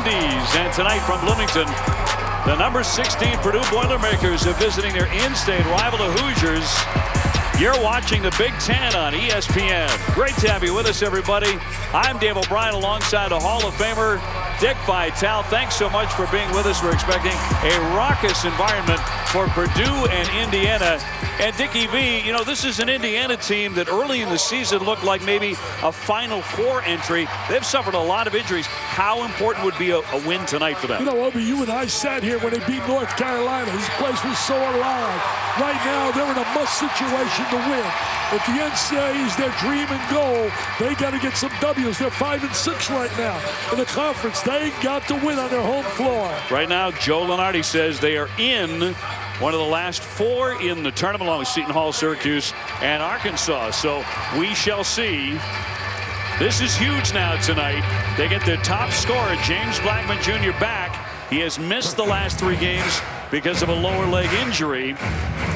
Wendy's. And tonight from Bloomington, the number 16 Purdue Boilermakers are visiting their in-state rival, the Hoosiers. You're watching the Big Ten on ESPN. Great to have you with us, everybody. I'm Dave O'Brien alongside the Hall of Famer, Dick Vitale. Thanks so much for being with us. We're expecting a raucous environment for Purdue and Indiana. And Dickie V, you know, this is an Indiana team that early in the season looked like maybe a Final Four entry. They've suffered a lot of injuries. How important would be a win tonight for them? You know, Obi, you and I sat here when they beat North Carolina. This place was so alive. Right now, they're in a must situation to win. If the NCAA is their dream and goal, they got to get some W's. They're 5-6 right now in the conference. They got to win on their home floor. Right now, Joe Lunardi says they are in one of the last 4 in the tournament, along with Seton Hall, Syracuse, and Arkansas. So we shall see. This is huge now tonight. They get their top scorer, James Blackman Jr., back. He has missed the last 3 games because of a lower leg injury,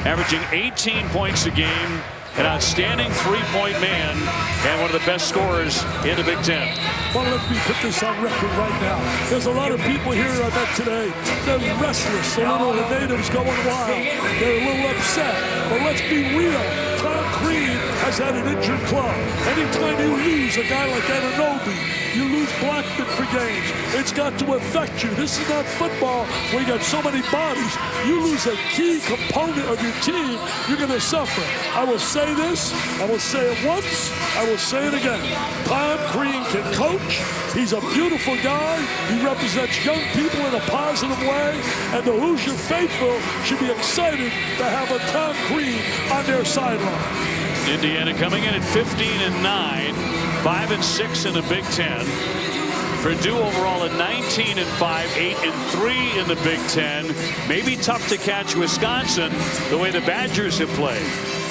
averaging 18 points a game, an outstanding three-point man, and one of the best scorers in the Big Ten. Well, let me put this on record right now. There's a lot of people here I met today. They're restless. The natives going wild. They're a little upset. But let's be real. Tom Crean has had an injured club. Anytime you lose a guy like Anunoby, you lose Blackman for games. It's got to affect you. This is not football where you got so many bodies. You lose a key component of your team, you're going to suffer. I will say this. I will say it once. I will say it again. Tom Crean can coach. He's a beautiful guy. He represents young people in a positive way. And the Hoosier faithful should be excited to have a Tom Crean on their sideline. Indiana coming in at 15-9, 5-6 in the Big Ten. Purdue overall at 19-5, 8-3 in the Big Ten. Maybe tough to catch Wisconsin the way the Badgers have played.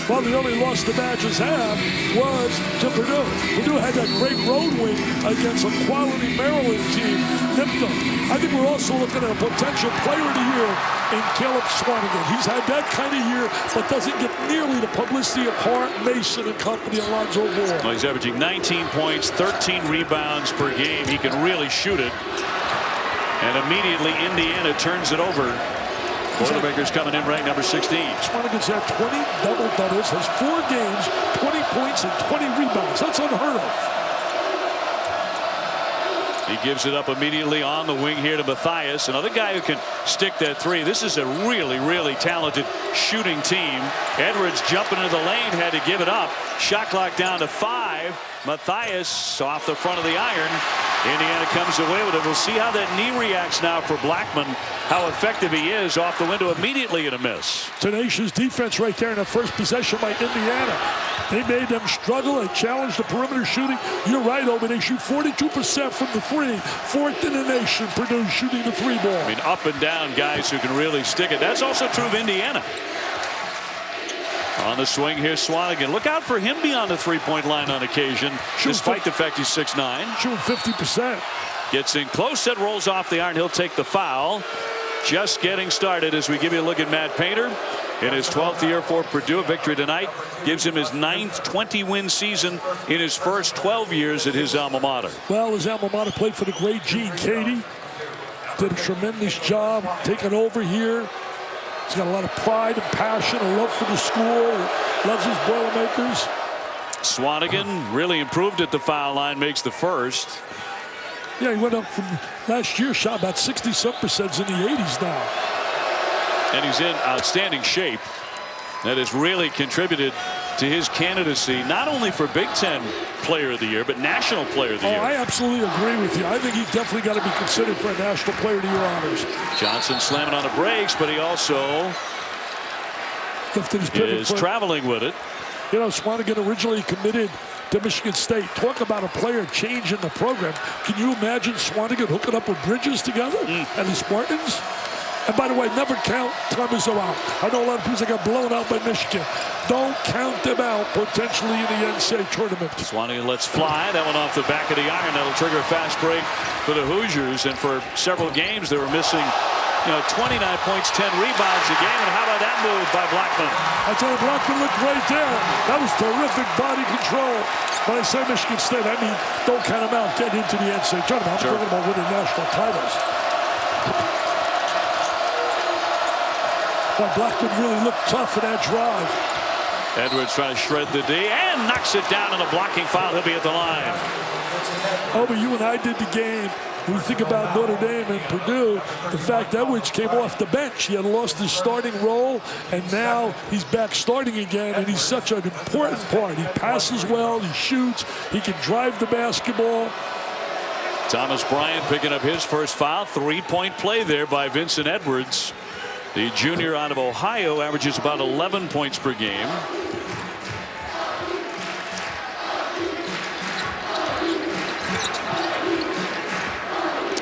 Well, the only loss the Badgers have was to Purdue. Purdue had that great road win against a quality Maryland team, nipped them. I think we're also looking at a potential player of the year in Caleb Swanigan. He's had that kind of year, but doesn't get nearly the publicity of Hart, Mason, and company, and Lonzo Ball. Well, he's averaging 19 points, 13 rebounds per game. He can really shoot it. And immediately Indiana turns it over. Boilermakers coming in ranked number 16. Swanigan's had 20 double-doubles, has 4 games, 20 points, and 20 rebounds. That's unheard of. He gives it up immediately on the wing here to Matthias, another guy who can stick that 3. This is a really, really talented shooting team. Edwards jumping into the lane, had to give it up. Shot clock down to 5. Matthias off the front of the iron. Indiana comes away with it. We'll see how that knee reacts now for Blackman, how effective he is off the window immediately, and a miss. Tenacious defense right there in the first possession by Indiana. They made them struggle. They challenged the perimeter shooting. You're right, Obi. They shoot 42% from the 3. 4th in the nation. Purdue shooting the 3 ball. I mean, up and down guys who can really stick it. That's also true of Indiana. On the swing here, Swanigan. Look out for him beyond the 3-point line on occasion, despite the fact he's 6'9". Shooting 50%. Gets in close, that rolls off the iron. He'll take the foul. Just getting started as we give you a look at Matt Painter. In his 12th year for Purdue, a victory tonight gives him his 9th 20-win season in his first 12 years at his alma mater. Well, his alma mater played for the great Gene Cady. Did a tremendous job taking over here. He's got a lot of pride and passion, a love for the school, loves his Boilermakers. Swanigan really improved at the foul line, makes the first. Yeah, he went up from last year, shot about 60-some% in the 80s now. And he's in outstanding shape. That has really contributed to his candidacy, not only for Big Ten Player of the Year, but National Player of the Year. I absolutely agree with you. I think he's definitely got to be considered for a National Player of the Year honors. Johnson slamming on the brakes, but he also is traveling with it. You know, Swanigan originally committed to Michigan State. Talk about a player changing the program. Can you imagine Swanigan hooking up with Bridges together and the Spartans? And by the way, never count Thomas out. I know a lot of people that got blown out by Michigan. Don't count them out potentially in the NCAA tournament. Swanigan lets fly. That one off the back of the iron. That'll trigger a fast break for the Hoosiers. And for several games, they were missing 29 points, 10 rebounds a game. And how about that move by Blackman? I tell you, Blackman looked right there. That was terrific body control. When I say Michigan State, I mean don't count them out, get into the NCAA tournament. I'm talking about winning national titles. But Blackman really looked tough in that drive. Edwards trying to shred the D and knocks it down in a blocking foul. He'll be at the line. But you and I did the game. When you think about Notre Dame and Purdue, the fact that Edwards came off the bench, he had lost his starting role, and now he's back starting again, and he's such an important part. He passes well, he shoots, he can drive the basketball. Thomas Bryant picking up his first foul. 3-point play there by Vincent Edwards. The junior out of Ohio averages about 11 points per game.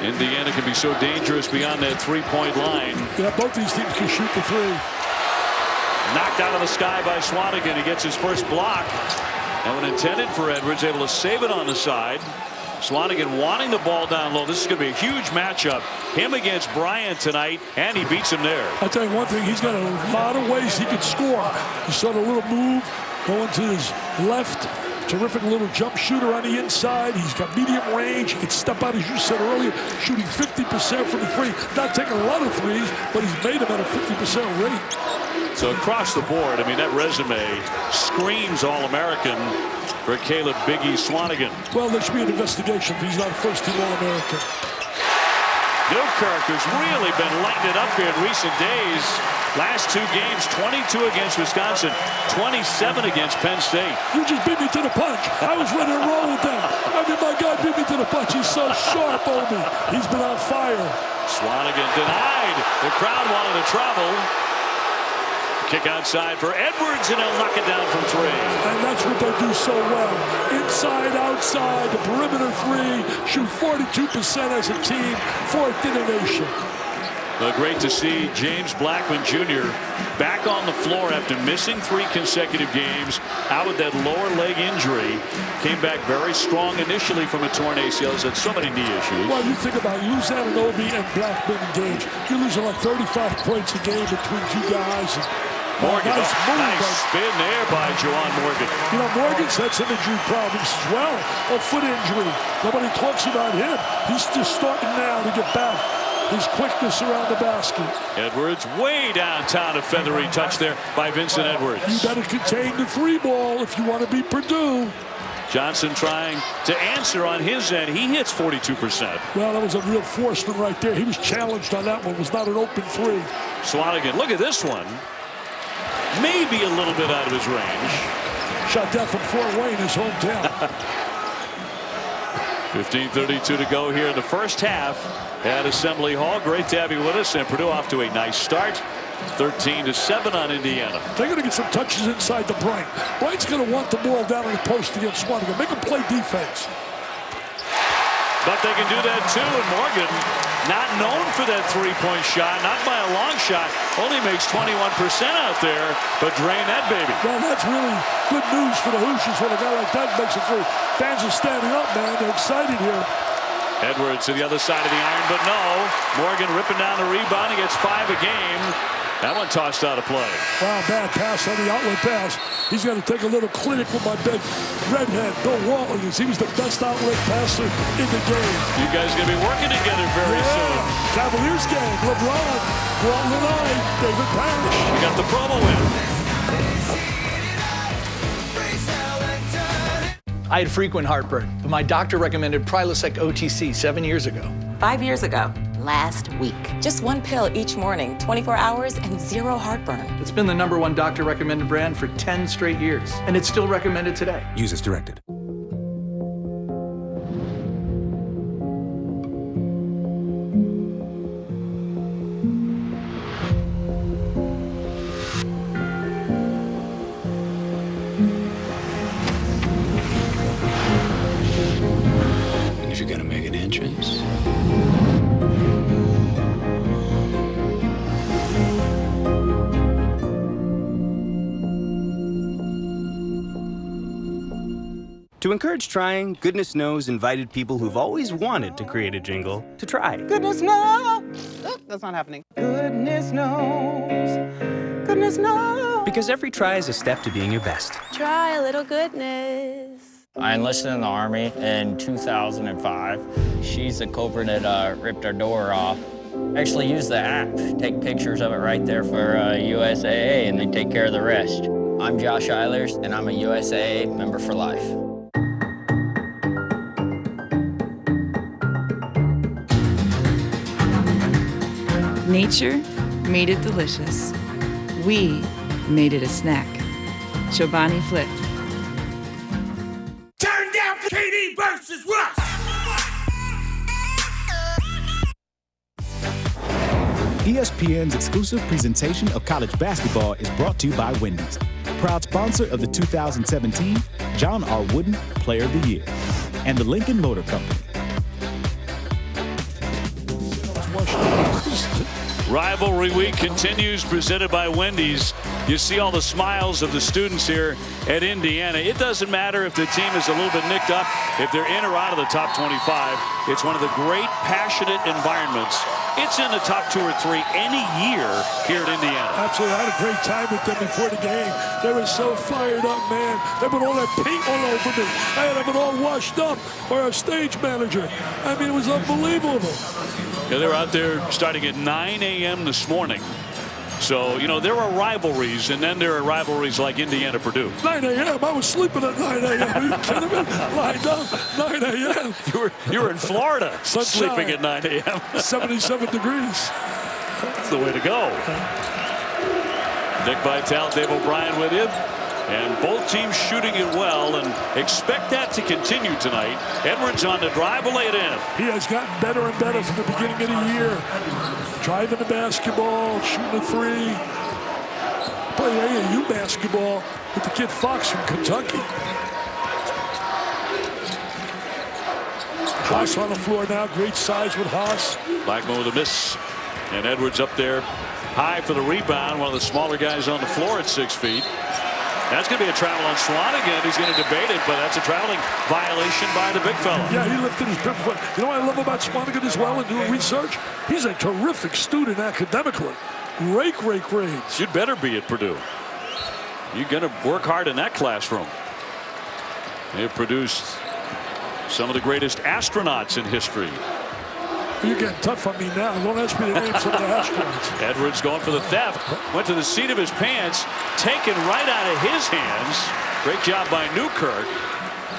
Indiana can be so dangerous beyond that 3-point line. Yeah, both these teams can shoot the three. Knocked out of the sky by Swanigan. He gets his first block. And when intended for Edwards, able to save it on the side. Swanigan wanting the ball down low. This is going to be a huge matchup. Him against Bryant tonight, and he beats him there. I'll tell you one thing, he's got a lot of ways he can score. You saw the little move going to his left. Terrific little jump shooter on the inside. He's got medium range. He can step out, as you said earlier, shooting 50% from the three. Not taking a lot of threes, but he's made them at a 50% rate. So across the board, I mean, that resume screams All-American for Caleb Biggie Swanigan. Well, there should be an investigation if he's not a first-team All-American. Newkirk has really been lighting it up here in recent days. Last two games, 22 against Wisconsin, 27 against Penn State. You just beat me to the punch. I was ready to roll with that. I mean, my guy beat me to the punch. He's so sharp, Obi. He's been on fire. Swanigan denied. The crowd wanted to travel. Kick outside for Edwards, and he'll knock it down from three. And that's what they do so well. Inside, outside, the perimeter three. Shoot 42% as a team. Fourth in the nation. Well, great to see James Blackman Jr. back on the floor after missing 3 consecutive games, out with that lower leg injury. Came back very strong initially from a torn ACL. He's had so many knee issues. Well, you think about Uzananobi and Blackman engaged. You're losing like 35 points a game between two guys. And Morgan, nice spin there by Juwan Morgan. You know, Morgan's had some injury problems as well. A foot injury. Nobody talks about him. He's just starting now to get back. His quickness around the basket. Edwards way downtown, a feathery touch there by Vincent Edwards. You better contain the three ball if you want to beat Purdue. Johnson trying to answer on his end. He hits 42%. Well, that was a real force one right there. He was challenged on that one. It was not an open three. Swanigan, look at this one. Maybe a little bit out of his range. Shot down from Fort Wayne, his hometown. 15:32 to go here in the first half at Assembly Hall. Great to have you with us. And Purdue off to a nice start. 13-7 on Indiana. They're going to get some touches inside the Bryant. Bryant's going to want the ball down in the post against Swanigan. Make him play defense. But they can do that too. And Morgan, not known for that three-point shot, not by a long shot, only makes 21% out there, but drain that baby. Well, that's really good news for the Hoosiers when a guy like that makes it through. Fans are standing up, man. They're excited here. Edwards to the other side of the iron, but no. Morgan ripping down the rebound. He gets 5 a game. That one tossed out of play. Wow, bad pass on the outlet pass. He's got to take a little clinic with my big redhead, Bill Walton. He was the best outlet passer in the game. You guys are going to be working together very soon. Cavaliers game. LeBron, Walton and I, David Parrish. We got the promo win. I had frequent heartburn, but my doctor recommended Prilosec OTC 7 years ago. 5 years ago, last week. Just 1 pill each morning, 24 hours, and 0 heartburn. It's been the #1 doctor recommended brand for 10 straight years, and it's still recommended today. Use as directed. If you're gonna make an entrance, to encourage trying, Goodness Knows invited people who've always wanted to create a jingle to try. Goodness knows! Oh, that's not happening. Goodness knows. Goodness knows. Because every try is a step to being your best. Try a little goodness. I enlisted in the Army in 2005. She's the culprit that ripped our door off. I actually use the app, take pictures of it right there for USAA, and they take care of the rest. I'm Josh Eilers, and I'm a USAA member for life. Nature made it delicious. We made it a snack. Chobani Flip. Turn down for KD versus Russ. ESPN's exclusive presentation of college basketball is brought to you by Wendy's, proud sponsor of the 2017 John R. Wooden Player of the Year, and the Lincoln Motor Company. Rivalry week continues, presented by Wendy's. You see all the smiles of the students here at Indiana. It doesn't matter if the team is a little bit nicked up, if they're in or out of the top 25. It's one of the great passionate environments. It's in the top 2 or 3 any year here at Indiana. Absolutely. I had a great time with them before the game. They were so fired up, man. They put all that paint all over me. I had them all washed up by our stage manager. I mean, it was unbelievable. Yeah, they were out there starting at 9 a.m. this morning. So, you know, there are rivalries, and then there are rivalries like Indiana-Purdue. 9 a.m. I was sleeping at 9 a.m. Are you kidding me? Lined up 9 a.m. You were in Florida, Sunshine. sleeping at 9 a.m. 77 degrees. That's the way to go. Dick Vitale, Dave O'Brien with you. And both teams shooting it well, and expect that to continue tonight. Edwards on the drive will lay it in. He has gotten better and better from the beginning of the year. Driving the basketball, shooting the three. Playing AAU basketball with the kid Fox from Kentucky. Haas on the floor now, great size with Haas. Blackman with a miss, and Edwards up there high for the rebound. One of the smaller guys on the floor at 6 feet. That's going to be a travel on Swanigan. He's going to debate it, but that's a traveling violation by the big fella. Yeah, he lifted his big foot. You know what I love about Swanigan as well in doing research? He's a terrific student academically. Great grades. You'd better be at Purdue. You're going to work hard in that classroom. They've produced some of the greatest astronauts in history. You're getting tough on me now. Don't ask me to name some of the astronauts. Edwards going for the theft. Went to the seat of his pants. Taken right out of his hands. Great job by Newkirk.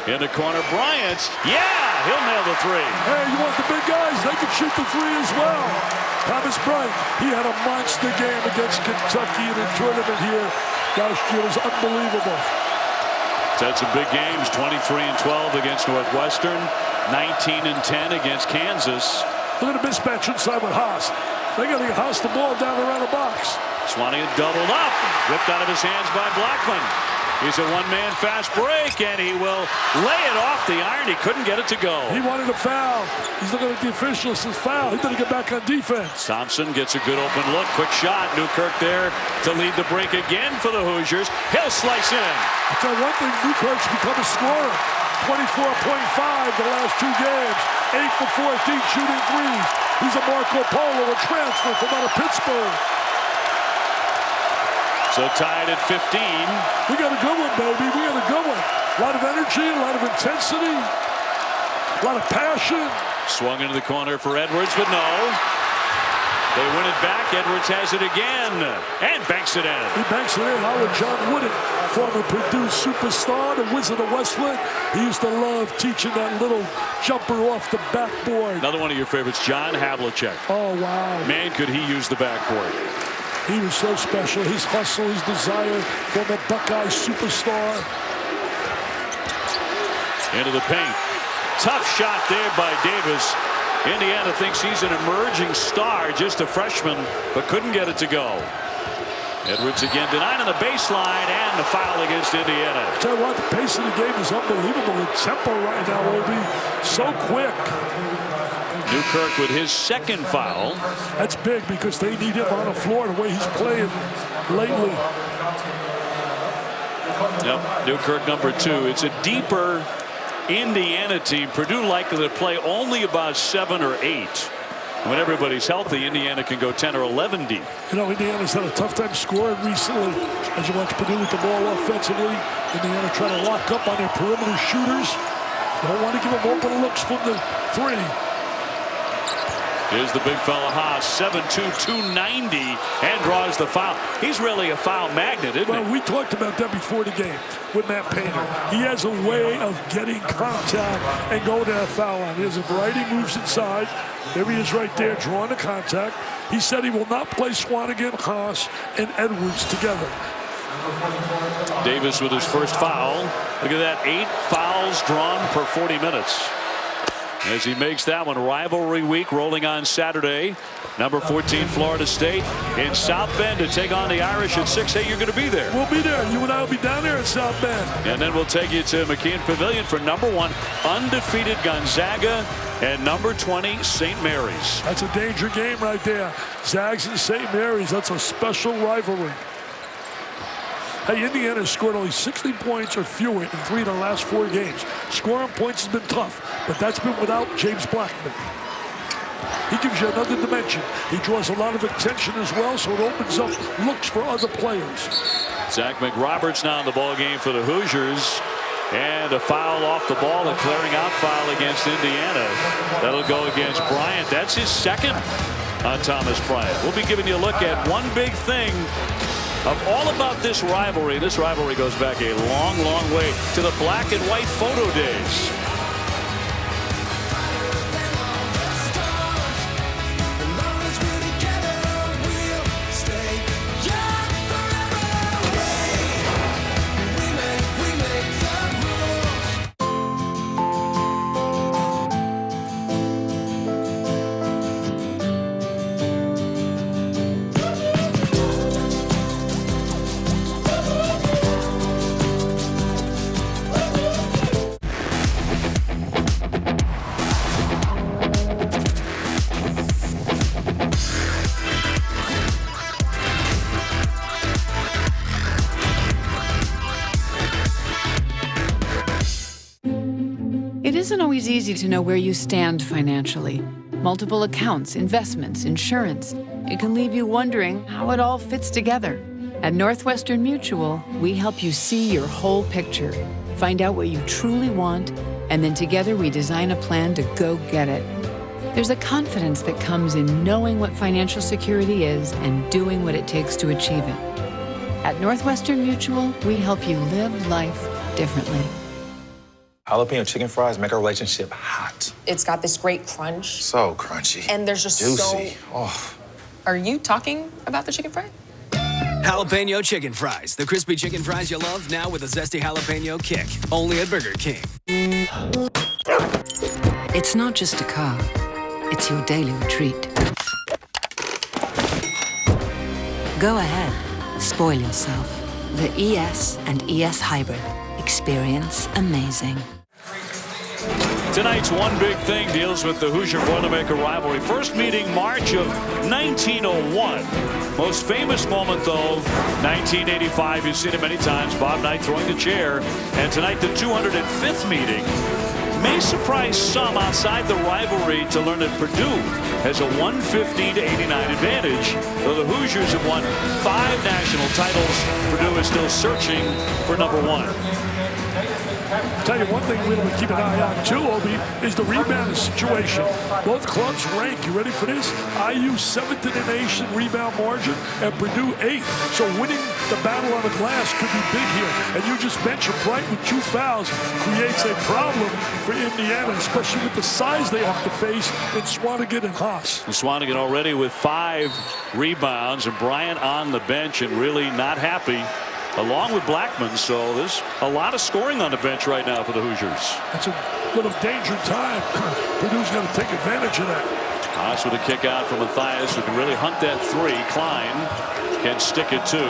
In the corner, Bryant. Yeah, he'll nail the three. Hey, you want the big guys? They can shoot the three as well. Thomas Bryant, he had a monster game against Kentucky in the tournament here last year. It was unbelievable. He's had some big games, 23-12 against Northwestern, 19-10 against Kansas. Look at the mismatch inside with Haas. They got to get Haas the ball down around the box. Swanigan doubled up, ripped out of his hands by Blackman. He's a one-man fast break, and he will lay it off the iron. He couldn't get it to go. He wanted a foul. He's looking at the officials as foul. He better get back on defense. Thompson gets a good open look. Quick shot. Newkirk there to lead the break again for the Hoosiers. He'll slice in. I'll tell you one thing, Newkirk's become a scorer. 24.5 the last 2 games. 8 for 14 shooting threes. He's a Marco Polo, a transfer from out of Pittsburgh. So tied at 15. We got a good one, baby. We got a good one. A lot of energy, a lot of intensity, a lot of passion. Swung into the corner for Edwards, but no. They win it back. Edwards has it again and banks it in. He banks it in. Howard John Wooden, former Purdue superstar, the Wizard of Westwood. He used to love teaching that little jumper off the backboard. Another one of your favorites, John Havlicek. Oh, wow. Man, could he use the backboard. He was so special. His hustle, his desire, former Buckeye superstar. Into the paint. Tough shot there by Davis. Indiana thinks he's an emerging star, just a freshman, but couldn't get it to go. Edwards again denied on the baseline, and the foul against Indiana. I tell you what, the pace of the game is unbelievable. The tempo right now will be so quick. Newkirk with his second foul. That's big because they need him on the floor the way he's playing lately. Yep, Newkirk number 2. It's a deeper Indiana team. Purdue likely to play only about 7 or 8. When everybody's healthy, Indiana can go 10 or 11 deep. You know, Indiana's had a tough time scoring recently. As you watch Purdue with the ball offensively, Indiana trying to lock up on their perimeter shooters. Don't want to give them open looks from the three. Here's the big fella Haas, 7'2", 290, and draws the foul. He's really a foul magnet, isn't he? We talked about that before the game with Matt Painter. He has a way of getting contact and going to that foul line. He has a variety of moves inside. There he is right there, drawing the contact. He said he will not play Swanigan, Haas, and Edwards together. Davis with his first foul. Look at that, 8 fouls drawn per 40 minutes. As he makes that one, rivalry week rolling on Saturday. Number 14, Florida State in South Bend to take on the Irish at 6. Hey, you're going to be there. We'll be there. You and I will be down there in South Bend. And then we'll take you to McKeon Pavilion for number 1, undefeated Gonzaga, and number 20, St. Mary's. That's a danger game right there. Zags and St. Mary's. That's a special rivalry. Hey, Indiana has scored only 60 points or fewer in 3 of the last 4 games. Scoring points has been tough, but that's been without James Blackman. He gives you another dimension. He draws a lot of attention as well, so it opens up looks for other players. Zach McRoberts now in the ball game for the Hoosiers. And a foul off the ball, a clearing out foul against Indiana. That'll go against Bryant. That's his second on Thomas Bryant. We'll be giving you a look at one big thing of all about this rivalry. This rivalry goes back a long, long way to the black and white photo days. It isn't always easy to know where you stand financially. Multiple accounts, investments, insurance. It can leave you wondering how it all fits together. At Northwestern Mutual, we help you see your whole picture, find out what you truly want, and then together we design a plan to go get it. There's a confidence that comes in knowing what financial security is and doing what it takes to achieve it. At Northwestern Mutual, we help you live life differently. Jalapeno chicken fries make our relationship hot. It's got this great crunch. So crunchy. And there's just juicy. Are you talking about the chicken fry? Jalapeno chicken fries. The crispy chicken fries you love, now with a zesty jalapeno kick. Only at Burger King. It's not just a car. It's your daily retreat. Go ahead. Spoil yourself. The ES and ES Hybrid. Experience amazing. Tonight's one big thing deals with the Hoosier Boilermaker rivalry. First meeting March of 1901. Most famous moment, though, 1985. You've seen it many times. Bob Knight throwing the chair. And tonight, the 205th meeting. May surprise some outside the rivalry to learn that Purdue has a 150-89 advantage. Though the Hoosiers have won 5 national titles, Purdue is still searching for number 1. Tell you one thing we're going to keep an eye on too, Obi, is the rebound situation. Both clubs rank, you ready for this? IU 7th in the nation rebound margin and Purdue 8th. So winning the battle on the glass could be big here. And you just mentioned Bright with 2 fouls creates a problem for Indiana, especially with the size they have to face in Swanigan and Haas. And Swanigan already with 5 rebounds, and Bryant on the bench and really not happy, along with Blackman. So there's a lot of scoring on the bench right now for the Hoosiers. That's a little danger time. Purdue's going to take advantage of that. Haas with a kick out from Matthias, who can really hunt that 3. Klein can stick it too.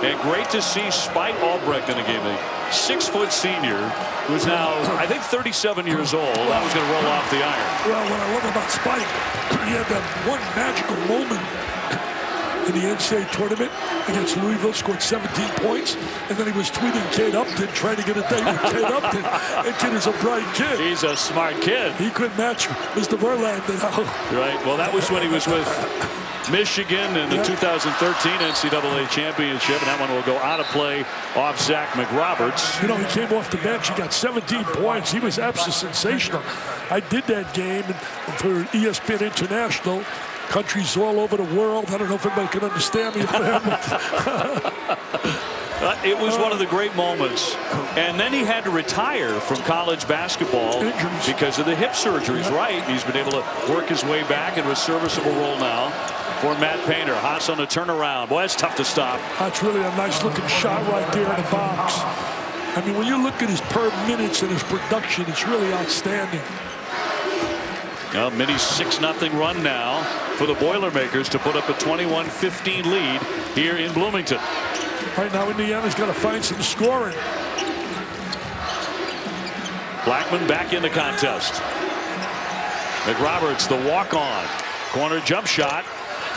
And great to see Spike Albrecht in the game. A 6-foot senior who's now, I think, 37 years old. That was going to roll off the iron. Well, what I love about Spike, he had that one magical moment in the NCAA tournament against Louisville, scored 17 points, and then he was tweeting Kate Upton, trying to get a date with Kate Upton. That kid is a bright kid. He's a smart kid. He couldn't match Mr. Verlander, though. Right. Well, that was when he was with Michigan in the 2013 NCAA championship, and that one will go out of play off Zach McRoberts. You know, he came off the bench. He got 17 points. He was absolutely sensational. I did that game for ESPN International. Countries all over the world. I don't know if anybody can understand me. It was one of the great moments. And then he had to retire from college basketball because of the hip surgeries, right? He's been able to work his way back into a serviceable role now for Matt Painter. Haas on the turnaround. Boy, that's tough to stop. That's really a nice-looking shot right there in the box. I mean, when you look at his per minutes and his production, it's really outstanding. A mini 6-0 run now for the Boilermakers to put up a 21-15 lead here in Bloomington. Right now, Indiana's got to find some scoring. Blackman back in the contest. McRoberts, the walk-on. Corner jump shot.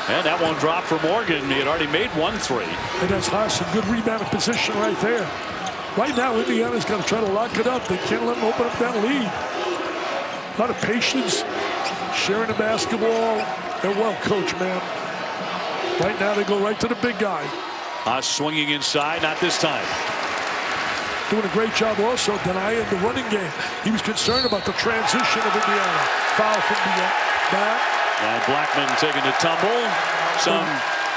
And that one dropped for Morgan. He had already made 1-3. And that's Haas in good rebounding position right there. Right now, Indiana's got to try to lock it up. They can't let them open up that lead. A lot of patience, sharing the basketball. They're well coached, man. Right now, they go right to the big guy. Haas swinging inside, not this time. Doing a great job also denying the running game. He was concerned about the transition of Indiana. Foul from the back. And Blackman taking the tumble. Some,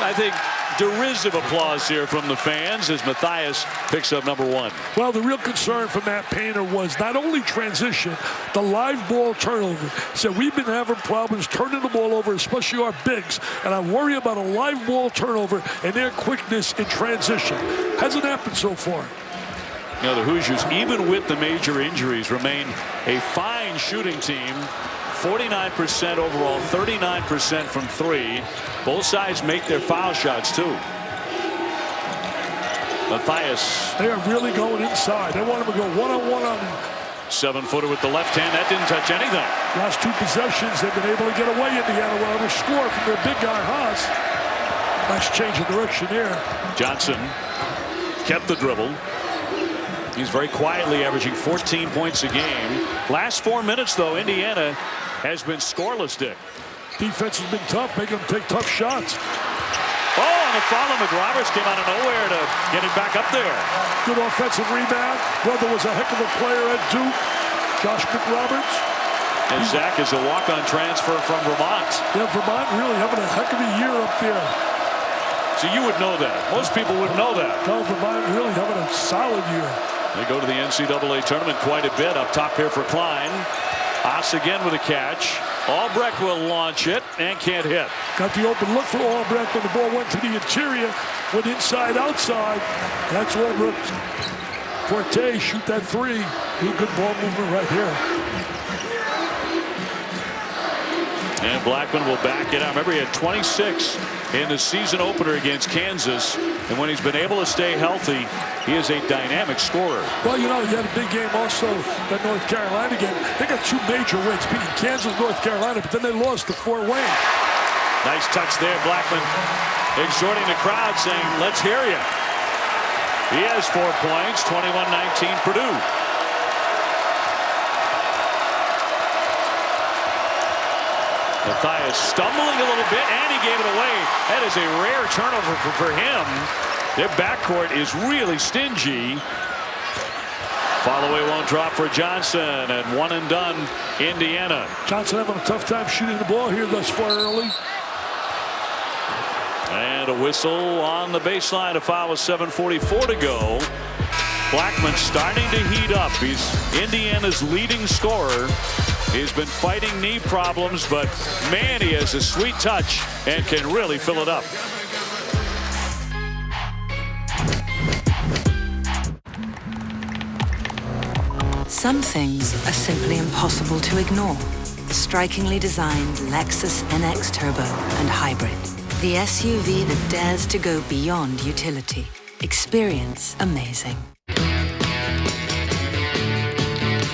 I think, derisive applause here from the fans as Matthias picks up number 1. Well, the real concern for Matt Painter was not only transition, the live ball turnover. He said, we've been having problems turning the ball over, especially our bigs, and I worry about a live ball turnover and their quickness in transition. Hasn't happened so far. You know, the Hoosiers, even with the major injuries, remain a fine shooting team. 49% overall, 39% from 3. Both sides make their foul shots, too. Matthias. They are really going inside. They want him to go one-on-one on him. 7-footer with the left hand. That didn't touch anything. Last 2 possessions, they've been able to get away. Indiana will have a score from their big guy, Haas. Nice change of direction there. Johnson kept the dribble. He's very quietly averaging 14 points a game. Last 4 minutes, though, Indiana has been scoreless, Dick. Defense has been tough, making them take tough shots. Oh, and the follow, McRoberts came out of nowhere to get it back up there. Good offensive rebound. Brother was a heck of a player at Duke. Josh McRoberts. And Zach is a walk-on transfer from Vermont. Yeah, Vermont really having a heck of a year up there. So you would know that. Most people would know that. No, Vermont really having a solid year. They go to the NCAA tournament quite a bit. Up top here for Klein. Haas again with a catch. Albrecht will launch it and can't hit. Got the open look for Albrecht when the ball went to the interior. Went inside, outside. That's Albrecht. Forte, shoot that 3. Real good ball movement right here. And Blackman will back it out. Remember, he had 26 in the season opener against Kansas. And when he's been able to stay healthy, he is a dynamic scorer. Well, you know, he had a big game also, that North Carolina game. They got 2 major wins, beating Kansas, North Carolina, but then they lost to Fort Wayne. Nice touch there, Blackman exhorting the crowd, saying, let's hear you. He has 4 points, 21-19 Purdue. Matthias stumbling a little bit, and he gave it away. That is a rare turnover for him. Their backcourt is really stingy. Follow-away won't drop for Johnson, and 1 and done, Indiana. Johnson having a tough time shooting the ball here thus far early. And a whistle on the baseline. A foul with 7:44 to go. Blackman starting to heat up. He's Indiana's leading scorer. He's been fighting knee problems, but man, he has a sweet touch and can really fill it up. Some things are simply impossible to ignore. Strikingly designed Lexus NX Turbo and Hybrid. The SUV that dares to go beyond utility. Experience amazing.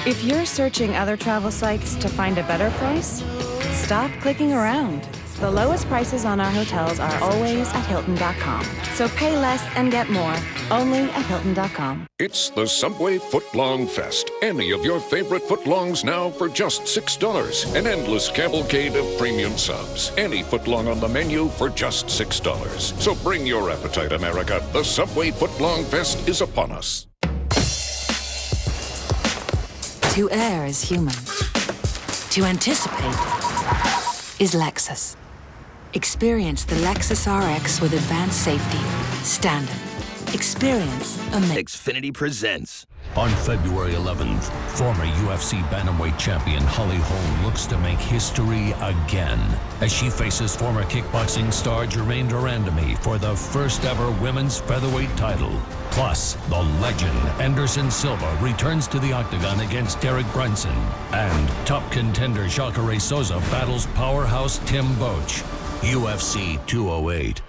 If you're searching other travel sites to find a better price, stop clicking around. The lowest prices on our hotels are always at Hilton.com. So pay less and get more, only at Hilton.com. It's the Subway Footlong Fest. Any of your favorite footlongs now for just $6. An endless cavalcade of premium subs. Any footlong on the menu for just $6. So bring your appetite, America. The Subway Footlong Fest is upon us. To err is human. To anticipate is Lexus. Experience the Lexus RX with advanced safety. Standard. Experience Xfinity presents. On February 11th, former UFC bantamweight champion Holly Holm looks to make history again as she faces former kickboxing star Germaine Durandamy for the first ever women's featherweight title. Plus, the legend Anderson Silva returns to the octagon against Derek Brunson. And top contender Jacare Souza battles powerhouse Tim Boetsch. UFC 208.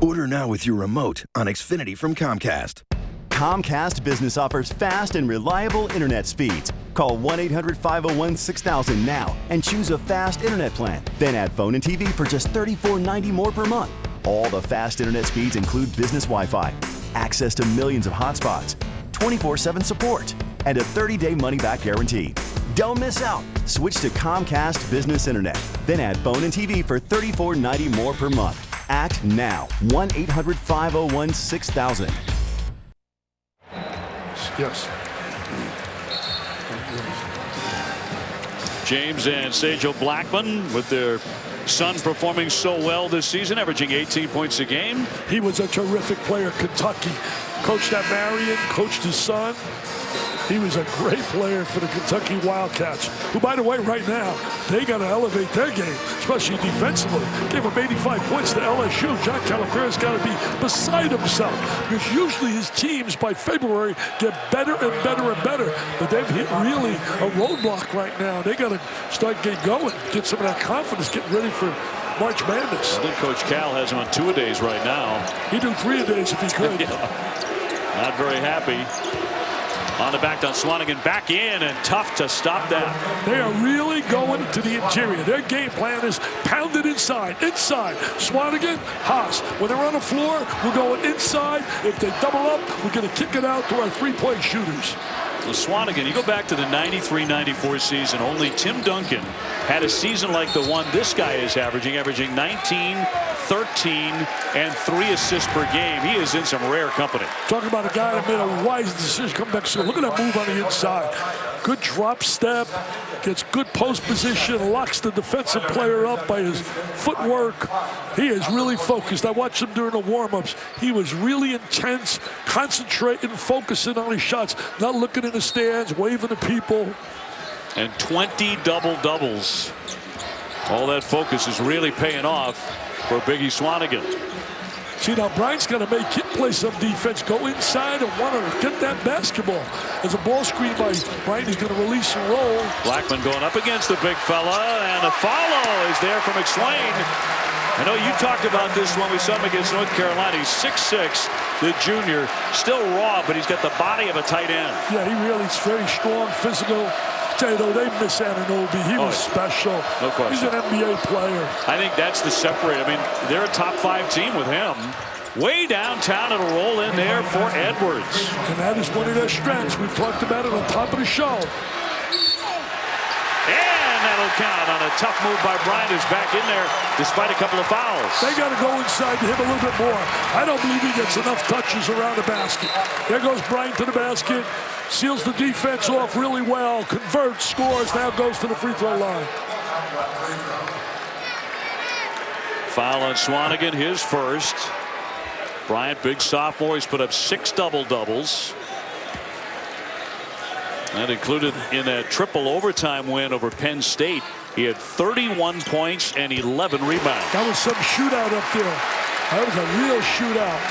Order now with your remote on Xfinity from Comcast. Comcast Business offers fast and reliable internet speeds. Call 1-800-501-6000 now and choose a fast internet plan. Then add phone and TV for just $34.90 more per month. All the fast internet speeds include business Wi-Fi, access to millions of hotspots, 24/7 support, and a 30-day money-back guarantee. Don't miss out. Switch to Comcast Business Internet. Then add phone and TV for $34.90 more per month. Act now. 1-800-501-6000. Yes. James and Sejal Blackman with their son performing so well this season, averaging 18 points a game. He was a terrific player at Kentucky. Coached at Marion, coached his son. He was a great player for the Kentucky Wildcats, who, by the way, right now, they got to elevate their game, especially defensively. Gave up 85 points to LSU. John Calipari's got to be beside himself, because usually his teams by February get better and better and better. But they've hit really a roadblock right now. They got to start getting going, get some of that confidence, get ready for March Madness. I think Coach Cal has him on 2-a-days right now. He'd do 3-a-days if he could. Not very happy. On the back down, Swanigan back in, and tough to stop that. They are really going to the interior. Their game plan is pounded inside. Swanigan, Haas. When they're on the floor, we're going inside. If they double up, we're going to kick it out to our three-point shooters. Well, Swanigan, you go back to the 93-94 season, only Tim Duncan had a season like the one this guy is averaging 19, 13, and 3 assists per game. He is in some rare company. Talking about a guy that made a wise decision coming back. So look at that move on the inside. Good drop step, gets good post position, locks the defensive player up by his footwork. He is really focused. I watched him during the warm-ups. He was really intense, concentrating, focusing on his shots, not looking in the stands, waving to people. And 20 double-doubles. All that focus is really paying off for Biggie Swanigan. See, now Bryant's going to make him play some defense, go inside and want to get that basketball. As a ball screen by Bryant, he's going to release and roll. Blackman going up against the big fella, and the follow is there from McSwain. I know you talked about this when we saw him against North Carolina. He's 6'6", the junior, still raw, but he's got the body of a tight end. Yeah, he really is very strong, physical. Tell you though, they miss Anunoby. He was special. No question. He's an NBA player. I think that's the separate. I mean, they're a top 5 team with him. Way downtown, it'll roll in there for Edwards. And that is one of their strengths. We've talked about it on top of the show. And that'll count on a tough move by Bryant, who's back in there despite a couple of fouls. They got to go inside to him a little bit more. I don't believe he gets enough touches around the basket. There goes Bryant to the basket. Seals the defense off really well. Converts, scores, now goes to the free throw line. Foul on Swanigan, his first. Bryant, big sophomore, he's put up 6 double-doubles. That included in that triple overtime win over Penn State. He had 31 points and 11 rebounds. That was some shootout up there. That was a real shootout.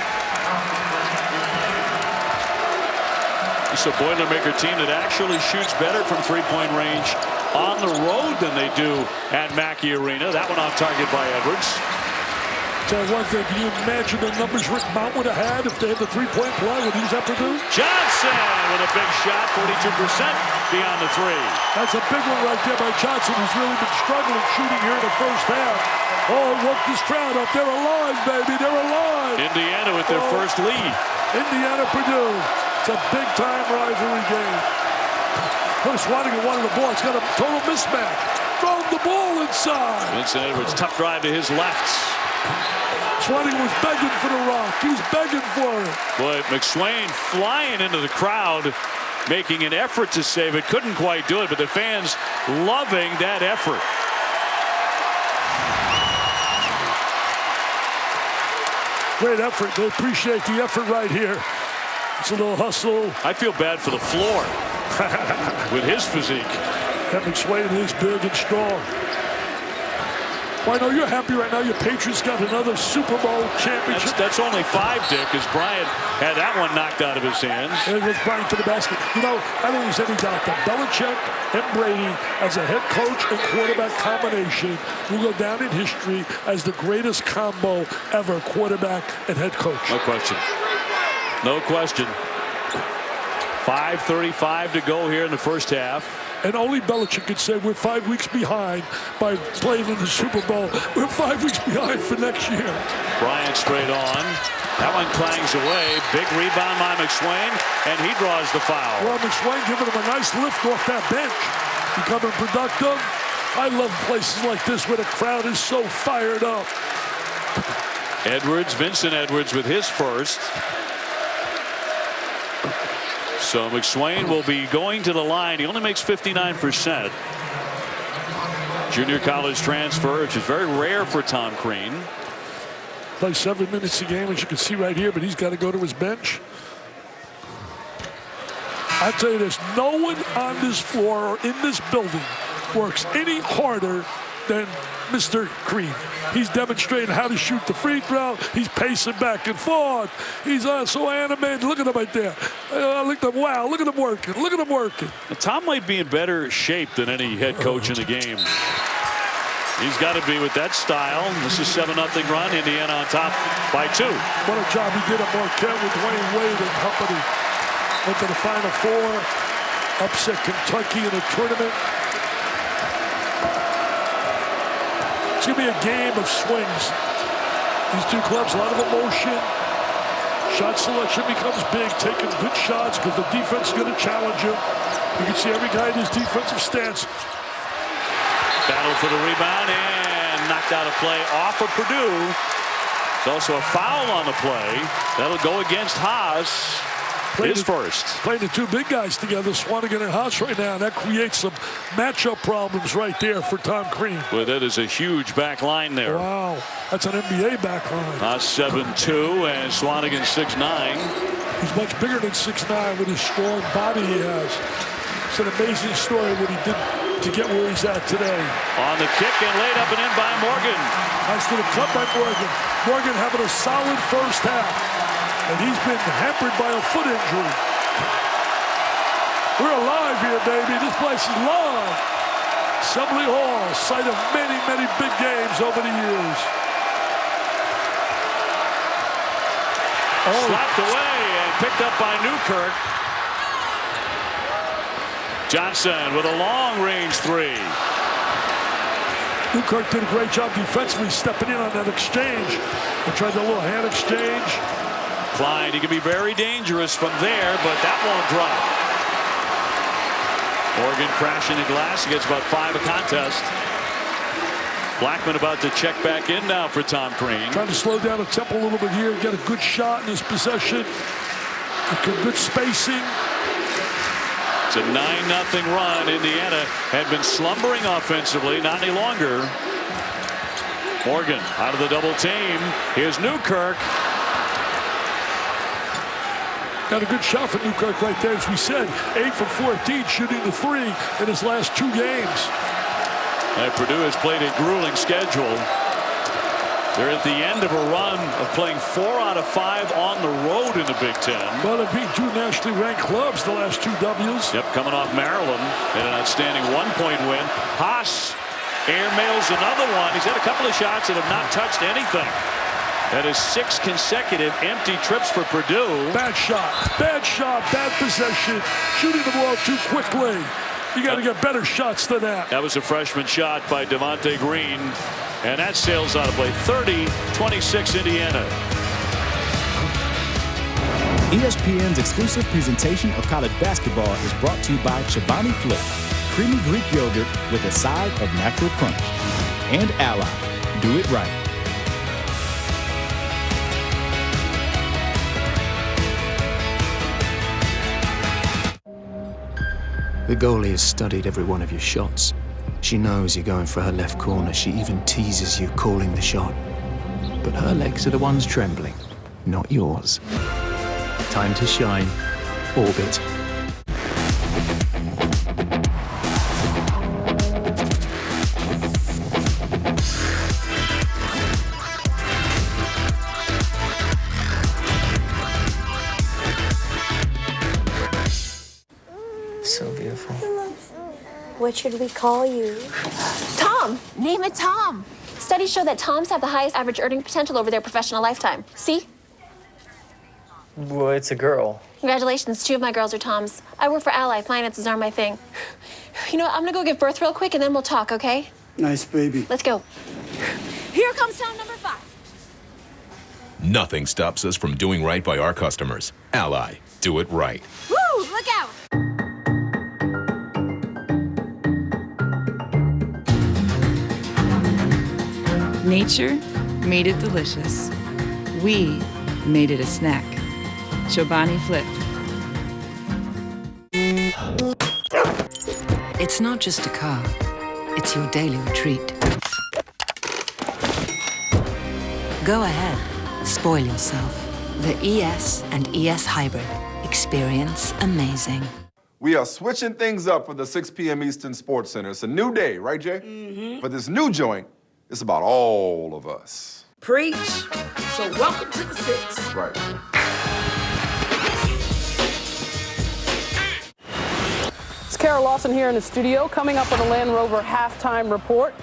It's a Boilermaker team that actually shoots better from three-point range on the road than they do at Mackey Arena. That one on target by Edwards. Tell you one thing, can you imagine the numbers Rick Mount would have had if they had the three-point play when he was at Purdue? Johnson with a big shot, 42% beyond the three. That's a big one right there by Johnson, who's really been struggling shooting here in the first half. Oh, woke this crowd up. They're alive, baby. They're alive. Indiana with their first lead. Indiana, Purdue. It's a big-time rivalry game. Chris Swanigan wanted the ball. It's got a total mismatch. Throw the ball inside. Vincent Edwards, tough drive to his left. Swanigan was begging for the rock. He was begging for it. Boy, McSwain flying into the crowd, making an effort to save it. Couldn't quite do it, but the fans loving that effort. Great effort. They appreciate the effort right here. It's a little hustle. I feel bad for the floor with his physique. That McSwain is big and strong. Well, I know you're happy right now. Your Patriots got another Super Bowl championship. That's only 5, Dick, as Bryant had that one knocked out of his hands. And it was Bryant to the basket. You know, I don't think there's any doubt that Belichick and Brady, as a head coach and quarterback combination, will go down in history as the greatest combo ever, quarterback and head coach. No question. No question. 5:35 to go here in the first half. And only Belichick could say we're 5 weeks behind by playing in the Super Bowl. We're 5 weeks behind for next year. Bryant straight on. That one clangs away. Big rebound by McSwain, and he draws the foul. Well, McSwain giving him a nice lift off that bench. Becoming productive. I love places like this where the crowd is so fired up. Edwards, Vincent Edwards with his first. So McSwain will be going to the line. He only makes 59%. Junior college transfer, which is very rare for Tom Crean. Plays 7 minutes a game, as you can see right here, but he's got to go to his bench. I'll tell you this, no one on this floor or in this building works any harder than Mr. Crean. He's demonstrating how to shoot the free throw. He's pacing back and forth. He's so animated. Look at him right there. Look at him. Wow, look at him working. Look at him working. Tom might be in better shape than any head coach in the game. He's got to be with that style. This is 7-0 run. Indiana on top by 2. What a job he did at Marquette with Dwayne Wade and company. Went to the Final Four. Upset Kentucky in a tournament. It's going to be a game of swings. These two clubs, a lot of emotion. Shot selection becomes big, taking good shots because the defense is going to challenge him. You can see every guy in his defensive stance. Battle for the rebound and knocked out a play off of Purdue. There's also a foul on the play. That'll go against Haas. His first. Playing the two big guys together, Swanigan and Haas right now. And that creates some matchup problems right there for Tom Crean. Well, that is a huge back line there. Wow, that's an NBA back line. Haas 7'2" and Swanigan 6'9". He's much bigger than 6'9" with his strong body he has. It's an amazing story what he did to get where he's at today. On the kick and laid up and in by Morgan. Nice little cut by Morgan. Morgan having a solid first half. And he's been hampered by a foot injury. We're alive here, baby. This place is live. Assembly Hall, site of many, many big games over the years. Slapped away and picked up by Newkirk. Johnson with a long-range 3. Newkirk did a great job defensively stepping in on that exchange. They tried a little hand exchange. Clyde, he can be very dangerous from there, but that won't drop. Morgan crashing the glass. He gets about 5 a contest. Blackman about to check back in now for Tom Crean. Trying to slow down the tempo a little bit here. Get a good shot in his possession. Good spacing. It's a 9-0 run. Indiana had been slumbering offensively, not any longer. Morgan out of the double team. Here's Newkirk. Got a good shot for Newkirk right there, as we said. 8 for 14 shooting the 3 in his last 2 games. And Purdue has played a grueling schedule. They're at the end of a run of playing 4 out of 5 on the road in the Big Ten. Well, they've beat 2 nationally ranked clubs the last 2 W's. Yep, coming off Maryland and an outstanding 1-point win. Haas airmails another one. He's had a couple of shots that have not touched anything. That is 6 consecutive empty trips for Purdue. Bad shot, bad possession. Shooting the ball too quickly. You got to get better shots than that. That was a freshman shot by Devontae Green. And that sails out of play. 30-26 Indiana. ESPN's exclusive presentation of college basketball is brought to you by Chobani Flip, creamy Greek yogurt with a side of natural crunch. And Ally, do it right. The goalie has studied every one of your shots. She knows you're going for her left corner. She even teases you calling the shot. But her legs are the ones trembling, not yours. Time to shine. Orbit. So beautiful. What should we call you? Tom! Name it Tom. Studies show that Toms have the highest average earning potential over their professional lifetime. See? Well, it's a girl. Congratulations, 2 of my girls are Toms. I work for Ally. Finances are my thing. You know what? I'm gonna go give birth real quick and then we'll talk, okay? Nice baby. Let's go. Here comes Tom number 5. Nothing stops us from doing right by our customers. Ally, do it right. Woo! Look out! Nature made it delicious. We made it a snack. Chobani Flip. It's not just a car. It's your daily retreat. Go ahead. Spoil yourself. The ES and ES Hybrid. Experience amazing. We are switching things up for the 6 p.m. Eastern Sports Center. It's a new day, right, Jay? Mm-hmm. But this new joint, it's about all of us. Preach. So welcome to the 6. Right. It's Kara Lawson here in the studio. Coming up on the Land Rover halftime report,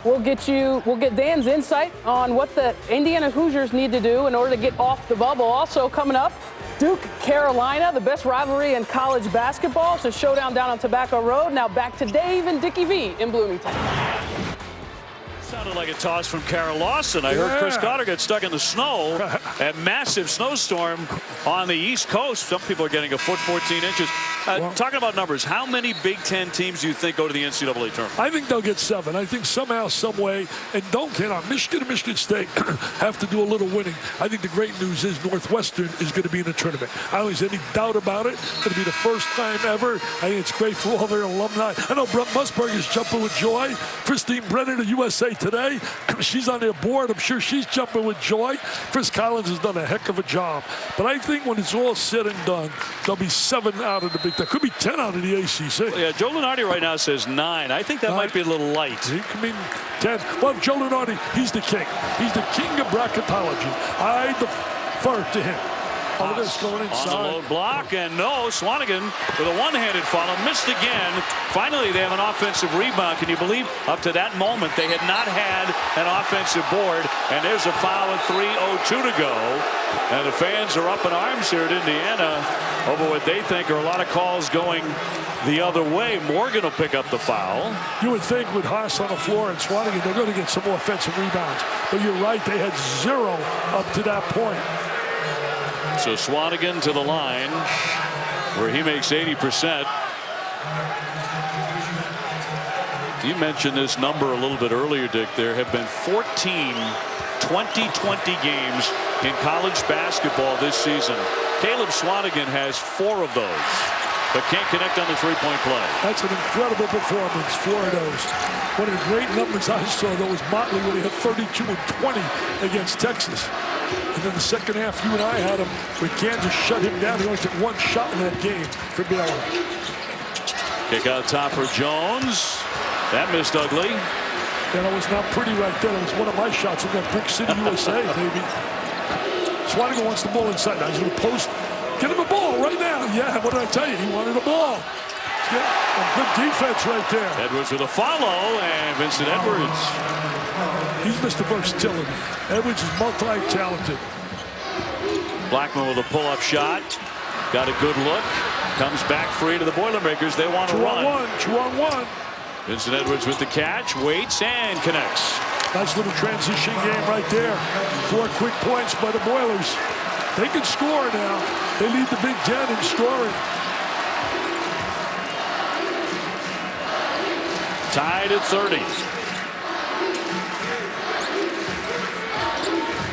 we'll get Dan's insight on what the Indiana Hoosiers need to do in order to get off the bubble. Also coming up, Duke, Carolina, the best rivalry in college basketball. It's a showdown down on Tobacco Road. Now back to Dave and Dickie V in Bloomington. Sounded like a toss from Kara Lawson. I heard Chris Carter get stuck in the snow. A massive snowstorm on the East Coast. Some people are getting a foot 14 inches. Talking about numbers, how many Big Ten teams do you think go to the NCAA tournament? I think they'll get 7. I think somehow, some way, and Michigan and Michigan State have to do a little winning. I think the great news is Northwestern is going to be in the tournament. I don't think there's any doubt about it. It's going to be the first time ever. I think it's great for all their alumni. I know Brent Musburg is jumping with joy. Christine Brennan of USA Today, she's on their board. I'm sure she's jumping with joy. Chris Collins has done a heck of a job. But I think when it's all said and done, there'll be 7 out of the Big Ten. Could be 10 out of the ACC. Yeah, Joe Lunardi right now says 9. I think that might be a little light. He could mean 10. Well, Joe Lunardi, he's the king. He's the king of bracketology. I defer to him. Oh, this going inside. On the low block, and no, Swanigan with a one-handed follow, missed again. Finally, they have an offensive rebound. Can you believe up to that moment they had not had an offensive board, and there's a foul with 3:02 to go. And the fans are up in arms here at Indiana over what they think are a lot of calls going the other way. Morgan will pick up the foul. You would think with Haas on the floor and Swanigan, they're going to get some more offensive rebounds. But you're right, they had 0 up to that point. So Swanigan to the line where he makes 80%. You mentioned this number a little bit earlier, Dick. There have been 14 20-20 games in college basketball this season. Caleb Swanigan has 4 of those, but can't connect on the three-point play. That's an incredible performance, 4 of those. One of the great numbers I saw, though, was Motley when he had 32 and 20 against Texas. And then the second half, you and I had him when Kansas shut him down. He only took 1 shot in that game for Baylor. Kick out top for Jones. That missed ugly. And it was not pretty right there. It was one of my shots in that Brick City, USA, baby. Swanigan wants the ball inside. Now he's going to post. Get him a ball right now. Yeah, what did I tell you? He wanted a ball. Yeah, good defense right there. Edwards with a follow, and Vincent Edwards He's Mr. Versatility. Edwards is multi-talented. Blackman with a pull-up shot. Got a good look. Comes back free to the Boilermakers. They want to run. 2-on-1. Vincent Edwards with the catch. Waits and connects. Nice little transition game right there. 4 quick points by the Boilers. They can score now. They lead the Big Ten in scoring. Tied at 30.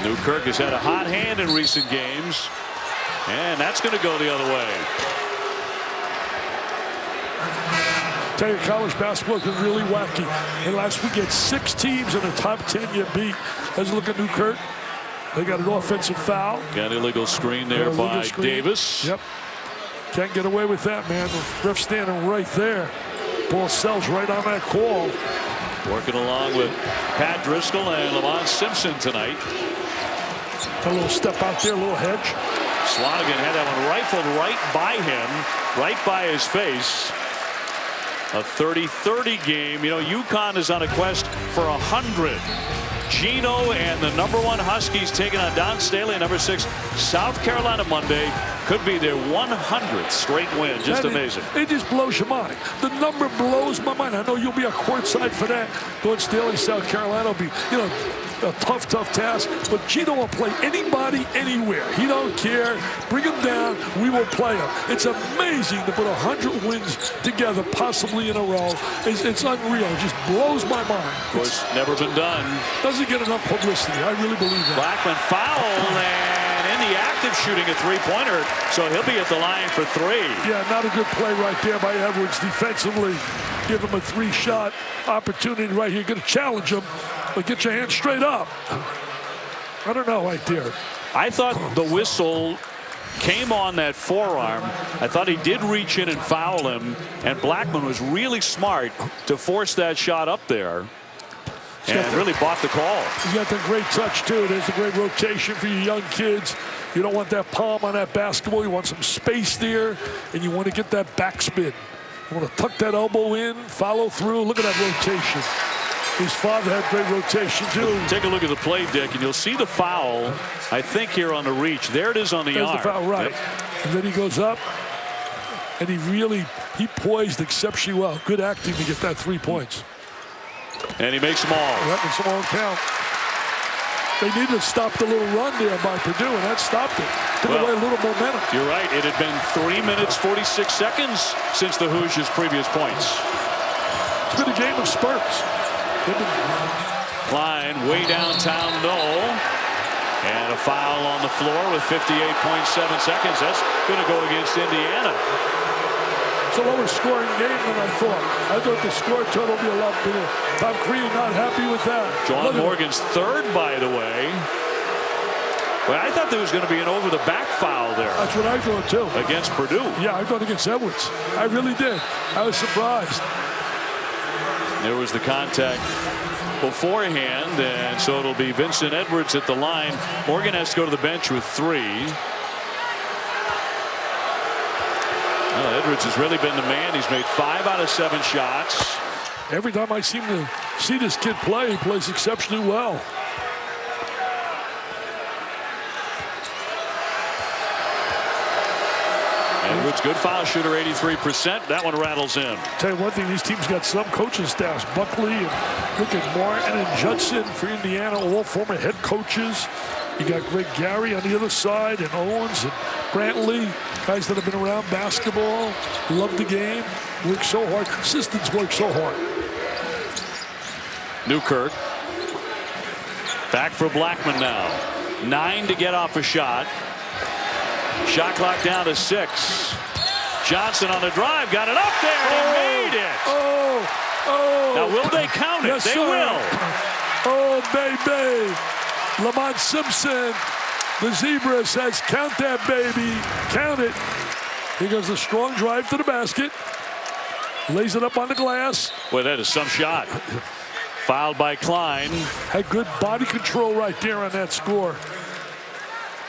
Newkirk has had a hot hand in recent games. And that's going to go the other way. Tell you, college basketball is really wacky. And last week, had 6 teams in the top 10 you beat. Let's look at Newkirk. They got an offensive foul. Got illegal screen there by Davis. Yep. Can't get away with that, man. The ref standing right there. Ball sells right on that call. Working along with Pat Driscoll and Lamont Simpson tonight. A little step out there, a little hedge. Swanigan had that one rifled right by him, right by his face. A 30-30 game. You know, UConn is on a quest for 100. Gino and the #1 Huskies taking on Don Staley, #6 South Carolina Monday. Could be their 100th straight win. Just amazing. It just blows your mind. The number blows my mind. I know you'll be a courtside for that. Going Staley, South Carolina will be, you know, a tough task. But Gino will play anybody, anywhere. He don't care. Bring him down. We will play him. It's amazing to put 100 wins together, possibly in a row. It's unreal. It just blows my mind. Of course, never been done. Doesn't get enough publicity. I really believe that. Blackman foul, and in the act of shooting a 3-pointer, so he'll be at the line for 3. Yeah, not a good play right there by Edwards defensively. Give him a 3-shot opportunity right here. Going to challenge him, but get your hand straight up. I don't know right there. I thought the whistle came on that forearm. I thought he did reach in and foul him, and Blackman was really smart to force that shot up there. And really bought the call. He's got the great touch, too. There's a great rotation for you young kids. You don't want that palm on that basketball. You want some space there, and you want to get that backspin. You want to tuck that elbow in, follow through. Look at that rotation. His father had great rotation, too. Take a look at the play, Dick, and you'll see the foul, I think, here on the reach. There it is on the arm. There's the foul, right. Yep. And then he goes up, and he poised exceptionally well. Good acting to get that 3 points. And he makes them all. That makes them all count. They needed to stop the little run there by Purdue, and that stopped it. Took away a little momentum. You're right. It had been 3 minutes, 46 seconds since the Hoosiers' previous points. It's been a game of spurts. Klein way downtown, no. And a foul on the floor with 58.7 seconds. That's going to go against Indiana. It's a lower scoring game than I thought. I thought the score total would be a lot bigger. Tom Crean not happy with that. John Morgan's third, by the way. Well, I thought there was going to be an over-the-back foul there. That's what I thought, too. Against Purdue. Yeah, I thought against Edwards. I really did. I was surprised. There was the contact beforehand, and so it'll be Vincent Edwards at the line. Morgan has to go to the bench with 3. Well, Edwards has really been the man. He's made 5 out of 7 shots. Every time I seem to see this kid play, he plays exceptionally well. Edwards, good foul shooter, 83%. That one rattles in. Tell you one thing, these teams got some coaching staffs. Buckley and look at Martin and Judson for Indiana, all former head coaches. You got Greg Gary on the other side, and Owens and Brantley, guys that have been around basketball, love the game, work so hard. Assistants work so hard. Newkirk. Back for Blackman now. 9 to get off a shot. Shot clock down to 6. Johnson on the drive, got it up there, and he made it. Now, will they count it? Yes, they sir. will. Oh, baby. Lamont Simpson, the zebra, says, count that, baby. Count it. Here goes the strong drive to the basket. Lays it up on the glass. Boy, that is some shot. Fouled by Klein. Had good body control right there on that score.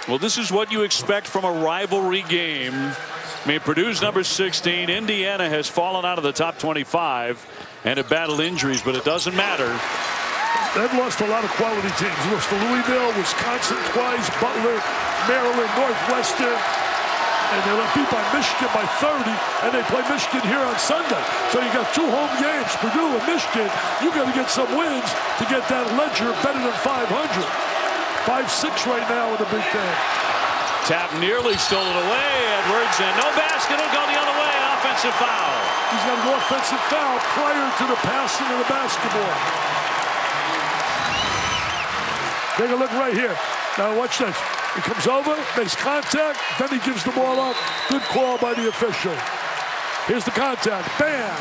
Well, this is what you expect from a rivalry game. I mean, Purdue's number 16. Indiana has fallen out of the top 25 and have battled injuries, but it doesn't matter. They've lost a lot of quality teams. Lost to Louisville, Wisconsin twice, Butler, Maryland, Northwestern. And they were beat by Michigan by 30, and they play Michigan here on Sunday. So you got 2 home games, Purdue and Michigan. You got to get some wins to get that ledger better than 500. 5-6 right now in the Big Ten. Tap nearly stolen away, Edwards, and no basket. It'll go the other way. Offensive foul. He's got an offensive foul prior to the passing of the basketball. Take a look right here. Now watch this. He comes over, makes contact, then he gives the ball up. Good call by the official. Here's the contact. Bam!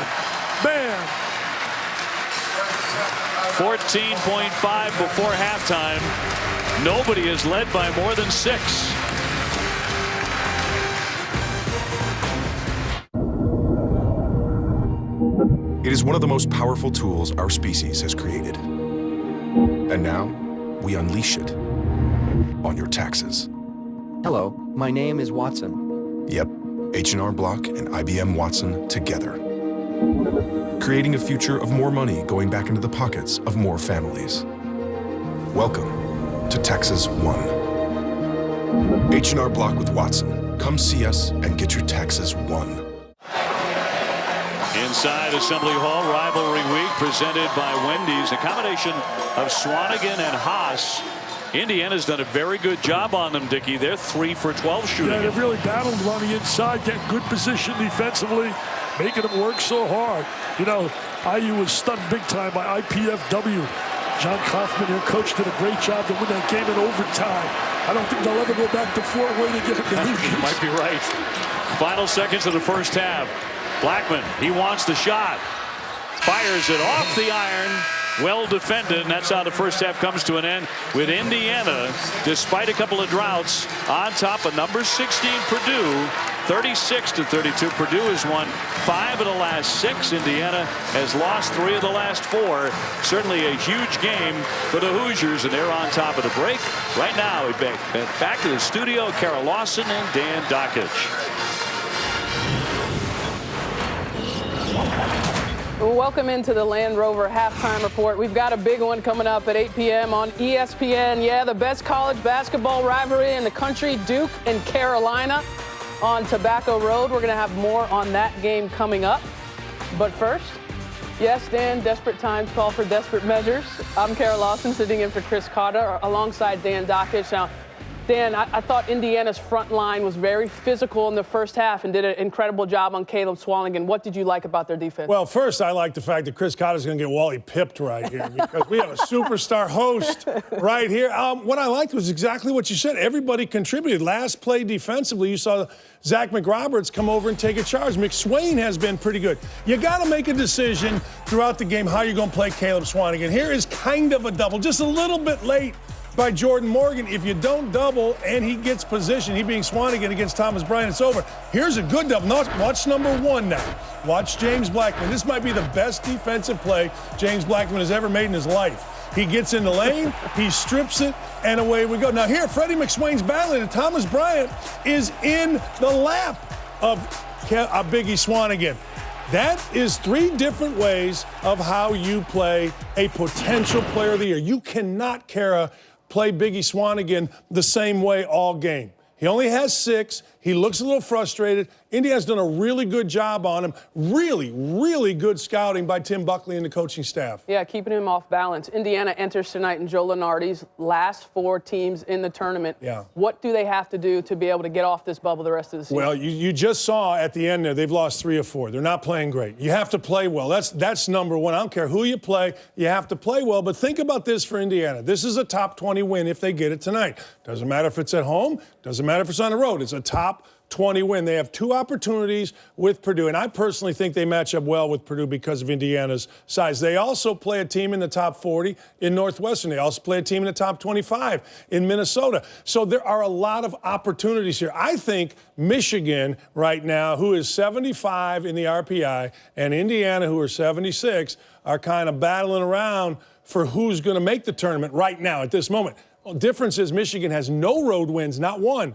Bam! 14.5 before halftime. Nobody is led by more than 6. It is one of the most powerful tools our species has created. And now, we unleash it on your taxes. Hello, my name is Watson. Yep, H&R Block and IBM Watson together. Creating a future of more money going back into the pockets of more families. Welcome to Taxes One. H&R Block with Watson. Come see us and get your taxes won. Inside Assembly Hall, rivalry week presented by Wendy's. A combination of Swanigan and Haas. Indiana's done a very good job on them, Dickie. They're 3 for 12 shooting. Yeah, they've really battled on the inside, getting good position defensively, making them work so hard. You know, IU was stunned big time by IPFW. John Kaufman, their coach, did a great job to win that game in overtime. I don't think they'll ever go back to Fort Wayne again. You might be right. Final seconds of the first half. Blackman, he wants the shot. Fires it off the iron. Well defended, and that's how the first half comes to an end with Indiana, despite a couple of droughts, on top of number 16 Purdue, 36-32. Purdue has won 5 of the last 6. Indiana has lost 3 of the last 4. Certainly a huge game for the Hoosiers, and they're on top of the break. Right now, we back to the studio, Kara Lawson and Dan Dockich. Welcome into the Land Rover halftime report. We've got a big one coming up at 8 p.m. on ESPN. Yeah, the best college basketball rivalry in the country, Duke and Carolina on Tobacco Road. We're going to have more on that game coming up. But first, yes, Dan, desperate times call for desperate measures. I'm Kara Lawson, sitting in for Chris Carter alongside Dan Dockich. Now, Dan, I thought Indiana's front line was very physical in the first half and did an incredible job on Caleb Swanigan. What did you like about their defense? Well, first, I like the fact that Chris Cotter's going to get Wally pipped right here because we have a superstar host right here. What I liked was exactly what you said. Everybody contributed. Last play defensively, you saw Zach McRoberts come over and take a charge. McSwain has been pretty good. You got to make a decision throughout the game how you're going to play Caleb Swanigan. Here is kind of a double, just a little bit late by Jordan Morgan. If you don't double and he gets position, he being Swanigan against Thomas Bryant, it's over. Here's a good double. Now, watch number 1 now. Watch James Blackman. This might be the best defensive play James Blackman has ever made in his life. He gets in the lane, he strips it, and away we go. Now here, Freddie McSwain's battling, and Thomas Bryant is in the lap of Biggie Swanigan. That is 3 different ways of how you play a potential player of the year. You cannot, Kara, play Biggie Swanigan the same way all game. He only has 6. He looks a little frustrated. Indiana's done a really good job on him. Really, really good scouting by Tim Buckley and the coaching staff. Yeah, keeping him off balance. Indiana enters tonight in Joe Lunardi's last 4 teams in the tournament. Yeah. What do they have to do to be able to get off this bubble the rest of the season? Well, you just saw at the end there, they've lost 3 or 4. They're not playing great. You have to play well. That's number 1. I don't care who you play. You have to play well. But think about this for Indiana. This is a top 20 win if they get it tonight. Doesn't matter if it's at home. Doesn't matter if it's on the road. It's a top 20 win. They have 2 opportunities with Purdue, and I personally think they match up well with Purdue because of Indiana's size. They also play a team in the top 40 in Northwestern. They also play a team in the top 25 in Minnesota. So there are a lot of opportunities here. I think Michigan right now, who is 75 in the RPI, and Indiana, who are 76, are kind of battling around for who's going to make the tournament right now at this moment. The difference is Michigan has no road wins, not 1.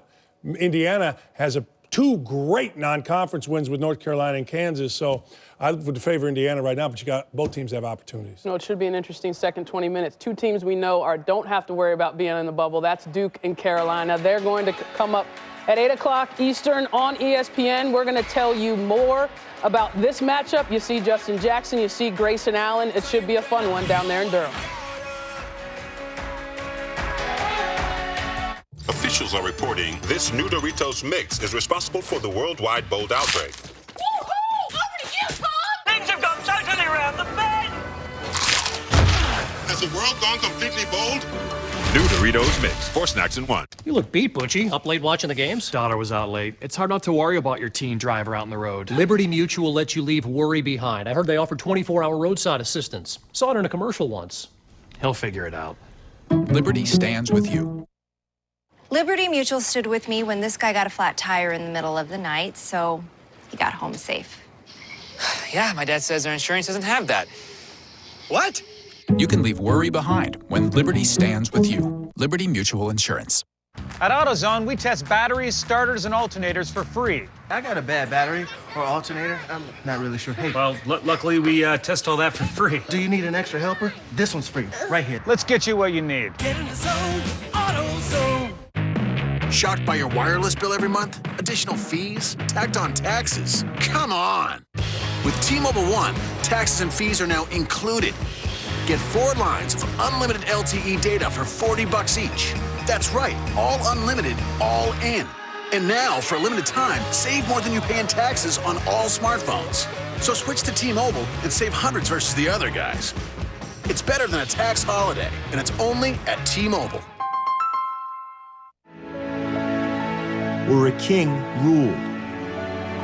Indiana has 2 great non-conference wins with North Carolina and Kansas. So I would favor Indiana right now, but you got both teams have opportunities. No, it should be an interesting second 20 minutes. 2 teams we know don't have to worry about being in the bubble. That's Duke and Carolina. They're going to come up at 8 o'clock Eastern on ESPN. We're going to tell you more about this matchup. You see Justin Jackson, you see Grayson Allen. It should be a fun one down there in Durham. Officials are reporting this new Doritos mix is responsible for the worldwide bold outbreak. Woohoo! Over to you, Tom! Things have gone totally around the bend! Has the world gone completely bold? New Doritos mix, 4 snacks in 1. You look beat, Butchie. Up late watching the games? Daughter was out late. It's hard not to worry about your teen driver out on the road. Liberty Mutual lets you leave worry behind. I heard they offer 24-hour roadside assistance. Saw it in a commercial once. He'll figure it out. Liberty stands with you. Liberty Mutual stood with me when this guy got a flat tire in the middle of the night, so he got home safe. Yeah, my dad says their insurance doesn't have that. What? You can leave worry behind when Liberty stands with you. Liberty Mutual Insurance. At AutoZone, we test batteries, starters, and alternators for free. I got a bad battery or alternator. I'm not really sure. Hey. Well, luckily we test all that for free. Do you need an extra helper? This one's free, right here. Let's get you what you need. Get in the zone, AutoZone. Shocked by your wireless bill every month? Additional fees? Tacked on taxes? Come on! With T-Mobile One, taxes and fees are now included. Get 4 lines of unlimited LTE data for $40 each. That's right, all unlimited, all in. And now, for a limited time, save more than you pay in taxes on all smartphones. So switch to T-Mobile and save hundreds versus the other guys. It's better than a tax holiday, and it's only at T-Mobile. Where a king ruled,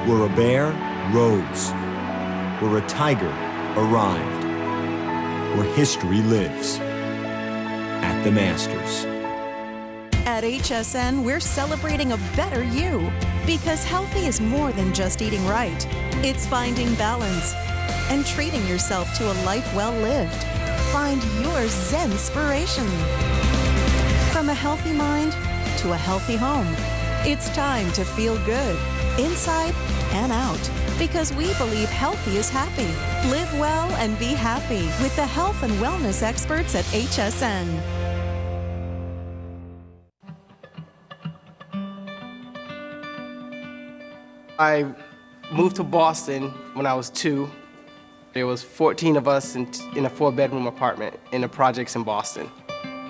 where a bear rose, where a tiger arrived, where history lives. At the Masters. At HSN, we're celebrating a better you. Because healthy is more than just eating right. It's finding balance and treating yourself to a life well lived. Find your Zen-spiration. From a healthy mind to a healthy home. It's time to feel good, inside and out. Because we believe healthy is happy. Live well and be happy with the health and wellness experts at HSN. I moved to Boston when I was 2. There was 14 of us in a 4-bedroom apartment in the projects in Boston.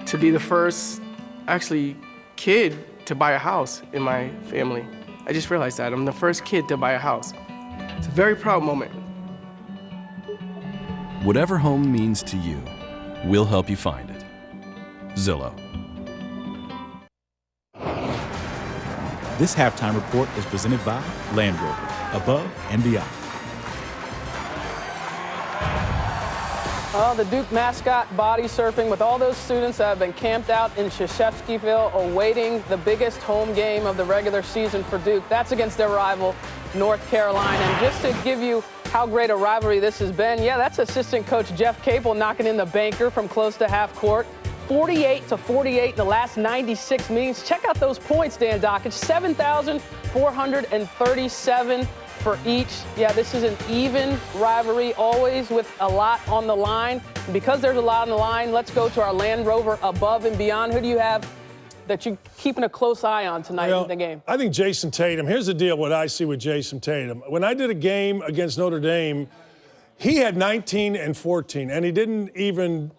To be the first, actually, kid to buy a house in my family. I just realized that. I'm the first kid to buy a house. It's a very proud moment. Whatever home means to you, we'll help you find it. Zillow. This halftime report is presented by Land Rover, above and beyond. Oh, the Duke mascot body surfing with all those students that have been camped out in Krzyzewskiville awaiting the biggest home game of the regular season for Duke. That's against their rival, North Carolina. And just to give you how great a rivalry this has been, yeah, that's assistant coach Jeff Capel knocking in the banker from close to half court. 48-48 in the last 96 meetings. Check out those points, Dan Dockich, 7,437 for each. Yeah, this is an even rivalry, always with a lot on the line. And because there's a lot on the line, let's go to our Land Rover above and beyond. Who do you have that you're keeping a close eye on tonight in the game? I think Jason Tatum. Here's the deal, what I see with Jason Tatum. When I did a game against Notre Dame, he had 19 and 14, and he didn't even,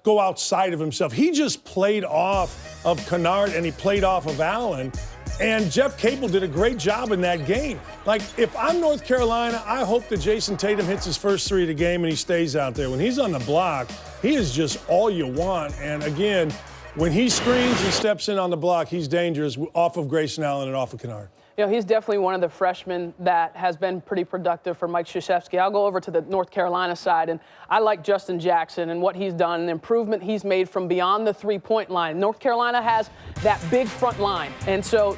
go outside of himself. He just played off of Kennard, and he played off of Allen. And Jeff Capel did a great job in that game. If I'm North Carolina, I hope that Jason Tatum hits his first 3 of the game and he stays out there. When he's on the block, he is just all you want. And again, when he screens and steps in on the block, he's dangerous off of Grayson Allen and off of Kennard. You know, he's definitely one of the freshmen that has been pretty productive for Mike Krzyzewski. I'll go over to the North Carolina side, and I like Justin Jackson and what he's done, the improvement he's made from beyond the three-point line. North Carolina has that big front line, and so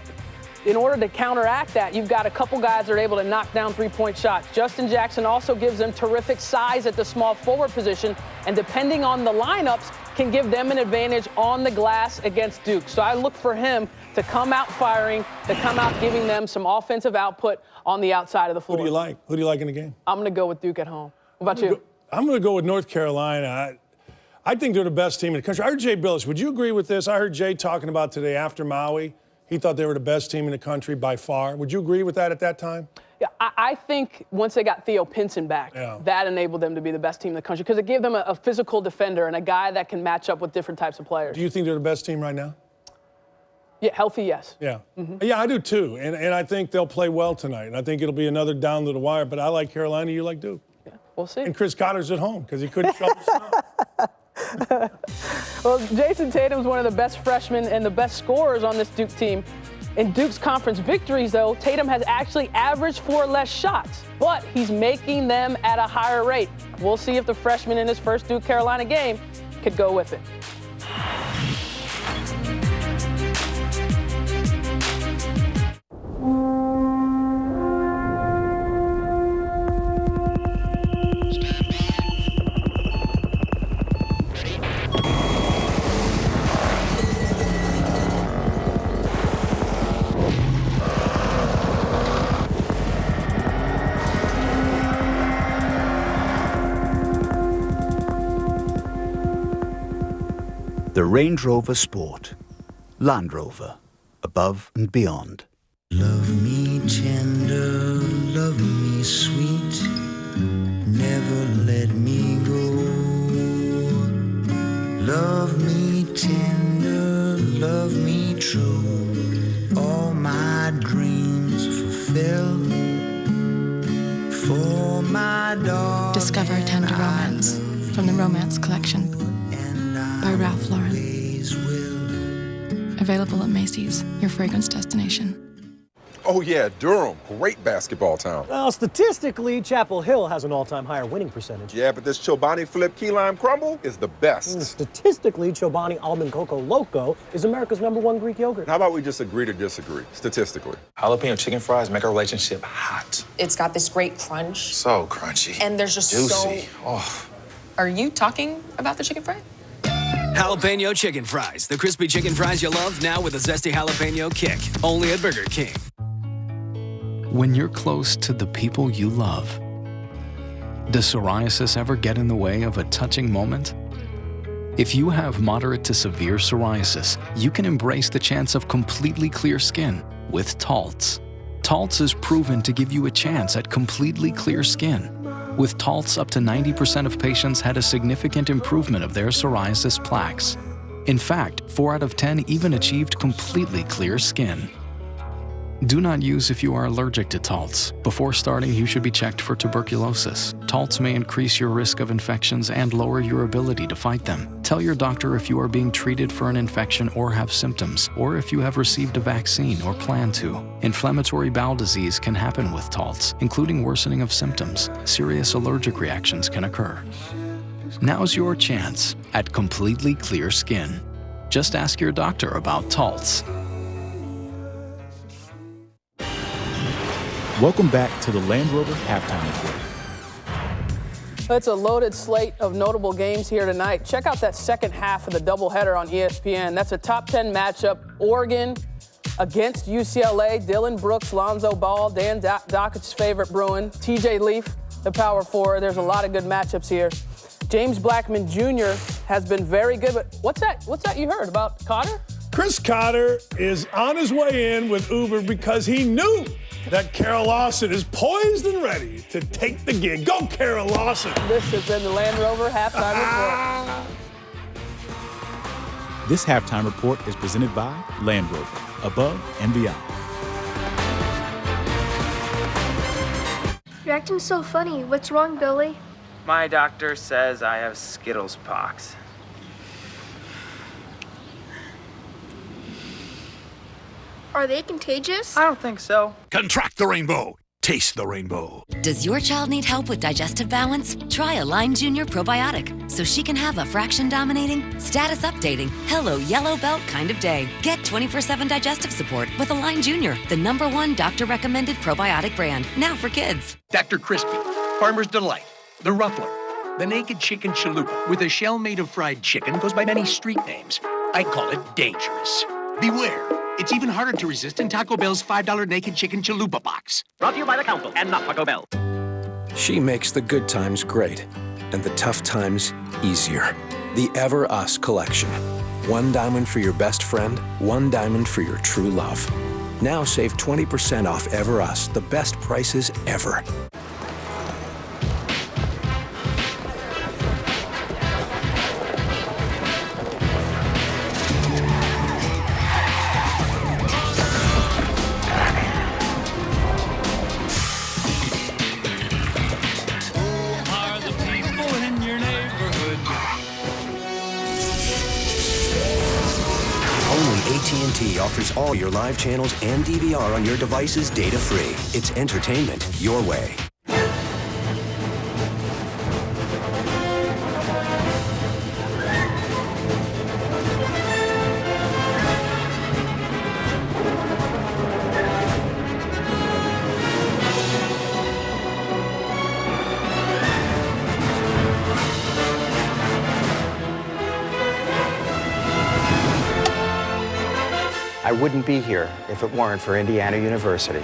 in order to counteract that, you've got a couple guys that are able to knock down three-point shots. Justin Jackson also gives them terrific size at the small forward position, and depending on the lineups, can give them an advantage on the glass against Duke. So I look for him to come out firing, to come out giving them some offensive output on the outside of the floor. Who do you like? Who do you like in the game? I'm going to go with Duke at home. What about you? I'm going to go with North Carolina. I think they're the best team in the country. I heard Jay Billis. Would you agree with this? I heard Jay talking about today after Maui. He thought they were the best team in the country by far. Would you agree with that at that time? Yeah, I think once they got Theo Pinson back, that enabled them to be the best team in the country because it gave them a physical defender and a guy that can match up with different types of players. Do you think they're the best team right now? Yeah, healthy, yes. Yeah. Yeah, I do too. And I think they'll play well tonight. And I think it'll be another down to the wire. But I like Carolina, you like Duke. Yeah, we'll see. And Chris Cotter's at home because he couldn't show the snow. Well, Jason Tatum's one of the best freshmen and the best scorers on this Duke team. In Duke's conference victories, though, Tatum has actually averaged 4 less shots, but he's making them at a higher rate. We'll see if the freshman in his first Duke-Carolina game could go with it. The Range Rover Sport. Land Rover. Above and beyond. Love me tender, love me sweet, never let me go. Love me tender, love me true, all my dreams fulfill. For my dog. Discover a tender romance from the Romance Collection by Ralph Lauren. Available at Macy's, your fragrance destination. Oh, yeah, Durham. Great basketball town. Well, statistically, Chapel Hill has an all-time higher winning percentage. Yeah, but this Chobani Flip Key Lime Crumble is the best. Statistically, Chobani Almond Cocoa Loco is America's #1 Greek yogurt. How about we just agree to disagree, statistically? Jalapeno chicken fries make our relationship hot. It's got this great crunch. So crunchy. And there's just juicy. Oh. Are you talking about the chicken fry? Jalapeno chicken fries. The crispy chicken fries you love, now with a zesty jalapeno kick. Only at Burger King. When you're close to the people you love, does psoriasis ever get in the way of a touching moment? If you have moderate to severe psoriasis, you can embrace the chance of completely clear skin with Taltz. Taltz is proven to give you a chance at completely clear skin. With Taltz, up to 90% of patients had a significant improvement of their psoriasis plaques. In fact, 4 out of 10 even achieved completely clear skin. Do not use if you are allergic to Taltz. Before starting, you should be checked for tuberculosis. Taltz may increase your risk of infections and lower your ability to fight them. Tell your doctor if you are being treated for an infection or have symptoms, or if you have received a vaccine or plan to. Inflammatory bowel disease can happen with Taltz, including worsening of symptoms. Serious allergic reactions can occur. Now's your chance at completely clear skin. Just ask your doctor about Taltz. Welcome back to the Land Rover Halftime Report. It's a loaded slate of notable games here tonight. Check out that second half of the doubleheader on ESPN. That's a top 10 matchup. Oregon against UCLA. Dylan Brooks, Lonzo Ball, Dan Dockett's favorite Bruin, TJ Leaf, the power forward. There's a lot of good matchups here. James Blackman Jr. has been very good. But what's that you heard about Cotter? Chris Cotter is on his way in with Uber because he knew that Carol Lawson is poised and ready to take the gig. Go, Carol Lawson. This has been the Land Rover Halftime Report. This Halftime Report is presented by Land Rover, above and beyond. You're acting so funny. What's wrong, Billy? My doctor says I have Skittles pox. Are they contagious? I don't think so. Contract the rainbow. Taste the rainbow. Does your child need help with digestive balance? Try Align Junior Probiotic so she can have a fraction-dominating, status-updating, hello yellow belt kind of day. Get 24/7 digestive support with Align Junior, the #1 doctor-recommended probiotic brand, now for kids. Dr. Crispy, Farmer's Delight, the Ruffler, The naked chicken chalupa with a shell made of fried chicken goes by many street names. I call it dangerous. Beware. It's even harder to resist in Taco Bell's $5 naked chicken chalupa box. Brought to you by the Council and not Taco Bell. She makes the good times great and the tough times easier. The Ever Us collection. 1 diamond for your best friend, 1 diamond for your true love. Now save 20% off Ever Us, the best prices ever. AT&T offers all your live channels and DVR on your devices data-free. It's entertainment your way. I wouldn't be here if it weren't for Indiana University.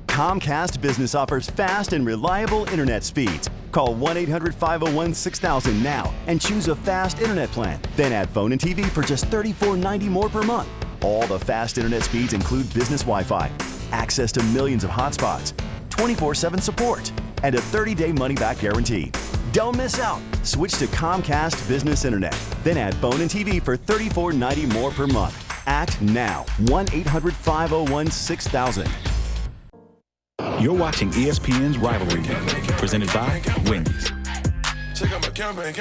Comcast Business offers fast and reliable internet speeds. Call 1-800-501-6000 now and choose a fast internet plan. Then add phone and TV for just $34.90 more per month. All the fast internet speeds include business Wi-Fi, access to millions of hotspots, 24/7 support, and a 30-day money-back guarantee. Don't miss out. Switch to Comcast Business Internet. Then add phone and TV for $34.90 more per month. Act now. 1-800-501-6000. You're watching ESPN's Rivalry Week, presented by Wendy's. Check out my campaign.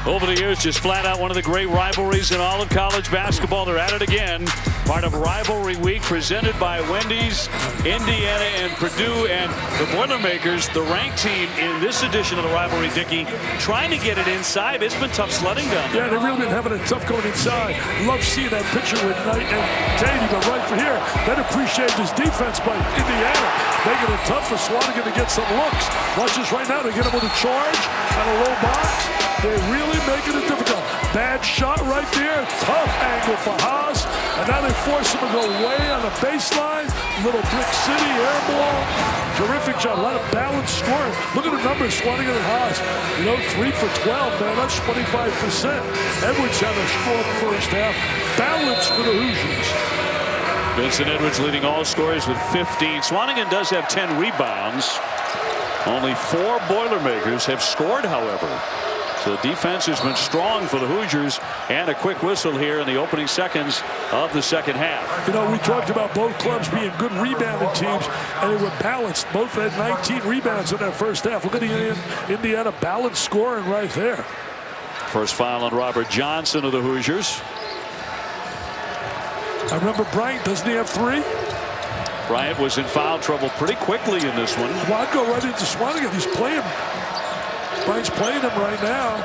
Over the years, just flat out one of the great rivalries in all of college basketball. They're at it again. Part of Rivalry Week presented by Wendy's, Indiana, and Purdue. And the Boilermakers, the ranked team in this edition of the Rivalry, Dickie, trying to get it inside. It's been tough sledding down there. Yeah, they've really been having it tough going inside. Love seeing that picture with Knight and Katie, but right for here, then appreciate this defense by Indiana, making it tough for Swanigan to get some looks. Watch this right now. They get him with a charge and a low box. They're really making it difficult. Bad shot right there. Tough angle for Haas. And now they force him to go way on the baseline. Little Brick City air ball. Terrific job. A lot of balanced scoring. Look at the numbers, Swanigan and Haas. 3 for 12, man. That's 25%. Edwards had a strong first half. Balance for the Hoosiers. Vincent Edwards leading all scorers with 15. Swanigan does have 10 rebounds. Only 4 Boilermakers have scored, however. So the defense has been strong for the Hoosiers, and a quick whistle here in the opening seconds of the second half. We talked about both clubs being good rebounding teams, and they were balanced. Both had 19 rebounds in that first half. Look at the Indiana balanced scoring right there. First foul on Robert Johnson of the Hoosiers. I remember Bryant, doesn't he have 3? Bryant was in foul trouble pretty quickly in this one. Well, I'd go right into Swanigan. He's playing. Bryant's playing him right now.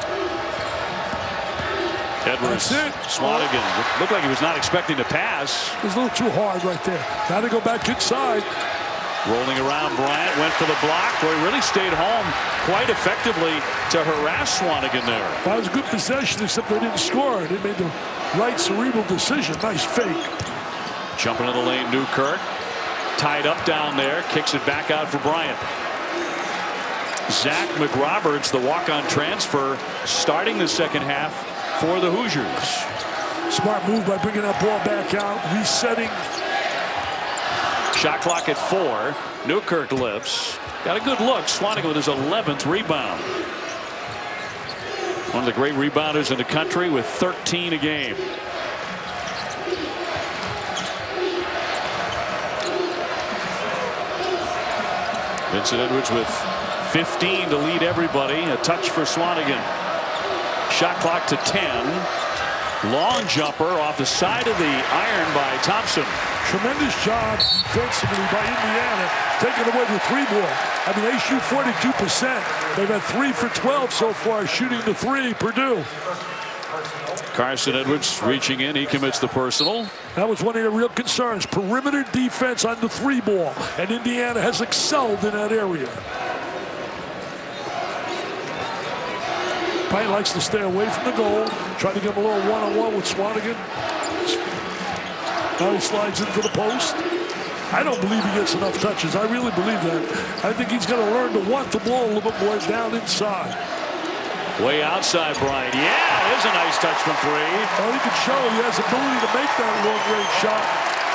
Edwards, Swanigan looked like he was not expecting to pass. It was a little too hard right there. Now they go back inside. Rolling around, Bryant went for the block, where he really stayed home quite effectively to harass Swanigan there. Well, that was a good possession, except they didn't score. They made the right cerebral decision. Nice fake. Jumping in the lane, Newkirk. Tied up down there, kicks it back out for Bryant. Zach McRoberts, the walk-on transfer, starting the second half for the Hoosiers. Smart move by bringing that ball back out, resetting Shot clock at 4. Newkirk lifts. Got a good look. Swanigan with his 11th rebound. One of the great rebounders in the country with 13 a game. Vincent Edwards with 15 to lead everybody. A touch for Swanigan. Shot clock to 10. Long jumper off the side of the iron by Thompson. Tremendous job defensively by Indiana, taking away the 3-ball. I mean, they shoot 42%. They've had 3 for 12 so far, shooting the 3. Purdue. Carson Edwards reaching in. He commits the personal. That was one of the real concerns. Perimeter defense on the 3-ball, and Indiana has excelled in that area. Bryant likes to stay away from the goal, trying to get him a little one-on-one with Swanigan. Now he slides into the post. I don't believe he gets enough touches. I really believe that. I think he's got to learn to want the ball a little bit more down inside. Way outside Bryant. Yeah, there's a nice touch from 3. Well, he can show he has the ability to make that long-range shot.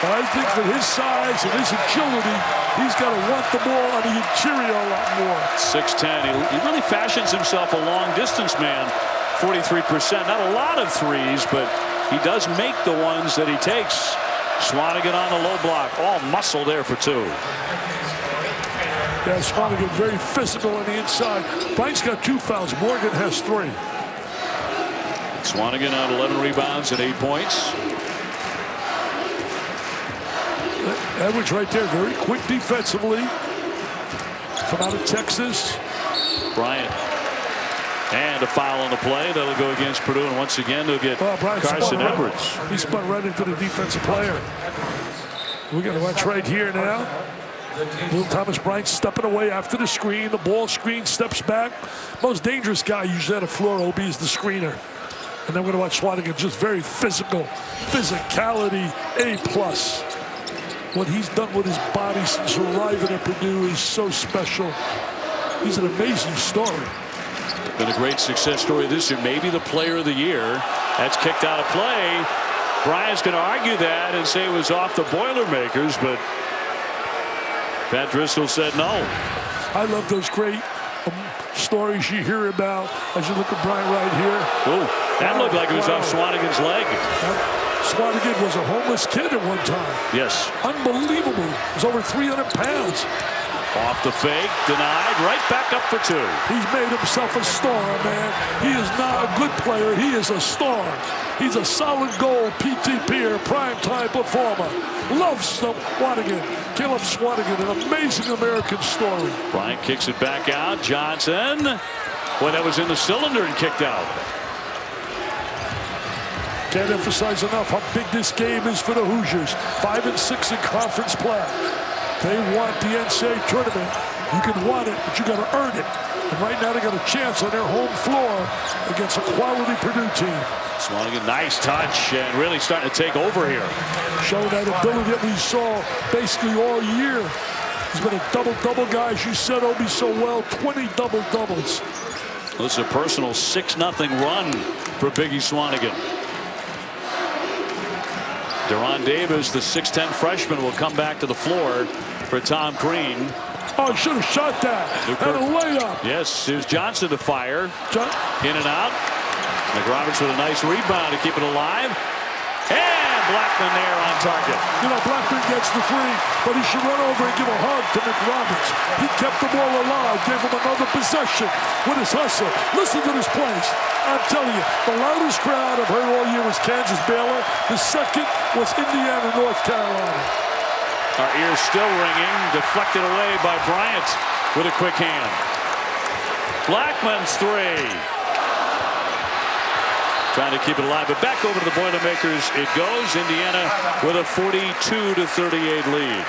But I think for his size and his agility, he's got to want the ball on the interior a lot more. 6'10". He really fashions himself a long-distance man. 43%. Not a lot of threes, but he does make the ones that he takes. Swanigan on the low block. All muscle there for 2. Yeah, Swanigan very physical on the inside. Bryant's got 2 fouls. Morgan has 3. Swanigan on 11 rebounds and 8 points. Edwards right there, very quick defensively. From out of Texas. Bryant. And a foul on the play. That'll go against Purdue. And once again, they'll get Carson Edwards. He spun right into the defensive player. We're going to watch right here now. Will Thomas Bryant stepping away after the screen. The ball screen, steps back. Most dangerous guy usually at a floor, OB, is the screener. And then we're going to watch Swanigan, just very physical. Physicality, A+. What he's done with his body since arriving at Purdue is so special. He's an amazing story. Been a great success story this year. Maybe the player of the year. That's kicked out of play. Bryant's going to argue that and say it was off the Boilermakers, but Pat Driscoll said no. I love those great stories you hear about as you look at Bryant right here. Oh, that looked like it was off Swanigan's leg. Swanigan was a homeless kid at one time. Yes. Unbelievable. He was over 300 pounds. Off the fake, denied, right back up for 2. He's made himself a star, man. He is not a good player. He is a star. He's a solid goal PTPer, primetime performer. Loves Swanigan. Caleb Swanigan, an amazing American story. Bryant kicks it back out. Johnson. Boy, that was in the cylinder and kicked out. Can't emphasize enough how big this game is for the Hoosiers. 5 and 6 in conference play. They want the NCAA tournament. You can want it, but you got to earn it. And right now they got a chance on their home floor against a quality Purdue team. Swanigan, nice touch, and really starting to take over here. Showing that ability that we saw basically all year. He's been a double-double guy, as you said, Obi, so well. 20 double-doubles. This is a personal 6-0 run for Biggie Swanigan. Deron Davis, the 6'10 freshman, will come back to the floor for Tom Crean. Oh, should have shot that. And a layup. Yes, here's Johnson to fire. In and out. McRoberts with a nice rebound to keep it alive. And Blackman there on target. You know, Blackman gets the 3, but he should run over and give a hug to McRoberts. He kept the ball alive, gave him another possession with his hustle. Listen to this place. I'm telling you, the loudest crowd I've heard all year was Kansas Baylor. The second was Indiana, North Carolina. Our ears still ringing, deflected away by Bryant with a quick hand. Blackman's 3. Trying to keep it alive, but back over to the Boilermakers it goes. Indiana with a 42-38 lead.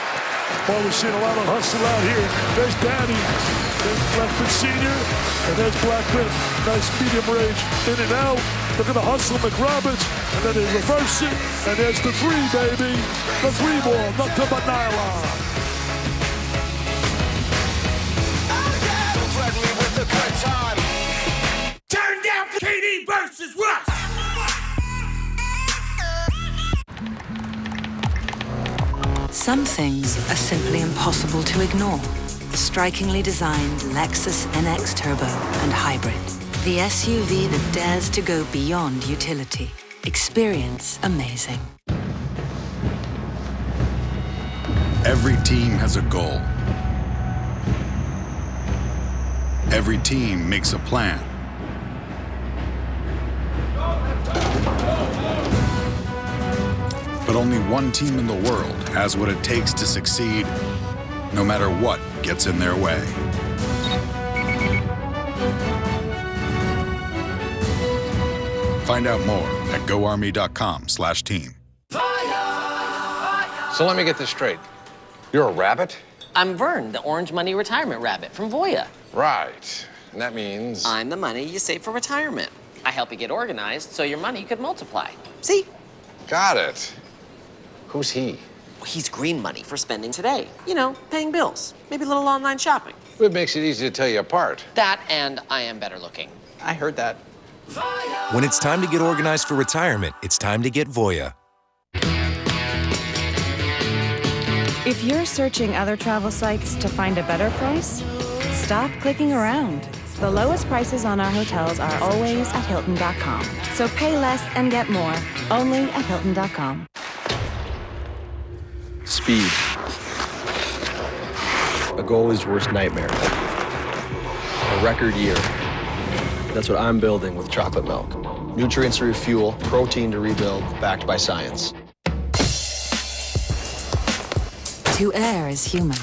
Well, we've seen a lot of hustle out here. There's Daddy, there's Blackman Sr., and there's Blackman. Nice medium range in and out. They're going to hustle McRoberts, and then they reverse it, and there's the 3, baby. The 3 ball, nothing but nylon. Turn down KD versus Russ. Some things are simply impossible to ignore. The strikingly designed Lexus NX Turbo and Hybrid. The SUV that dares to go beyond utility. Experience amazing. Every team has a goal. Every team makes a plan. But only one team in the world has what it takes to succeed, no matter what gets in their way. Find out more at goarmy.com/team. So let me get this straight. You're a rabbit? I'm Vern, the Orange Money Retirement Rabbit from Voya. Right. And that means... I'm the money you save for retirement. I help you get organized so your money could multiply. See? Got it. Who's he? He's green money for spending today. You know, paying bills. Maybe a little online shopping. What makes it easy to tell you apart? That and I am better looking. I heard that. When it's time to get organized for retirement, it's time to get Voya. If you're searching other travel sites to find a better price, stop clicking around. The lowest prices on our hotels are always at Hilton.com. So pay less and get more, only at Hilton.com. Speed. A goalie's worst nightmare. A record year. That's what I'm building with chocolate milk. Nutrients to refuel, protein to rebuild, backed by science. To err is human.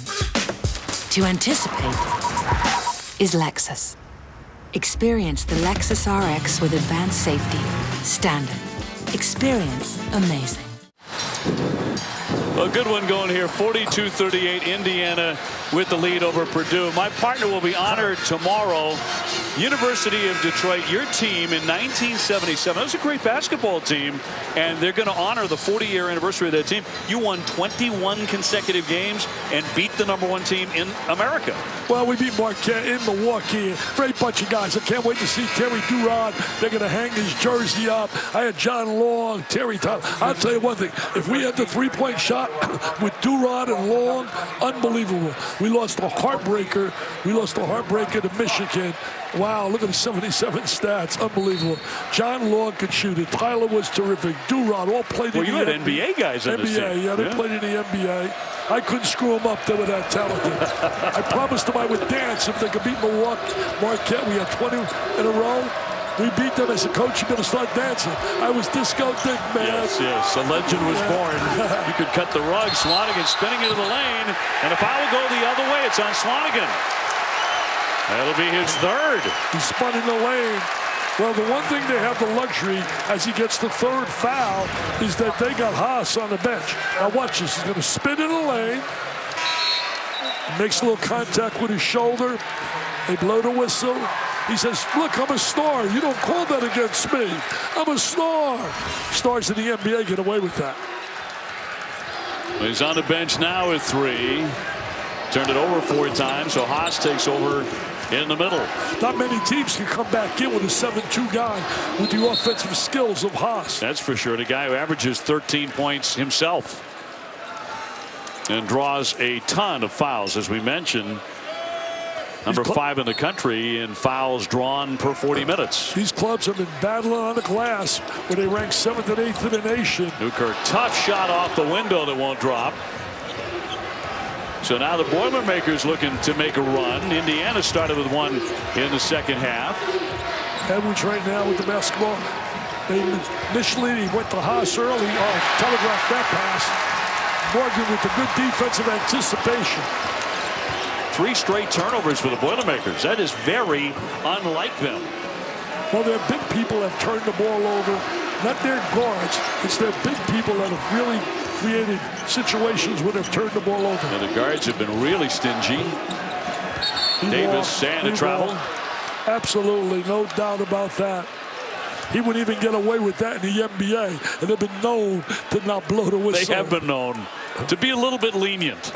To anticipate is Lexus. Experience the Lexus RX with advanced safety. Standard. Experience amazing. A good one going here, 42-38, Indiana with the lead over Purdue. My partner will be honored tomorrow. University of Detroit, your team in 1977. That was a great basketball team, and they're going to honor the 40-year anniversary of that team. You won 21 consecutive games and beat the #1 team in America. Well, we beat Marquette in Milwaukee. Great bunch of guys. I can't wait to see Terry Durod. They're going to hang his jersey up. I had John Long, Terry Tyler. I'll tell you one thing. If we had the three-point shot with Durod and Long, unbelievable. We lost a heartbreaker. To Michigan. Wow, look at the 77 stats. Unbelievable. John Long could shoot it. Tyler was terrific. Durod all played in the NBA. Well, you had NBA guys on this team. Yeah, they played in the NBA. I couldn't screw them up. They were that talented. I promised them I would dance if they could beat Milwaukee. Marquette, we had 20 in a row. We beat them. As a coach, you're going to start dancing. I was Disco Dick, man. Yes. A legend was born. You could cut the rug. Swanigan spinning into the lane. And if I will go the other way, it's on Swanigan. That'll be his third. He spun in the lane. Well, the one thing they have the luxury as he gets the third foul is that they got Haas on the bench. Now watch this. He's going to spin in the lane. Makes a little contact with his shoulder. They blow the whistle. He says, look, I'm a star. You don't call that against me. I'm a star. Stars in the NBA get away with that. He's on the bench now with 3. Turned it over 4 times, so Haas takes over in the middle. Not many teams can come back in with a 7-2 guy with the offensive skills of Haas. That's for sure. The guy who averages 13 points himself and draws a ton of fouls, as we mentioned. Number 5 in the country in fouls drawn per 40 minutes. These clubs have been battling on the glass where they rank 7th and 8th in the nation. Newkirk, tough shot off the window that won't drop. So now the Boilermakers looking to make a run. Indiana started with 1 in the second half. Edwards right now with the basketball. Initially he went to Haas early, telegraphed that pass. Morgan with the good defensive anticipation. 3 straight turnovers for the Boilermakers. That is very unlike them. Well, their big people have turned the ball over. Not their guards. It's their big people that have really created situations where they've turned the ball over. And the guards have been really stingy. Davis saying to travel. Absolutely, no doubt about that. He wouldn't even get away with that in the NBA, and they've been known to not blow the whistle. They have been known to be a little bit lenient.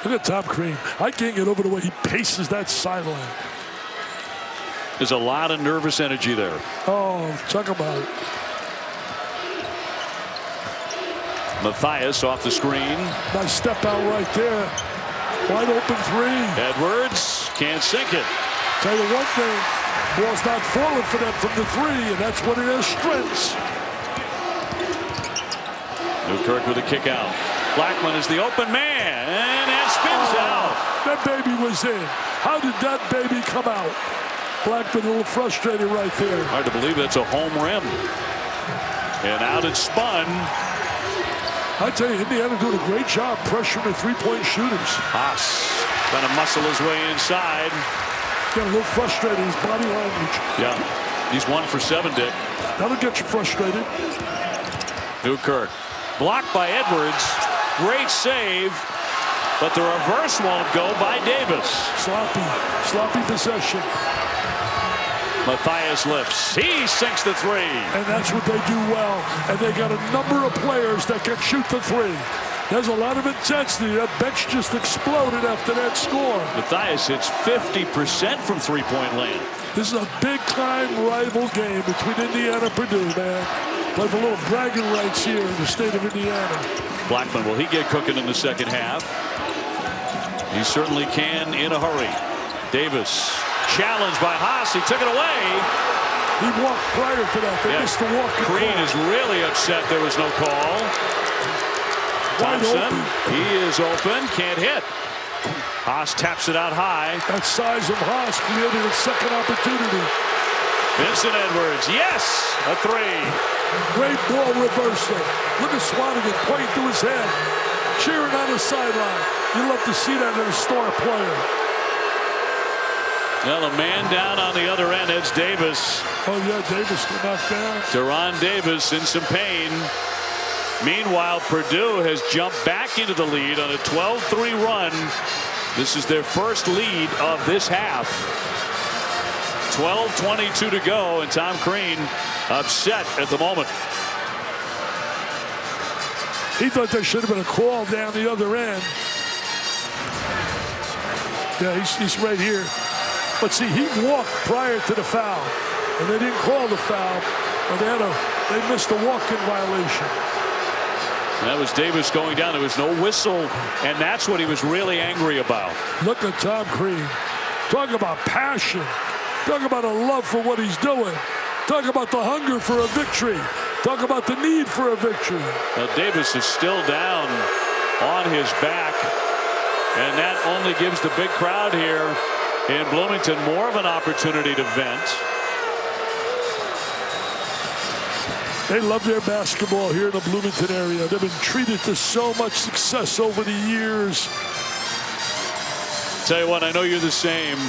Look at Tom Crean. I can't get over the way he paces that sideline. There's a lot of nervous energy there. Oh, talk about it. Matthias off the screen. Nice step out right there. Wide open three. Edwards can't sink it. Tell you one thing, ball's not falling for them from the three, and that's one of their strengths. Newkirk with a kick out. Blackman is the open man, and it spins out. That baby was in. How did that baby come out? Blackman a little frustrated right there. Hard to believe that's a home rim. And out it spun. I tell you, Indiana doing a great job pressuring the three-point shooters. Haas trying to muscle his way inside. Got a little frustrated, his body language. Yeah, he's 1 for 7, Dick. That'll get you frustrated. Newkirk blocked by Edwards. Great save, but the reverse won't go by Davis. Sloppy possession. Matthias lifts. He sinks the three. And that's what they do well. And they got a number of players that can shoot the three. There's a lot of intensity. That bench just exploded after that score. Matthias hits 50% from three-point land. This is a big-time rival game between Indiana and Purdue, man. Play for a little bragging rights here in the state of Indiana. Blackman, will he get cooking in the second half? He certainly can in a hurry. Davis challenged by Haas. He took it away. He walked prior to that. They missed the walk. Green is really upset there was no call. Thompson, he is open, can't hit. Haas taps it out high. That size of Haas created a second opportunity. Vincent Edwards, yes, a three. Great ball reversal. Look at Swanigan pointing to his head, cheering on the sideline. You love to see that in a star player. Well, a man down on the other end. It's Davis. Oh, yeah, Davis got knocked down. Deron Davis in some pain. Meanwhile, Purdue has jumped back into the lead on a 12-3 run. This is their first lead of this half. 12:22 to go, and Tom Crean upset at the moment. He thought there should have been a call down the other end. Yeah, he's right here. But see, he walked prior to the foul, and they didn't call the foul, and they missed a walk-in violation. That was Davis going down. There was no whistle, and that's what he was really angry about. Look at Tom Crean. Talk about passion. Talk about a love for what he's doing. Talk about the hunger for a victory. Talk about the need for a victory. Now, Davis is still down on his back, and that only gives the big crowd here in Bloomington more of an opportunity to vent. They love their basketball here in the Bloomington area. They've been treated to so much success over the years. Tell you what, I know you're the same.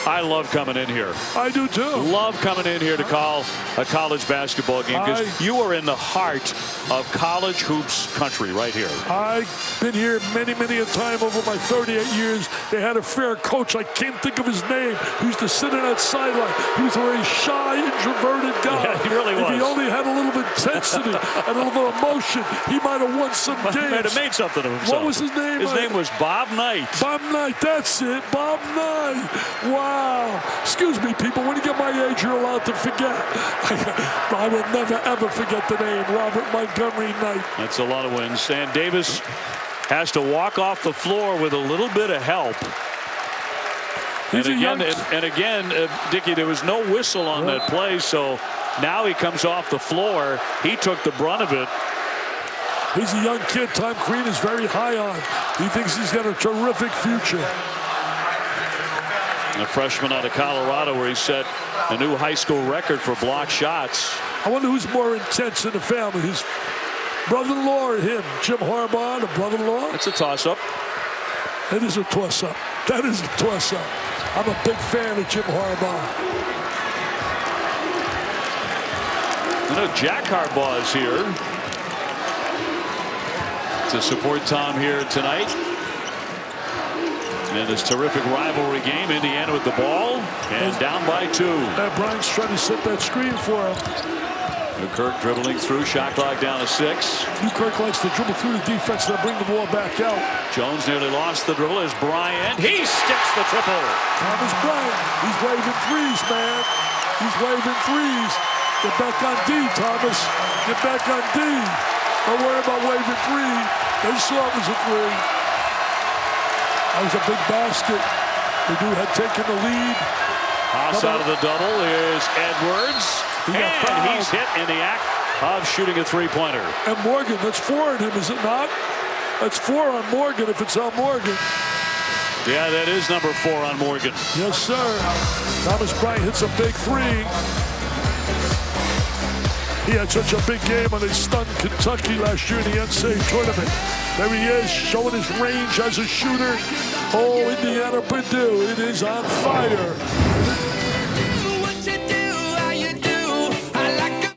I love coming in here. I do too. Love coming in here to call a college basketball game because you are in the heart of college hoops country right here. I've been here many a time over my 38 years. They had a fair coach. I can't think of his name. He used to sit in that sideline. He was a very shy, introverted guy. Yeah, he really was. If he only had a little bit of intensity and a little bit of emotion, he might have won some games. Might have made something of himself. What was his name? His name was Bob Knight. Bob Knight, that's it. Bob Knight. Wow. Excuse me, people. When you get my age, you're allowed to forget. I will never, ever forget the name, Robert Montgomery Knight. That's a lot of wins. And Davis has to walk off the floor with a little bit of help. And again, Dickie, there was no whistle on that play, so now he comes off the floor. He took the brunt of it. He's a young kid Tom Crean is very high on. He thinks he's got a terrific future. A freshman out of Colorado where he set a new high school record for block shots. I wonder who's more intense in the family, his brother-in-law or him? Jim Harbaugh, the brother-in-law? It's a toss-up. It is a toss-up. That is a toss-up. I'm a big fan of Jim Harbaugh. You know, Jack Harbaugh is here to support Tom here tonight. And this terrific rivalry game, Indiana with the ball and down by 2. Bryant's trying to set that screen for him. Newkirk dribbling through, shot clock down to 6. Newkirk likes to dribble through the defense and bring the ball back out. Jones nearly lost the dribble as Bryant. He sticks the triple. Thomas Bryant, he's waving threes, man. He's waving threes. Get back on D, Thomas. Get back on D. Don't worry about waving three. They saw it was a three. That was a big basket. Purdue had taken the lead. Haas out of the double is Edwards. And he's hit in the act of shooting a three-pointer. And Morgan, that's 4 on him, is it not? That's 4 on Morgan if it's on Morgan. Yeah, that is number 4 on Morgan. Yes, sir. Thomas Bryant hits a big three. He had such a big game when they stunned Kentucky last year in the NCAA tournament. There he is, showing his range as a shooter. Oh, Indiana, Purdue, it is on fire.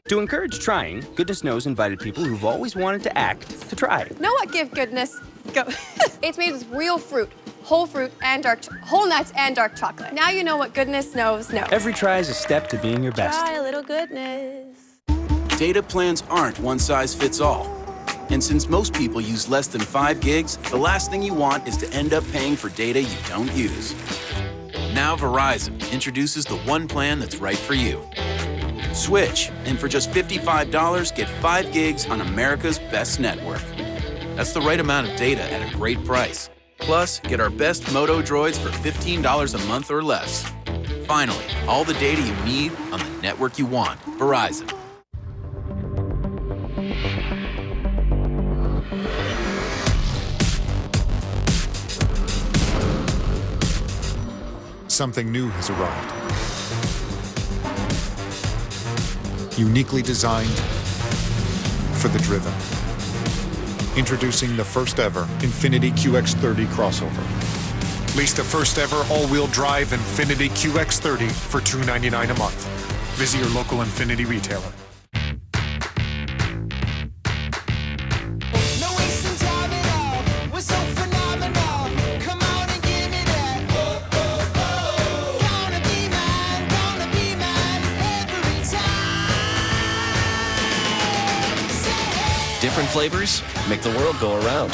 To encourage trying, Goodness Knows invited people who've always wanted to act to try. Know what Give Goodness go? It's made with real fruit, whole whole nuts and dark chocolate. Now you know what Goodness Knows. Every try is a step to being your best. Try a little goodness. Data plans aren't one size fits all. And since most people use less than 5 gigs, the last thing you want is to end up paying for data you don't use. Now Verizon introduces the one plan that's right for you. Switch, and for just $55, get 5 gigs on America's best network. That's the right amount of data at a great price. Plus, get our best Moto droids for $15 a month or less. Finally, all the data you need on the network you want. Verizon. Something new has arrived. Uniquely designed for the driven. Introducing the first ever Infiniti QX30 crossover. Lease the first ever all-wheel drive Infiniti QX30 for $299 a month. Visit your local Infiniti retailer. Different flavors make the world go around.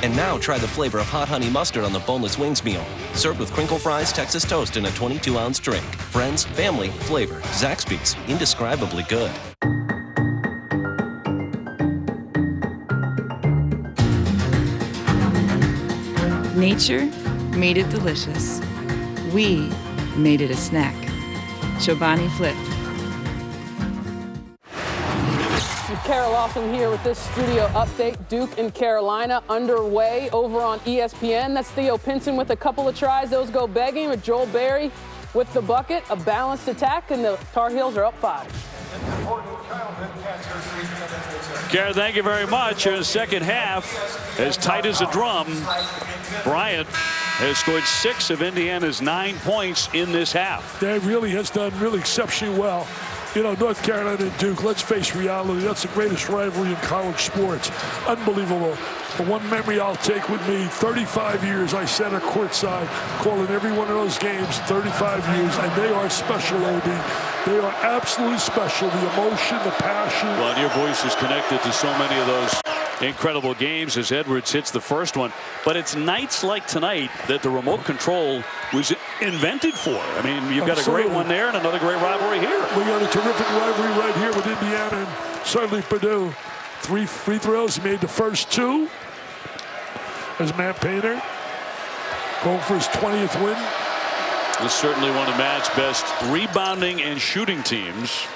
And now try the flavor of hot honey mustard on the boneless wings meal. Served with crinkle fries, Texas toast, and a 22-ounce drink. Friends, family, flavor. Zaxby's. Indescribably good. Nature made it delicious. We made it a snack. Chobani Flip. Kara Lawson here with this studio update. Duke and Carolina underway over on ESPN. That's Theo Pinson with a couple of tries. Those go begging with Joel Berry with the bucket. A balanced attack, and the Tar Heels are up 5. Kara, thank you very much. In the second half, as tight as a drum, Bryant has scored 6 of Indiana's 9 points in this half. That really has done really exceptionally well. You know, North Carolina and Duke, let's face reality, that's the greatest rivalry in college sports. Unbelievable. The one memory I'll take with me, 35 years I sat at courtside calling every one of those games, 35 years, and they are special, Obi. They are absolutely special. The emotion, the passion. Well, and your voice is connected to so many of those incredible games as Edwards hits the first one. But it's nights like tonight that the remote control was invented for. I mean, you've got a great one there and another great rivalry here. We got a terrific rivalry right here with Indiana and certainly Purdue. 3 free throws. He made the first 2. There's Matt Painter going for his 20th win. This is certainly one of Matt's best rebounding and shooting teams,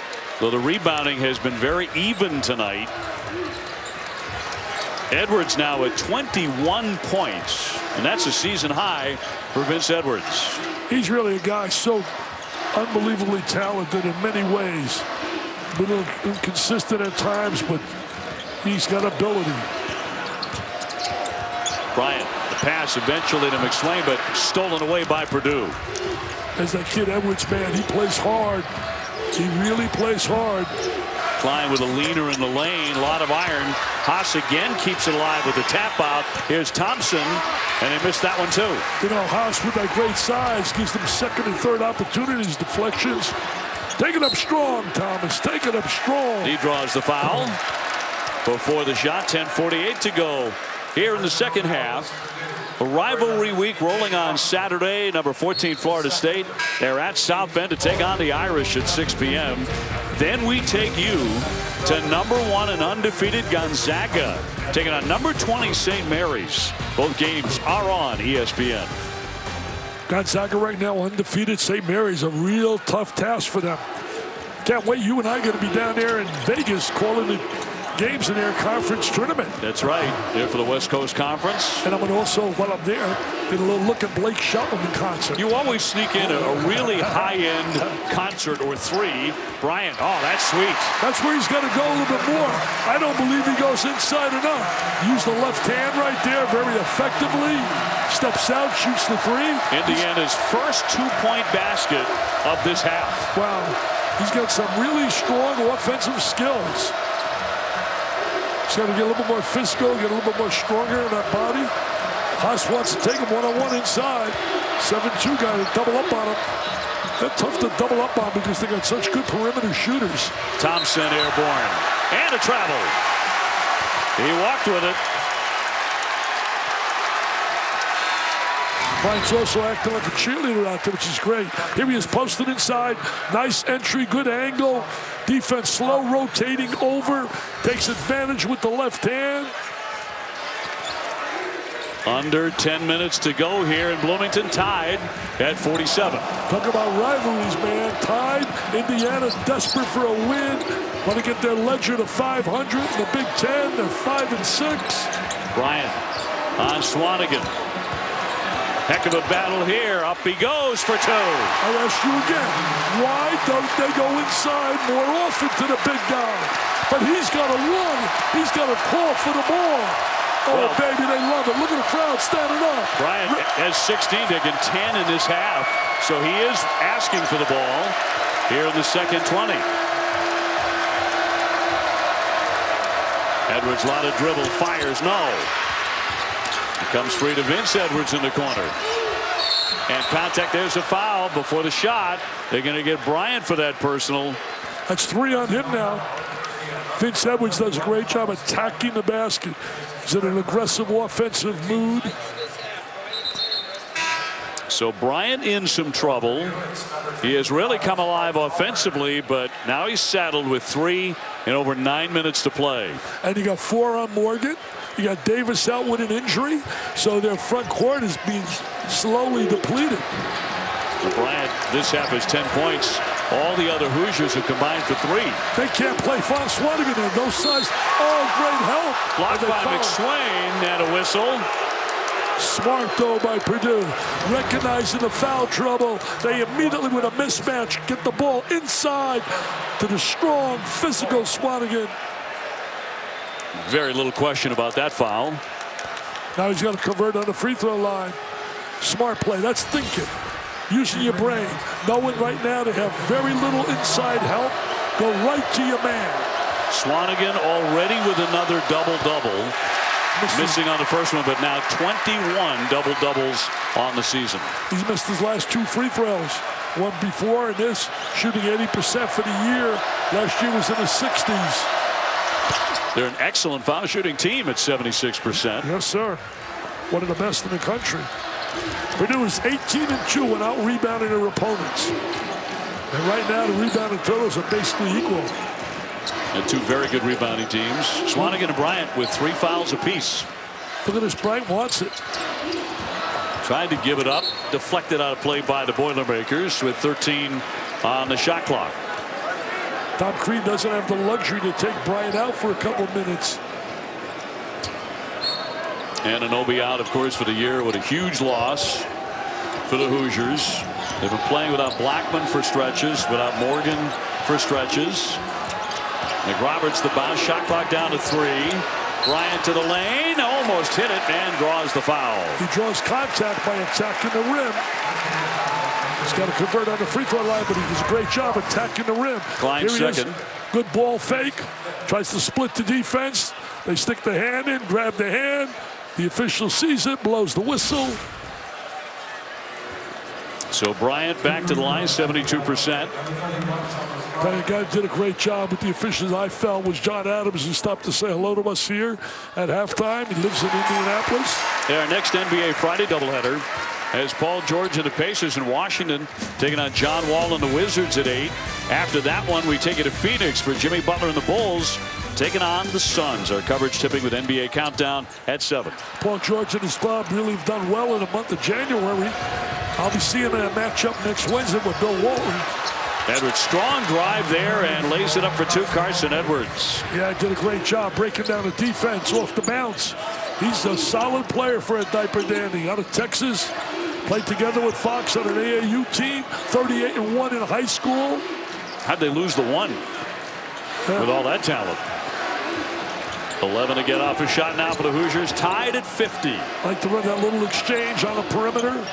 though the rebounding has been very even tonight. Edwards now at 21 points, and that's a season high for Vince Edwards. He's really a guy so unbelievably talented in many ways. A little inconsistent at times, but he's got ability. Bryant, the pass eventually to McSwain, but stolen away by Purdue. As that kid Edwards, man, he plays hard. He really plays hard. Klein with a leaner in the lane, a lot of iron. Haas again keeps it alive with the tap out. Here's Thompson, and he missed that one too. You know, Haas with that great size gives them second and third opportunities, deflections. Take it up strong, Thomas. Take it up strong. He draws the foul before the shot. 10:48 to go here in the second half. A rivalry week rolling on Saturday. Number 14 Florida State. They're at South Bend to take on the Irish at 6 p.m. Then we take you to #1 and undefeated Gonzaga, taking on #20 St. Mary's. Both games are on ESPN. Gonzaga right now undefeated. St. Mary's, a real tough task for them. Can't wait. You and I are going to be down there in Vegas calling the games in their conference tournament. That's right. There for the West Coast Conference. And I'm going to also, while I'm there, get a little look at Blake Shelton in concert. You always sneak in a really high-end concert or three. Bryant, oh, that's sweet. That's where he's got to go a little bit more. I don't believe he goes inside enough. Use the left hand right there very effectively. Steps out, shoots the three. Indiana's first two-point basket of this half. Wow. He's got some really strong offensive skills. He's got to get a little bit more physical, get a little bit more stronger in that body. Haas wants to take him one-on-one inside. 7-2 guy to double up on him. They're tough to double up on because they got such good perimeter shooters. Thompson airborne. And a travel. He walked with it. Bryant's also acting like a cheerleader out there, which is great. Here he is posted inside. Nice entry, good angle. Defense slow, rotating over. Takes advantage with the left hand. Under 10 minutes to go here in Bloomington, tied at 47. Talk about rivalries, man. Tied. Indiana's desperate for a win. Want to get their ledger to 500 in the Big Ten. They're 5-6. Bryant on Swanigan. Heck of a battle here. Up he goes for two. I'll ask you again, why don't they go inside more often to the big guy? But he's got to run. He's got to call for the ball. Oh, well, baby, they love it. Look at the crowd standing up. Bryant has 16, taking 10 in this half. So he is asking for the ball here in the second 20. Edwards, a lot of dribble, fires, no. Comes free to Vince Edwards in the corner. And contact, there's a foul before the shot. They're going to get Bryant for that personal. That's 3 on him now. Vince Edwards does a great job attacking the basket. He's in an aggressive offensive mood. So Bryant in some trouble. He has really come alive offensively, but now he's saddled with 3 in over 9 minutes to play. And you got 4 on Morgan. You got Davis out with an injury, so their front court is being slowly depleted. For Bryant, this half is 10 points. All the other Hoosiers have combined for 3. They can't play Fon Swanigan there. No size. Oh, great help. Blocked by McSwain and a whistle. Smart, though, by Purdue. Recognizing the foul trouble. They immediately, with a mismatch, get the ball inside to the strong, physical Swanigan. Very little question about that foul. Now he's got to convert on the free throw line. Smart play. That's thinking. Using your brain. Knowing right now they have very little inside help. Go right to your man. Swanigan already with another double-double. Missing on the first one, but now 21 double-doubles on the season. He's missed his last 2 free throws. One before and this, shooting 80% for the year. Last year was in the 60s. They're an excellent foul shooting team at 76%. Yes, sir. One of the best in the country. Purdue is 18-2 when out rebounding their opponents. And right now the rebounding totals are basically equal. And 2 very good rebounding teams. Swanigan and Bryant with 3 fouls apiece. Look at this. Bryant wants it. Tried to give it up. Deflected out of play by the Boilermakers with 13 on the shot clock. Tom Crean doesn't have the luxury to take Bryant out for a couple minutes. And Anunoby out, of course, for the year with a huge loss for the Hoosiers. They've been playing without Blackman for stretches, without Morgan for stretches. McRoberts the bounce, shot clock down to 3. Bryant to the lane, almost hit it and draws the foul. He draws contact by attacking the rim. He's got to convert on the free throw line, but he does a great job attacking the rim. Klein second. Good ball fake. Tries to split the defense. They stick the hand in, grab the hand. The official sees it, blows the whistle. So Bryant back to the line, 72%. The guy did a great job with the officials. I felt was John Adams, who stopped to say hello to us here at halftime. He lives in Indianapolis. Our next NBA Friday doubleheader as Paul George and the Pacers in Washington taking on John Wall and the Wizards at 8. After that one, we take it to Phoenix for Jimmy Butler and the Bulls taking on the Suns. Our coverage tipping with NBA Countdown at 7. Paul George and his club really have done well in the month of January. I'll be seeing a matchup next Wednesday with Bill Walton. Edwards, strong drive there and lays it up for 2. Carson Edwards. Yeah, did a great job breaking down the defense off the bounce. He's a solid player for a diaper dandy out of Texas. Played together with Fox on an AAU team. 38-1 in high school. How'd they lose the 1 with all that talent? 11 to get off a shot now for the Hoosiers. Tied at 50. Like to run that little exchange on the perimeter.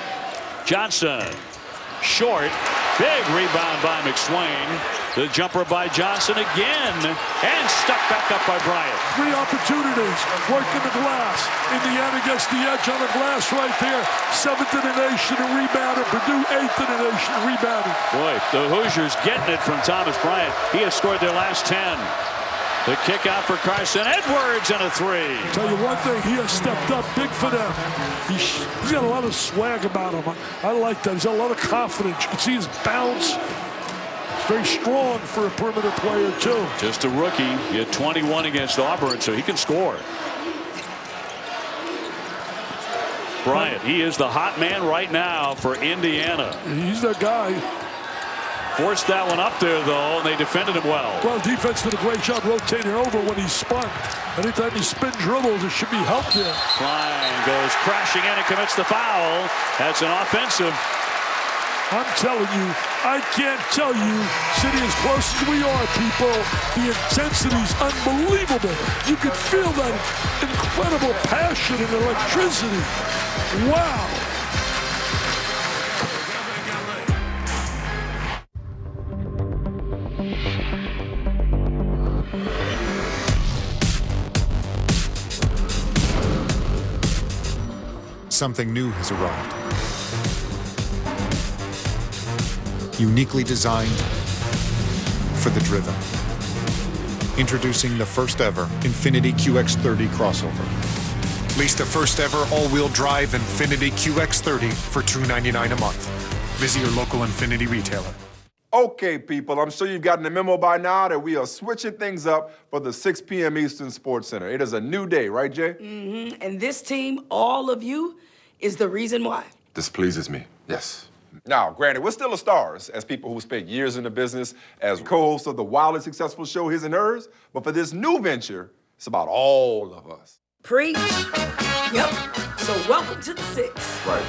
Johnson. Short. Big rebound by McSwain. The jumper by Johnson again. And stuck back up by Bryant. 3 opportunities. Working the glass. Indiana gets the edge on the glass right there. 7th in the nation in rebounding. Purdue 8th in the nation in rebounding. Boy, the Hoosiers getting it from Thomas Bryant. He has scored their last 10. The kick out for Carson Edwards and a 3. Tell you one thing, he has stepped up big for them. He's got a lot of swag about him. I like that. He's got a lot of confidence. You can see his bounce. He's very strong for a perimeter player, too. Just a rookie. He had 21 against Auburn, so he can score. Bryant, he is the hot man right now for Indiana. He's that guy. Forced that one up there, though, and they defended him well. Well, defense did a great job rotating over when he spun. Anytime he spin dribbles, it should be help there. Klein goes crashing in and commits the foul. That's an offensive. I'm telling you, I can't tell you, sitting as close as we are, people, the intensity's unbelievable. You can feel that incredible passion and electricity. Wow. Something new has arrived. Uniquely designed for the driven. Introducing the first ever Infiniti QX30 crossover. Lease the first ever all-wheel drive Infiniti QX30 for $299 a month. Visit your local Infiniti retailer. Okay, people, I'm sure you've gotten the memo by now that we are switching things up for the 6 p.m. Eastern Sports Center. It is a new day, right, Jay? Mm-hmm. And this team, all of you, is the reason why. This pleases me, yes. Now, granted, we're still the stars as people who spent years in the business as co-hosts of the wildly successful show His and Hers, but for this new venture, it's about all of us. Preach. Yep. So welcome to the 6. Right.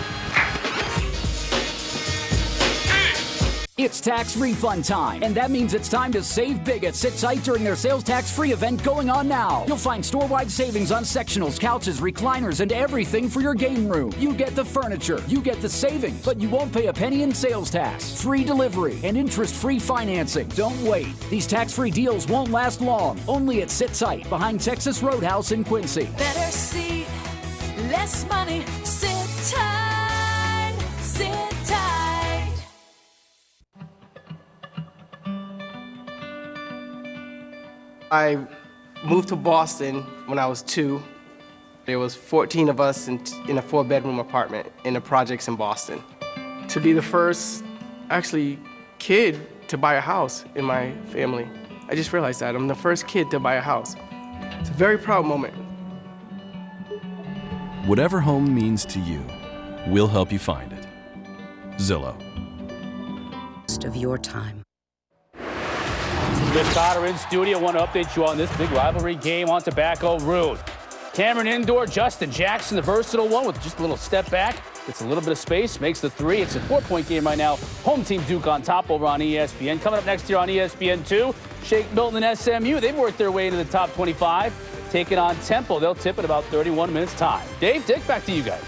It's tax refund time, and that means it's time to save big at Sit Tight during their sales tax-free event going on now. You'll find store-wide savings on sectionals, couches, recliners, and everything for your game room. You get the furniture, you get the savings, but you won't pay a penny in sales tax. Free delivery and interest-free financing. Don't wait. These tax-free deals won't last long. Only at Sit Tight, behind Texas Roadhouse in Quincy. Better seat, less money. Sit tight, sit tight. I moved to Boston when I was 2. There was 14 of us in a 4-bedroom apartment in the projects in Boston. To be the first, actually, kid to buy a house in my family. I just realized that. I'm the first kid to buy a house. It's a very proud moment. Whatever home means to you, we'll help you find it. Zillow. Of your time. Chris Cotter in studio. Want to update you on this big rivalry game on Tobacco Road. Cameron indoor, Justin Jackson, the versatile one with just a little step back. Gets a little bit of space, makes the 3. It's a 4-point game right now. Home team Duke on top over on ESPN. Coming up next year on ESPN2, Shake Milton and SMU. They've worked their way into the top 25. Taking on Temple. They'll tip at about 31 minutes time. Dave, Dick, back to you guys.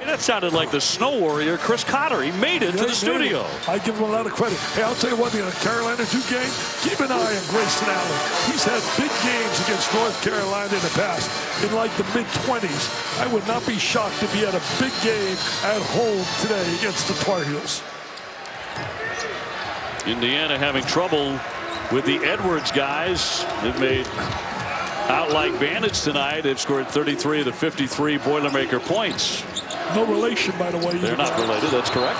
That sounded like the snow warrior, Chris Cotter. He made it to the studio. I give him a lot of credit. Hey, I'll tell you one thing, the Carolina Duke game, keep an eye on Grayson Allen. He's had big games against North Carolina in the past, in like the mid-20s. I would not be shocked if he had a big game at home today against the Tar Heels. Indiana having trouble with the Edwards guys. They've made out like bandits tonight. They've scored 33 of the 53 Boilermaker points. No relation, by the way. They're not related, that's correct.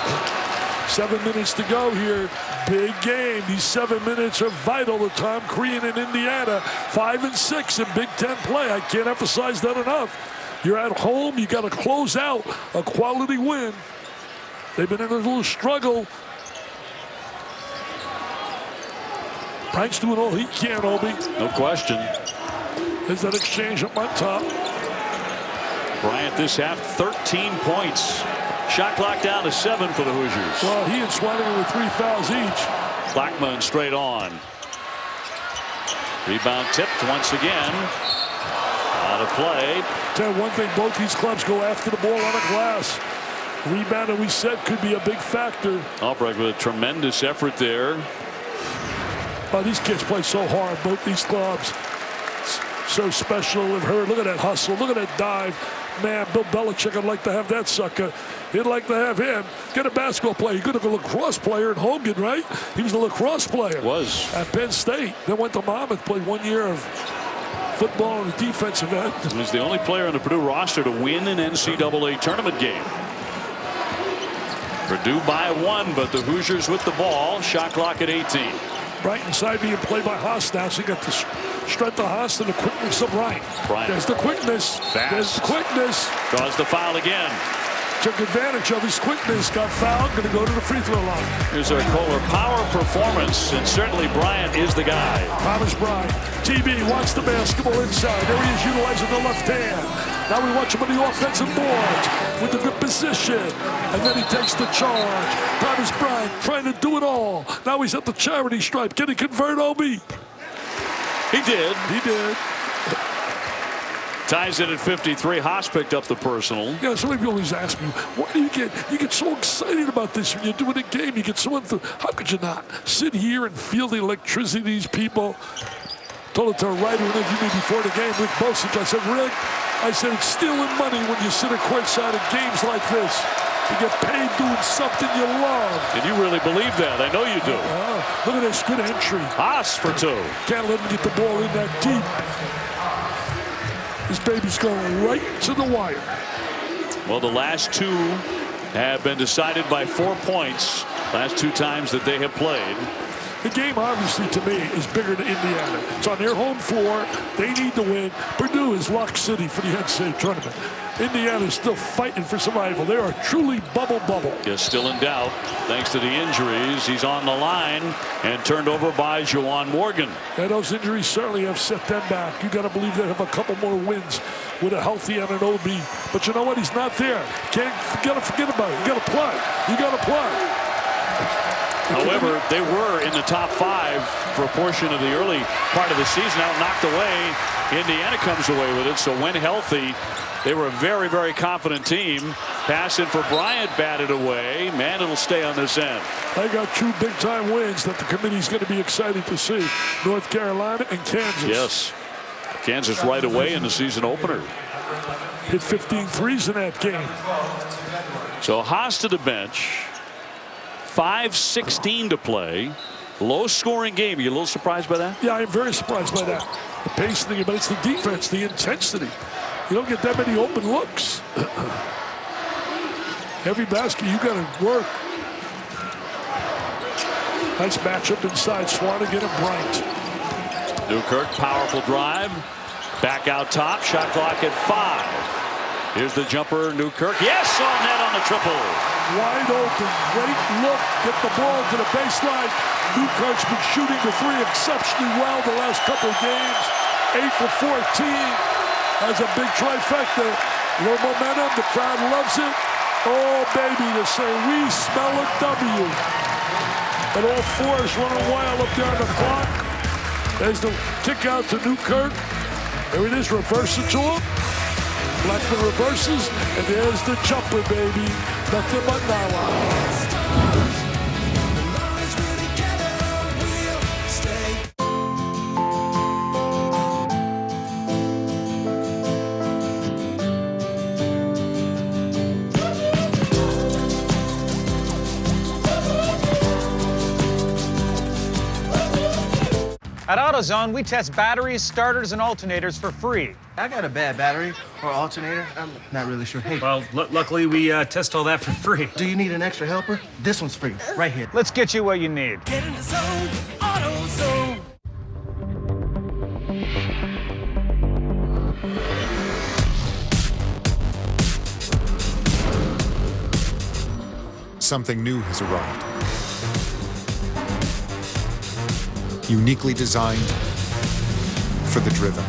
7 minutes to go here. Big game. These 7 minutes are vital to Tom Crean in Indiana. 5 and 6 in Big Ten play. I can't emphasize that enough. You're at home. You got to close out a quality win. They've been in a little struggle. Bryant's doing all he can, Obi. No question. There's that exchange up on top. Bryant this half, 13 points. Shot clock down to 7 for the Hoosiers. Well, he and Swanigan with 3 fouls each. Blackman straight on. Rebound tipped once again. Out of play. Tell you one thing, both these clubs go after the ball on the glass. Rebound, we said, could be a big factor. Albrecht with a tremendous effort there. Oh, these kids play so hard, both these clubs. So special with her. Look at that hustle. Look at that dive. Man, Bill Belichick would like to have that sucker. He'd like to have him get a basketball player. He could have a lacrosse player at Hogan, right? He was a lacrosse player. Was. At Penn State. Then went to Monmouth, played 1 year of football on the defensive end. He was the only player on the Purdue roster to win an NCAA tournament game. Purdue by 1, but the Hoosiers with the ball. Shot clock at 18. Right inside being played by Haas now, so you got the strength of Haas and the quickness of Bryant. There's the quickness. Fast. There's the quickness. Draws the foul again. Took advantage of his quickness, got fouled, going to go to the free throw line. Here's our Kohler power performance, and certainly Bryant is the guy. Thomas Bryant. TB wants the basketball inside. There he is utilizing the left hand. Now we watch him on the offensive boards with a good position. And then he takes the charge. Thomas Bryant trying to do it all. Now he's at the charity stripe. Can he convert, Obi? He did. He did. Ties it at 53. Haas picked up the personal. Yeah, so many people always ask me, why do you get so excited about this when you're doing a game? You get so how could you not sit here and feel the electricity of these people? Told it to a writer who interviewed me before the game, Rick Bosich. I said, Rick, it's stealing money when you sit at courtside at games like this. You get paid doing something you love. And you really believe that. I know you do. Look at this good entry. Haas for 2. Can't let him get the ball in that deep. This baby's going right to the wire. Well, the last 2 have been decided by 4 points. Last 2 times that they have played. The game, obviously, to me, is bigger than Indiana. It's on their home floor. They need to win. Purdue is lock city for the NCAA tournament. Indiana is still fighting for survival. They are truly bubble. Yes, still in doubt. Thanks to the injuries. He's on the line and turned over by Juwan Morgan. And those injuries certainly have set them back. You got to believe they have a couple more wins with a healthy and an OB. But you know what? He's not there. You got to forget about it. You got to play. You got to play. However, they were in the top 5 for a portion of the early part of the season. Now knocked away. Indiana comes away with it. So when healthy, they were a very, very confident team. Passing for Bryant, batted away. Man, it'll stay on this end. They got 2 big-time wins that the committee's going to be excited to see. North Carolina and Kansas. Yes. Kansas right away in the season opener. Hit 15 threes in that game. So Haas to the bench. 5:16 to play. Low-scoring game. Are you a little surprised by that? Yeah, I'm very surprised by that. The pace of the game, but it's the defense, the intensity. You don't get that many open looks. Every basket, you got to work. Nice matchup inside. Swanigan and Bryant. Newkirk, powerful drive. Back out top. Shot clock at 5. Here's the jumper, Newkirk. Yes, on net on the triple. Wide open, great look. Get the ball to the baseline. Newkirk's been shooting the 3 exceptionally well the last couple of games. 8 for 14. Has a big trifecta. Little momentum. The crowd loves it. Oh, baby, to say we smell a W. And all 4 is running wild up there on the clock. There's the kick out to Newkirk. There it is, reverse it to him. Blackman reverses, and there's the jumper, baby. Nothing but nylon. At AutoZone, we test batteries, starters, and alternators for free. I got a bad battery or alternator. I'm not really sure. Hey. Well, luckily we test all that for free. Do you need an extra helper? This one's free, right here. Let's get you what you need. Get in the zone, AutoZone. Something new has arrived. Uniquely designed for the driven.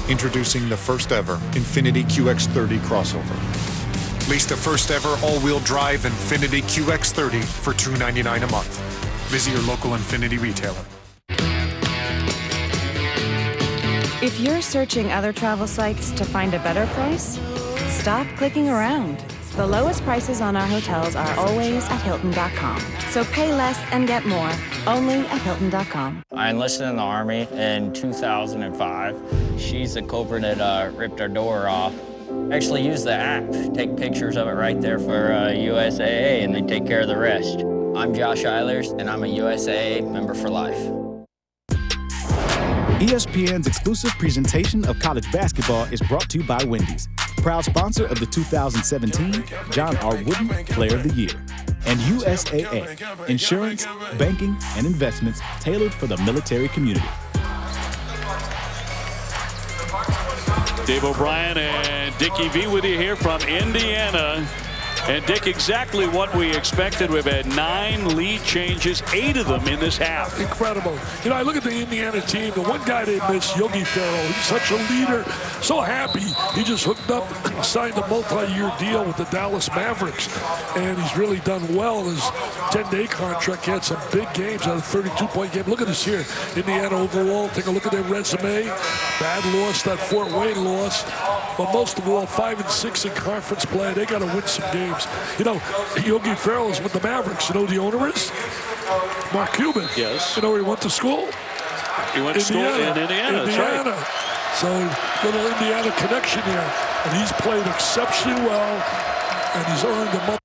Introducing the first ever Infiniti QX30 crossover. Lease the first ever all-wheel drive Infiniti QX30 for $299 a month. Visit your local Infiniti retailer. If you're searching other travel sites to find a better price, stop clicking around. The lowest prices on our hotels are always at Hilton.com. So pay less and get more, only at Hilton.com. I enlisted in the Army in 2005. She's the culprit that ripped our door off. I actually use the app, take pictures of it right there for USAA, and they take care of the rest. I'm Josh Eilers, and I'm a USAA member for life. ESPN's exclusive presentation of college basketball is brought to you by Wendy's, proud sponsor of the 2017 John R. Wooden Player of the Year, and USAA, insurance, banking, and investments tailored for the military community. Dave O'Brien and Dickie V with you here from Indiana. And Dick, exactly what we expected. We've had 9 lead changes, 8 of them in this half. Incredible. You know, I look at the Indiana team, the one guy they miss, Yogi Ferrell. He's such a leader, so happy. He just hooked up, signed a multi-year deal with the Dallas Mavericks, and he's really done well. His 10-day contract, he had some big games out of a 32-point game. Look at this here. Indiana overall, take a look at their resume. Bad loss, that Fort Wayne loss. But most of all, 5 and 6 in conference play. They got to win some games. You know, Yogi Ferrell is with the Mavericks. You know who the owner is? Mark Cuban. Yes. You know where he went to school? He went to school in Indiana. That's right. So, little Indiana connection here. And he's played exceptionally well, and he's earned a month.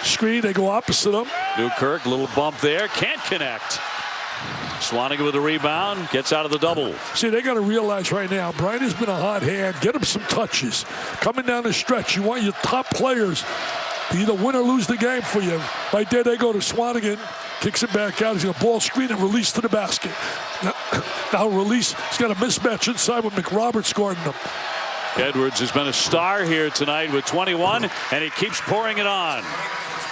Screen, they go opposite him. Newkirk, little bump there, can't connect. Swanigan with a rebound, gets out of the double. See, they got to realize right now, Brian has been a hot hand. Get him some touches. Coming down the stretch, you want your top players to either win or lose the game for you. Right there, they go to Swanigan, kicks it back out. He's going to ball screen and release to the basket. Now release, he's got a mismatch inside with McRoberts guarding him. Edwards has been a star here tonight with 21, and he keeps pouring it on.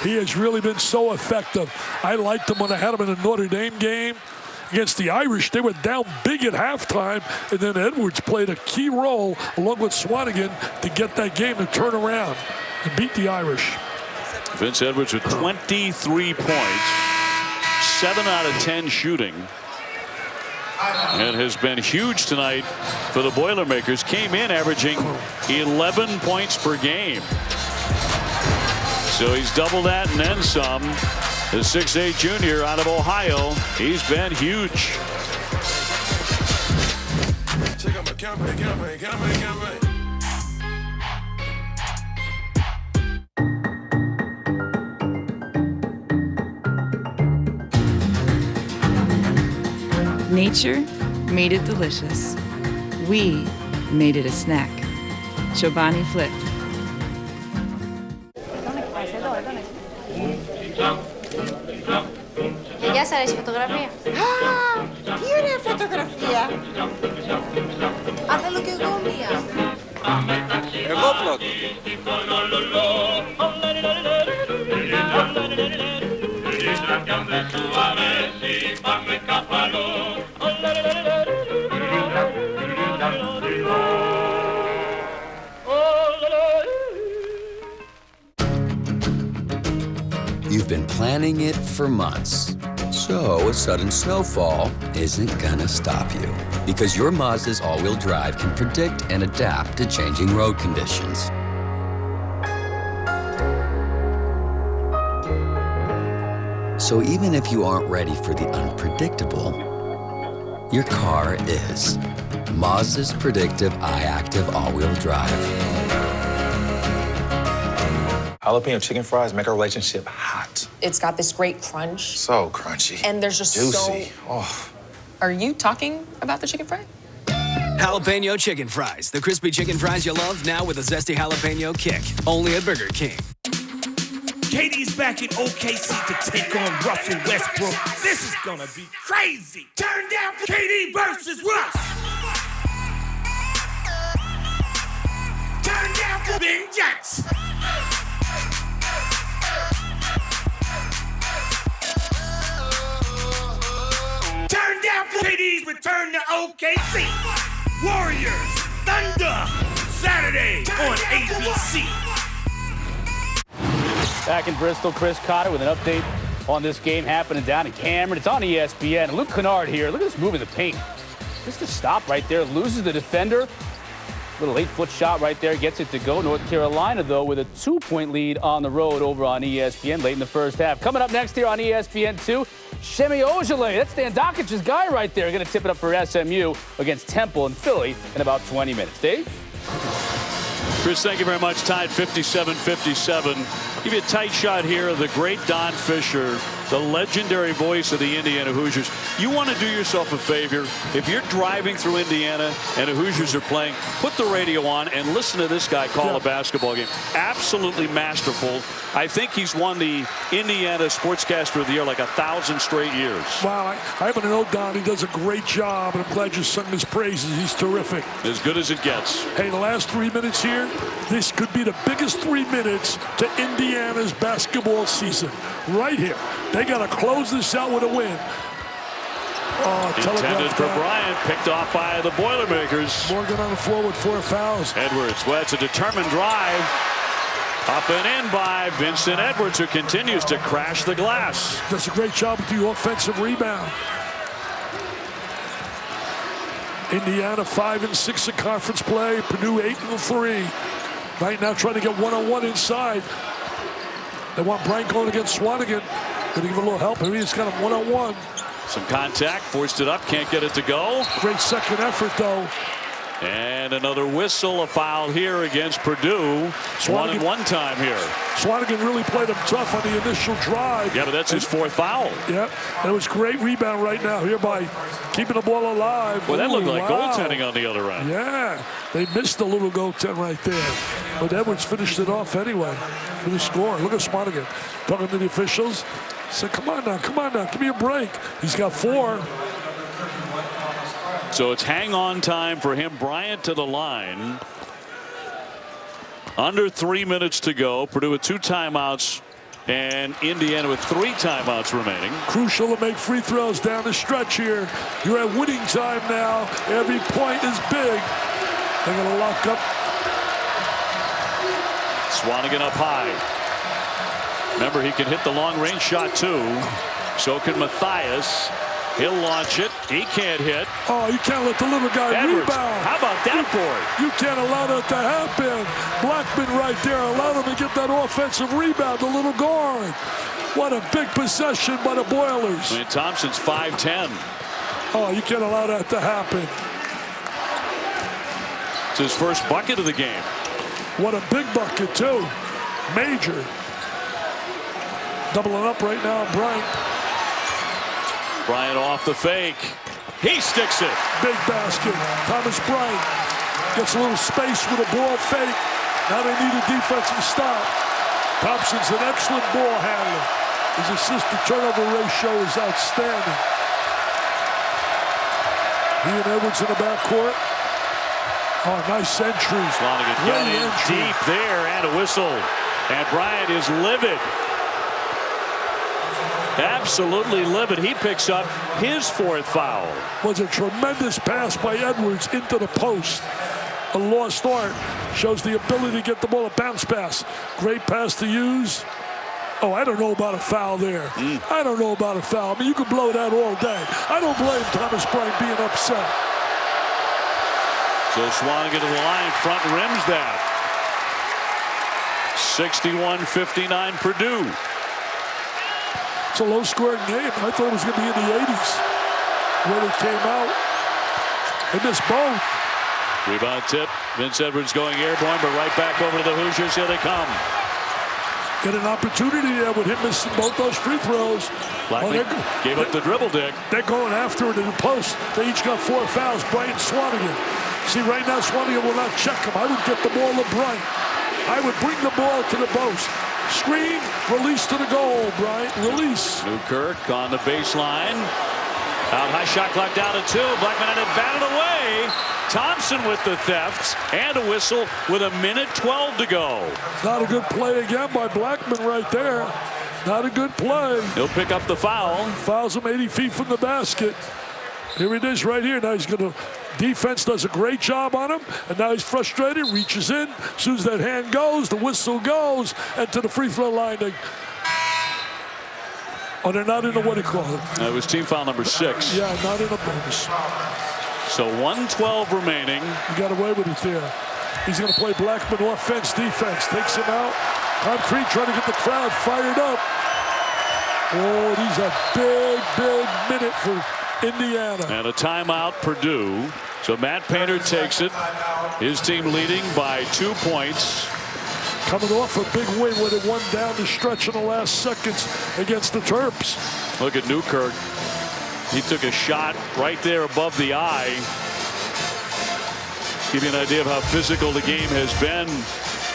He has really been so effective. I liked him when I had him in the Notre Dame game against the Irish. They were down big at halftime, and then Edwards played a key role along with Swanigan to get that game to turn around and beat the Irish. Vince Edwards with 23 points, 7 out of 10 shooting. And has been huge tonight for the Boilermakers. Came in averaging 11 points per game. So he's doubled that and then some. The 6'8" junior out of Ohio, he's been huge. Nature made it delicious. We made it a snack. Chobani Flip. Γεια σας, αρέσει η φωτογραφία. Τι ωραία φωτογραφία. Α, θέλω κι εγώ μία. Εγώ πρώτο. You've been planning it for months. So a sudden snowfall isn't gonna stop you. Because your Mazda's all-wheel drive can predict and adapt to changing road conditions. So even if you aren't ready for the unpredictable, your car is. Mazda's predictive iActive all-wheel drive. Jalapeno chicken fries make our relationship hot. It's got this great crunch. So crunchy. And there's just juicy. Oh. Are you talking about the chicken fry? Jalapeno chicken fries. The crispy chicken fries you love, now with a zesty jalapeno kick. Only at Burger King. KD's back in OKC to take on Russell Westbrook. This is gonna be crazy. Turn down for KD versus Russ. Turn down for Ben Jackson. Turn down for KD's return to OKC. Warriors, Thunder, Saturday on ABC. Back in Bristol, Chris Cotter with an update on this game happening down in Cameron. It's on ESPN. Luke Kennard here. Look at this move in the paint. Just a stop right there. Loses the defender. Little 8-foot shot right there. Gets it to go. North Carolina, though, with a 2-point lead on the road over on ESPN late in the first half. Coming up next here on ESPN2, Shemi Ojale. That's Dan Dokic's guy right there. Going to tip it up for SMU against Temple and Philly in about 20 minutes. Dave? Chris, thank you very much. Tied 57-57. Give you a tight shot here of the great Don Fisher, the legendary voice of the Indiana Hoosiers. You want to do yourself a favor. If you're driving through Indiana and the Hoosiers are playing, put the radio on and listen to this guy call a basketball game. Absolutely masterful. I think he's won the Indiana Sportscaster of the Year like 1,000 straight years. Wow, I happen to know Don. He does a great job, and I'm glad you sung his praises. He's terrific. As good as it gets. Hey, the last 3 minutes here, this could be the biggest 3 minutes to Indiana's basketball season. Right here. They got to close this out with a win. Intended for Bryant, picked off by the Boilermakers. Morgan on the floor with 4 fouls. Edwards, well, it's a determined drive. Up and in by Vincent Edwards, who continues to crash the glass. Does a great job with the offensive rebound. Indiana 5-6 in conference play. Purdue 8-3. Right now trying to get one-on-one inside. They want Bryant going against Swanigan. Going to give a little help. Maybe he's got him one-on-one. Some contact, forced it up, can't get it to go. Great second effort, though. And another whistle, a foul here against Purdue. Swanigan, 1-and-1 time here. Swanigan really played him tough on the initial drive. Yeah, but that's his 4th foul. Yeah, and it was great rebound right now here by keeping the ball alive. Well, that looked like goaltending on the other end. Yeah, they missed a little goaltend right there. But Edwards finished it off anyway for the score. Look at Swanigan talking to the officials. Said, come on now, give me a break. He's got 4. So it's hang-on time for him. Bryant to the line. Under 3 minutes to go. Purdue with 2 timeouts. And Indiana with 3 timeouts remaining. Crucial to make free throws down the stretch here. You're at winning time now. Every point is big. They're going to lock up. Swanigan up high. Remember, he can hit the long-range shot, too. So can Matthias. He'll launch it. He can't hit. Oh, you can't let the little guy Edwards. rebound. How about that board? You can't allow that to happen. Blackman right there allowed him to get that offensive rebound, the little guard. What a big possession by the Boilers. I mean, Thompson's 5'10". Oh, you can't allow that to happen. It's his first bucket of the game. What a big bucket, too. Major. Doubling up right now, Bryant. Bryant off the fake. He sticks it. Big basket. Thomas Bryant gets a little space with a ball fake. Now they need a defensive stop. Thompson's an excellent ball handler. His assist-to-turnover ratio is outstanding. He and Edwards in the backcourt. Oh, nice entry. Swanigan got in deep there and a whistle. And Bryant is livid. Absolutely livid. He picks up his 4th foul. Was a tremendous pass by Edwards into the post. A lost art. Shows the ability to get the ball, a bounce pass. Great pass to use. Oh, I don't know about a foul there. I don't know about a foul. I mean, you could blow that all day. I don't blame Thomas Bryant being upset. So Swanigan to the line, front rims that. 61-59 Purdue. It's a low-scoring game. I thought it was going to be in the 80s when it came out. They missed both. Rebound tip. Vince Edwards going airborne, but right back over to the Hoosiers. Here they come. Get an opportunity there with him missing both those free throws. Blackman gave up the dribble, Dick. They're going after it in the post. They each got 4 fouls. Bryant and Swanigan. See, right now, Swanigan will not check him. I would get the ball to Bryant. I would bring the ball to the post. Screen, release to the goal, Bryant. Release. Newkirk on the baseline. Out high, shot clock down to 2. Blackman had it batted away. Thompson with the theft and a whistle with 1:12 to go. Not a good play again by Blackman right there. Not a good play. He'll pick up the foul. Fouls him 80 feet from the basket. Here it is right here. Now he's going to, defense does a great job on him. And now he's frustrated, reaches in. As soon as that hand goes, the whistle goes. And to the free throw line. Oh, they're not in the, what do you call it? It was team foul number 6. Yeah, not in a bonus. So 1:12 remaining. He got away with it there. He's going to play Blackman offense, defense. Takes him out. Concrete trying to get the crowd fired up. Oh, these are big minute for Indiana. And a timeout, Purdue. So Matt Painter takes it. His team leading by 2 points. Coming off a big win where they won down the stretch in the last seconds against the Terps. Look at Newkirk. He took a shot right there above the eye. Give you an idea of how physical the game has been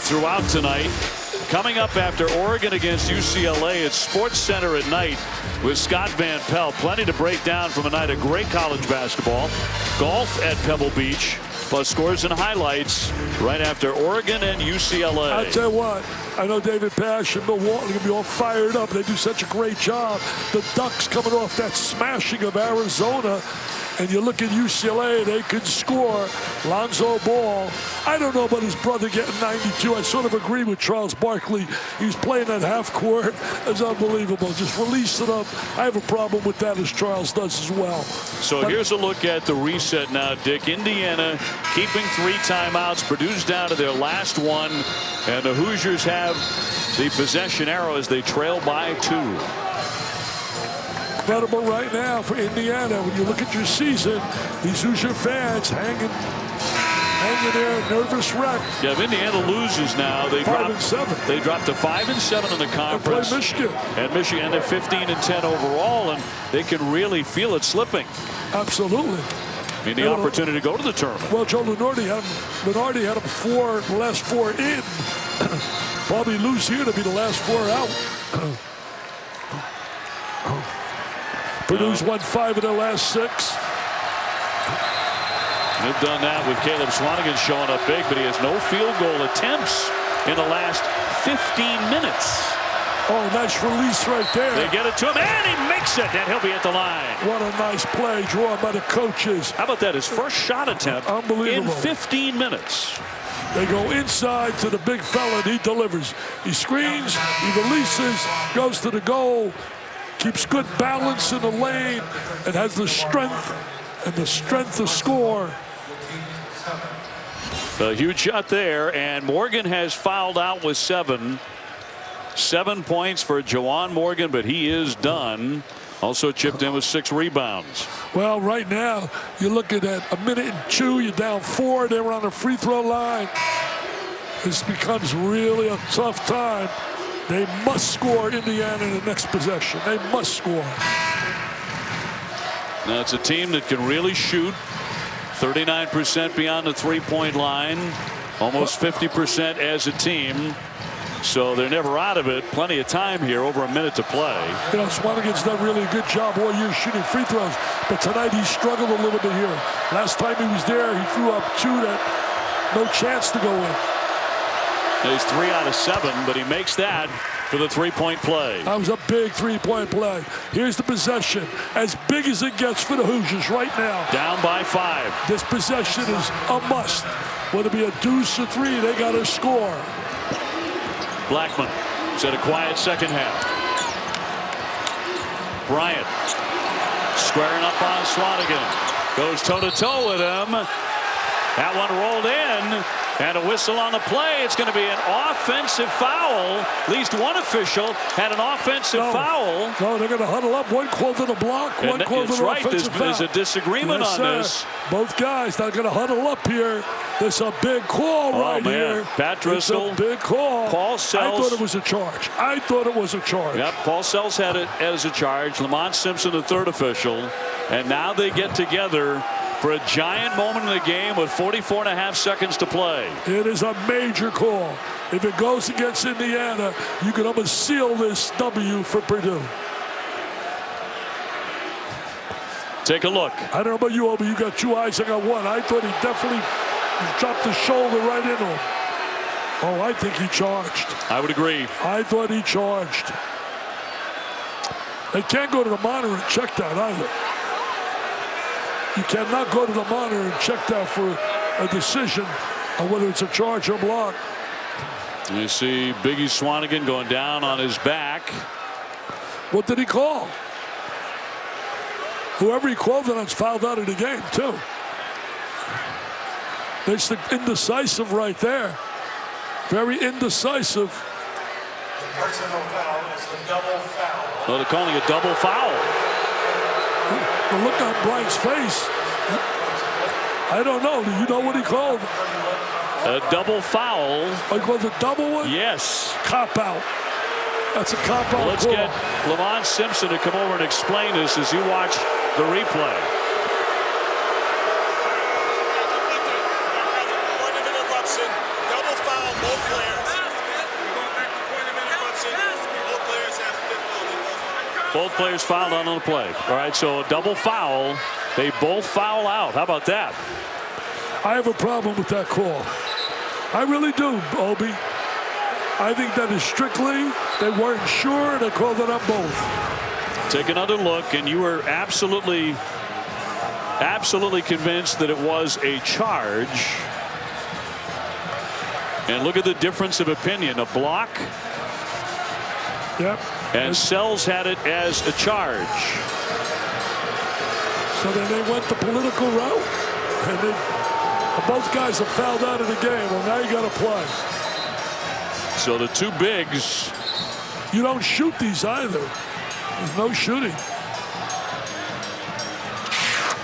throughout tonight. Coming up after Oregon against UCLA at Sports Center at night with Scott Van Pelt. Plenty to break down from a night of great college basketball. Golf at Pebble Beach. Plus scores and highlights right after Oregon and UCLA. I'll tell you what, I know David Pash and Bill Walton are going to be all fired up. They do such a great job. The Ducks coming off that smashing of Arizona. And you look at UCLA, they could score. Lonzo Ball. I don't know about his brother getting 92. I sort of agree with Charles Barkley. He's playing at half court. It's unbelievable. Just release it up. I have a problem with that, as Charles does as well. So here's a look at the reset now, Dick. Indiana keeping 3 timeouts. Purdue's down to their last one. And the Hoosiers have the possession arrow as they trail by 2. Incredible right now for Indiana. When you look at your season, these Hoosier fans hanging there, nervous wreck. Yeah, if Indiana loses now, they 5-7. They dropped to 5-7 in the conference. And play Michigan. And Michigan, they're 15-10 overall, and they can really feel it slipping. Absolutely. I mean, the opportunity to go to the tournament. Well, Joe Lunardi had him the last 4 in. Probably lose here to be the last 4 out. Purdue's won 5 of their last 6. They've done that with Caleb Swanigan showing up big, but he has no field goal attempts in the last 15 minutes. Oh, nice release right there. They get it to him, and he makes it, and he'll be at the line. What a nice play drawn by the coaches. How about that? His first shot attempt in 15 minutes. They go inside to the big fella, and he delivers. He screens, he releases, goes to the goal, keeps good balance in the lane, and has the strength to score. A huge shot there, and Morgan has fouled out with 7. 7 points for Jawan Morgan, but he is done. Also chipped in with 6 rebounds. Well, right now, you're looking at 1:02, you're down 4, they were on the free throw line. This becomes really a tough time. They must score Indiana in the next possession. They must score. Now it's a team that can really shoot. 39% beyond the 3-point line. Almost 50% as a team. So they're never out of it. Plenty of time here, over a minute to play. You know, Swanigan's done really a good job all year shooting free throws. But tonight he struggled a little bit here. Last time he was there, he threw up 2 that no chance to go in. He's 3 out of 7, but he makes that for the 3-point play. That was a big 3-point play. Here's the possession, as big as it gets for the Hoosiers right now. Down by 5. This possession is a must. Whether it be a deuce or 3, they got to score. Blackman said a quiet second half. Bryant squaring up on Swanigan. Goes toe-to-toe with him. That one rolled in. And a whistle on the play. It's going to be an offensive foul. At least one official had an offensive foul. No, they're going to huddle up. One called it a block, one called it an offensive foul. There's a disagreement on this. Both guys, they're going to huddle up here. There's a big call here. Pat Driscoll. It's a big call. Paul Sells. I thought it was a charge. Yep, Paul Sells had it as a charge. Lamont Simpson, the third official. And now they get together for a giant moment in the game with 44.5 seconds to play. It is a major call. If it goes against Indiana, you can almost seal this W for Purdue. Take a look. I don't know about you, Obi. You got 2 eyes. I got 1. I thought he definitely dropped his shoulder right into him. Oh, I think he charged. I would agree. I thought he charged. They can't go to the monitor and check that either. You cannot go to the monitor and check that for a decision on whether it's a charge or block. You see Biggie Swanigan going down on his back. What did he call? Whoever he called it on's fouled out of the game, too. It's indecisive right there. Very indecisive. Personal foul is a double foul. Well, they're calling a double foul. The look on Bryant's face. I don't know. Do you know what he called? A double foul. He called a double one? Yes. Cop out. That's a cop out. Well, let's get Lamont Simpson to come over and explain this as you watch the replay. Double foul, both players. Both players fouled on the play. All right, so a double foul. They both foul out. How about that? I have a problem with that call. I really do, Obi. I think that is strictly, they weren't sure, they called it on both. Take another look, and you were absolutely convinced that it was a charge. And look at the difference of opinion. A block. Yep. And Sells had it as a charge. So then they went the political route. And both guys have fouled out of the game. Well, now you got to play. So the two bigs. You don't shoot these either. There's no shooting.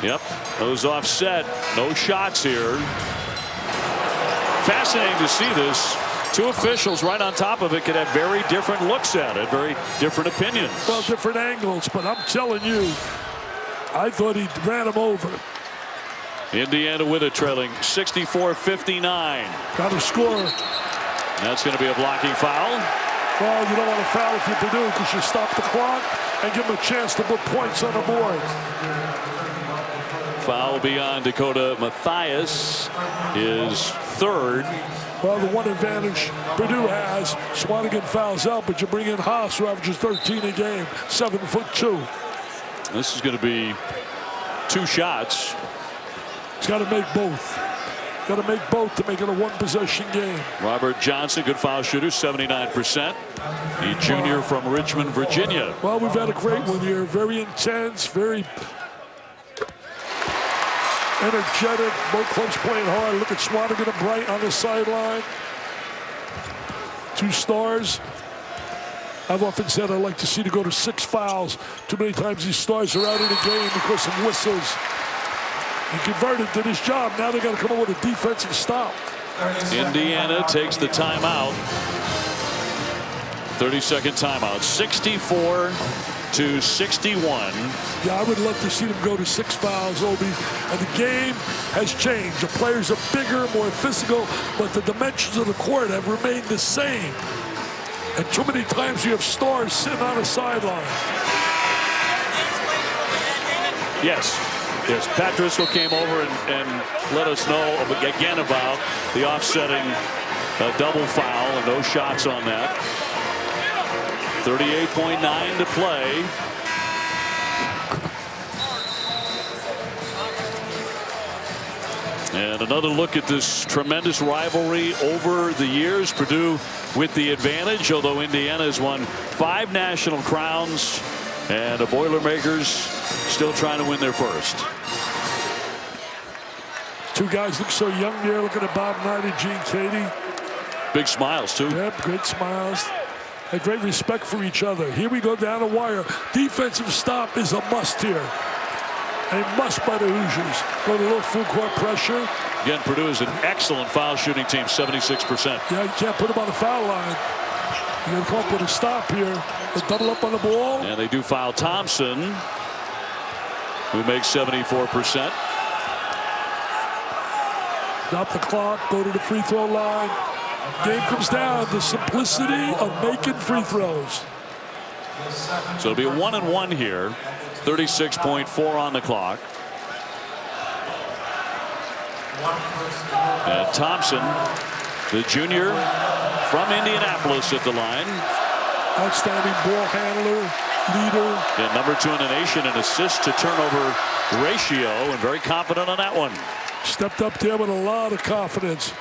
Yep. Those offset. No shots here. Fascinating to see this. Two officials right on top of it could have very different looks at it, very different opinions. Well, different angles, but I'm telling you, I thought he ran him over. Indiana with it, trailing 64-59. Got to score. That's going to be a blocking foul. Well, you don't want to foul if you're Purdue because you stop the clock and give them a chance to put points on the board. Foul beyond Dakota Mathias is third. Well, the one advantage Purdue has, Swanigan fouls out, but you bring in Haas, who averages 13 a game, 7'2". This is going to be 2 shots. He's got to make both. Got to make both to make it a one-possession game. Robert Johnson, good foul shooter, 79%. The junior from Richmond, Virginia. Well, we've had a great one here. Very intense, very energetic. Both clubs playing hard. Look at Swanigan and Bright on the sideline. 2 stars. I've often said I'd like to see to go to 6 fouls. Too many times these stars are out of the game because of whistles. He converted to this job. Now they got to come up with a defensive stop. Indiana takes the timeout. 30-second timeout. 64-61. Yeah, I would love to see them go to 6 fouls, Obi. And the game has changed. The players are bigger, more physical, but the dimensions of the court have remained the same. And too many times you have stars sitting on the sideline. Yes. Yes, Pat Driscoll came over and let us know again about the offsetting double foul and no shots on that. 38.9 to play. And another look at this tremendous rivalry over the years. Purdue with the advantage, although Indiana has won 5 national crowns, and the Boilermakers still trying to win their first. Two guys look so young there. Looking at Bob Knight and Gene Katie. Big smiles, too. Yep, good smiles. A great respect for each other. Here we go down the wire. Defensive stop is a must here. A must by the Hoosiers. Go to a little full court pressure. Again, Purdue is an excellent foul shooting team, 76%. Yeah, you can't put them on the foul line. You got to come up with a stop here. They double up on the ball. And they do foul Thompson, who makes 74%. Stop the clock, go to the free throw line. Game comes down to simplicity of making free throws. So it'll be a 1-and-1 here. 36.4 on the clock. And Thompson, the junior from Indianapolis at the line. Outstanding ball handler, leader. And number 2 in the nation in assist to turnover ratio, and very confident on that one. Stepped up there with a lot of confidence.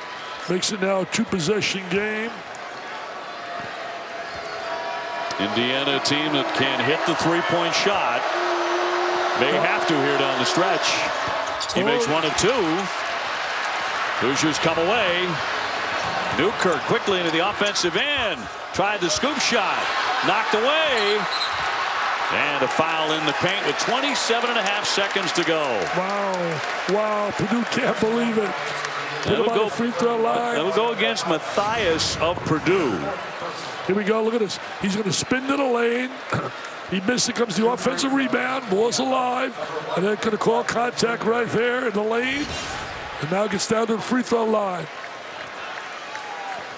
Makes it now a 2-possession game. Indiana team that can hit the three-point shot. May have to here down the stretch. He makes 1 of 2. Hoosiers come away. Newkirk quickly into the offensive end. Tried the scoop shot. Knocked away. And a foul in the paint with 27.5 seconds to go. Wow. Wow. Purdue can't believe it. Put him on the free throw line. That'll go against Matthias of Purdue. Here we go. Look at this. He's going to spin to the lane. He missed it. Comes the offensive rebound. Ball's alive. And then going to call contact right there in the lane. And now gets down to the free throw line.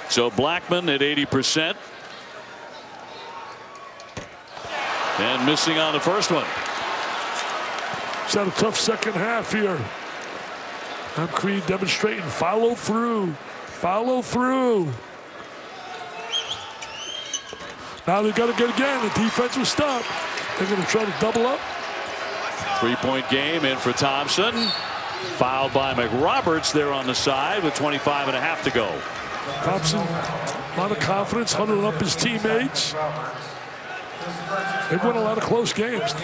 So Blackman at 80%. And missing on the first one. He's had a tough second half here. Creed demonstrating follow through. Follow through. Now they got to get again. The defense will stop. They're going to try to double up. 3-point game in for Thompson. Fouled by McRoberts there on the side with 25.5 to go. Thompson, a lot of confidence, huddling up his teammates. They win a lot of close games.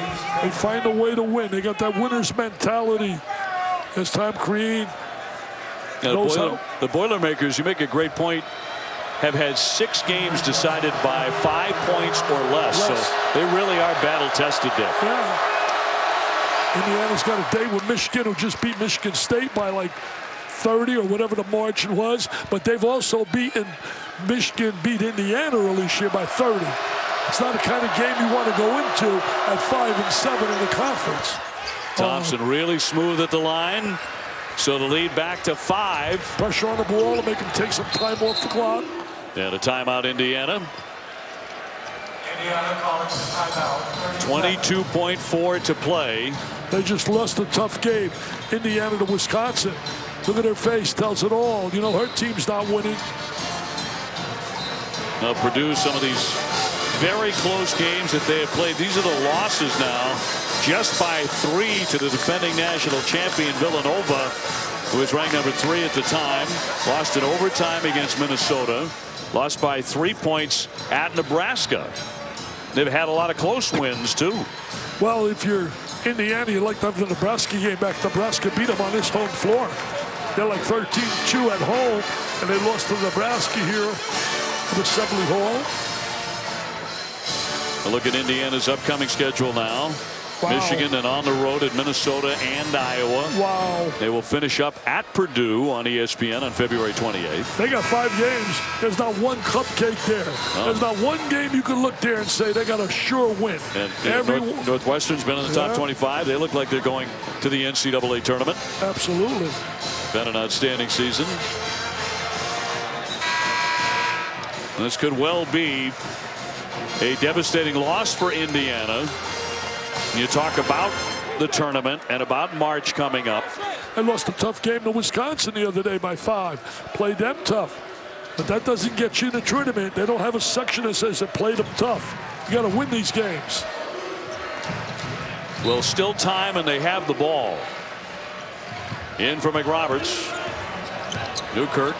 They find a way to win. They got that winner's mentality. This time Creed knows how. The Boilermakers, you make a great point, have had 6 games decided by 5 points or less. So they really are battle tested there. Yeah. Indiana's got a day with Michigan, who just beat Michigan State by like 30 or whatever the margin was. But they've also beat Indiana early this year by 30. It's not the kind of game you want to go into at 5-7 in the conference. Thompson really smooth at the line. So the lead back to 5. Pressure on the ball to make him take some time off the clock. And a timeout, Indiana. Indiana calling timeout. 22.4 to play. They just lost a tough game. Indiana to Wisconsin. Look at their face, tells it all. You know, her team's not winning. Now Purdue, some of these very close games that they have played. These are the losses now, just by 3 to the defending national champion Villanova, who was ranked number 3 at the time. Lost in overtime against Minnesota. Lost by 3 points at Nebraska. They've had a lot of close wins too. Well, if you're Indiana, you like to have the Nebraska game back. Nebraska beat them on this home floor. They're like 13-2 at home, and they lost to Nebraska here at Assembly Hall. A look at Indiana's upcoming schedule now. Wow. Michigan and on the road at Minnesota and Iowa. Wow. They will finish up at Purdue on ESPN on February 28th. They got 5 games. There's not one cupcake there. There's not one game you can look there and say they got a sure win. And Northwestern's been in the top 25. They look like they're going to the NCAA tournament. Absolutely. Been an outstanding season. This could well be a devastating loss for Indiana. You talk about the tournament and about March coming up. They lost a tough game to Wisconsin the other day by 5. Played them tough. But that doesn't get you in the tournament. They don't have a section that says they played them tough. You got to win these games. Well, still time, and they have the ball. In for McRoberts. Newkirk.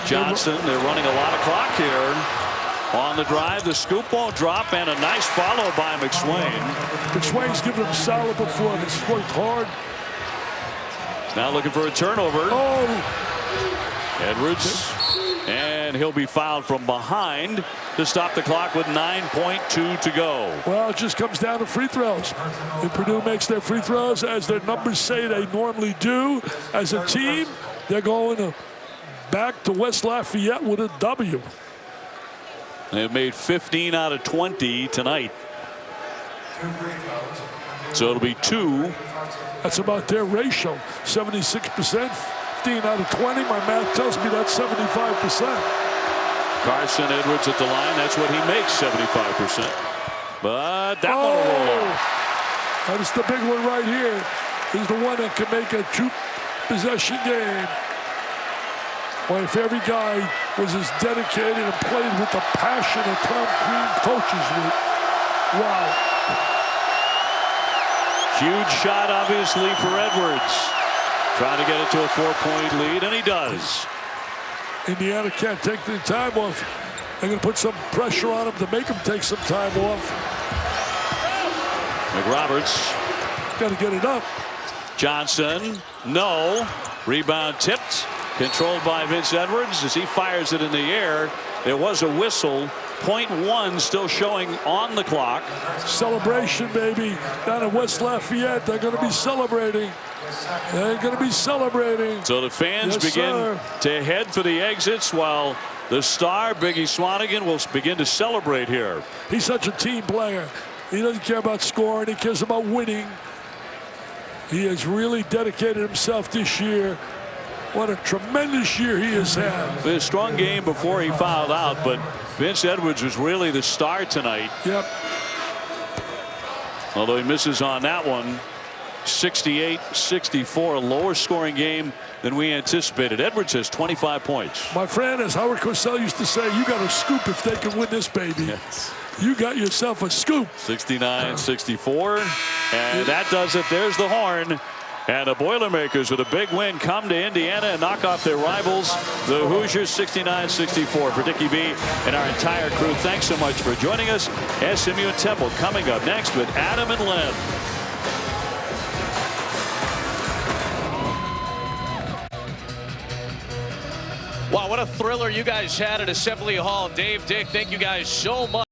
Johnson. They're running a lot of clock here. On the drive, the scoop won't drop, and a nice follow by McSwain. McSwain's giving him a solid performance. Worked hard. Now looking for a turnover. Oh. Edwards. And he'll be fouled from behind to stop the clock with 9.2 to go. Well, it just comes down to free throws. If Purdue makes their free throws, as their numbers say they normally do, as a team, they're going back to West Lafayette with a W. They've made 15 out of 20 tonight. So it'll be 2. That's about their ratio, 76%. 15 out of 20. My math tells me that's 75%. Carson Edwards at the line. That's what he makes, 75%. But that one will roll off. That is the big one right here. Is the one that can make a true possession game. Well, if every guy was as dedicated and played with the passion that Tom Crean coaches with. Wow. Huge shot, obviously, for Edwards. Trying to get it to a 4-point lead, and he does. Indiana can't take the time off. They're going to put some pressure on him to make him take some time off. McRoberts. Got to get it up. Johnson, no. Rebound tipped. Controlled by Vince Edwards as he fires it in the air. There was a whistle. 0.1 still showing on the clock. Celebration, baby. Down at West Lafayette, they're going to be celebrating. They're going to be celebrating. So the fans begin to head for the exits while the star, Biggie Swanigan, will begin to celebrate here. He's such a team player. He doesn't care about scoring. He cares about winning. He has really dedicated himself this year. What a tremendous year he has had. A strong game before he fouled out, but Vince Edwards was really the star tonight. Yep. Although he misses on that one. 68-64, a lower scoring game than we anticipated. Edwards has 25 points. My friend, as Howard Cosell used to say, you got a scoop if they can win this, baby. Yes. You got yourself a scoop. 69-64, and that does it. There's the horn. And the Boilermakers with a big win come to Indiana and knock off their rivals, the Hoosiers, 69-64. For Dickie B and our entire crew, thanks so much for joining us. SMU and Temple coming up next with Adam and Len. Wow, what a thriller you guys had at Assembly Hall. Dave, Dick, thank you guys so much.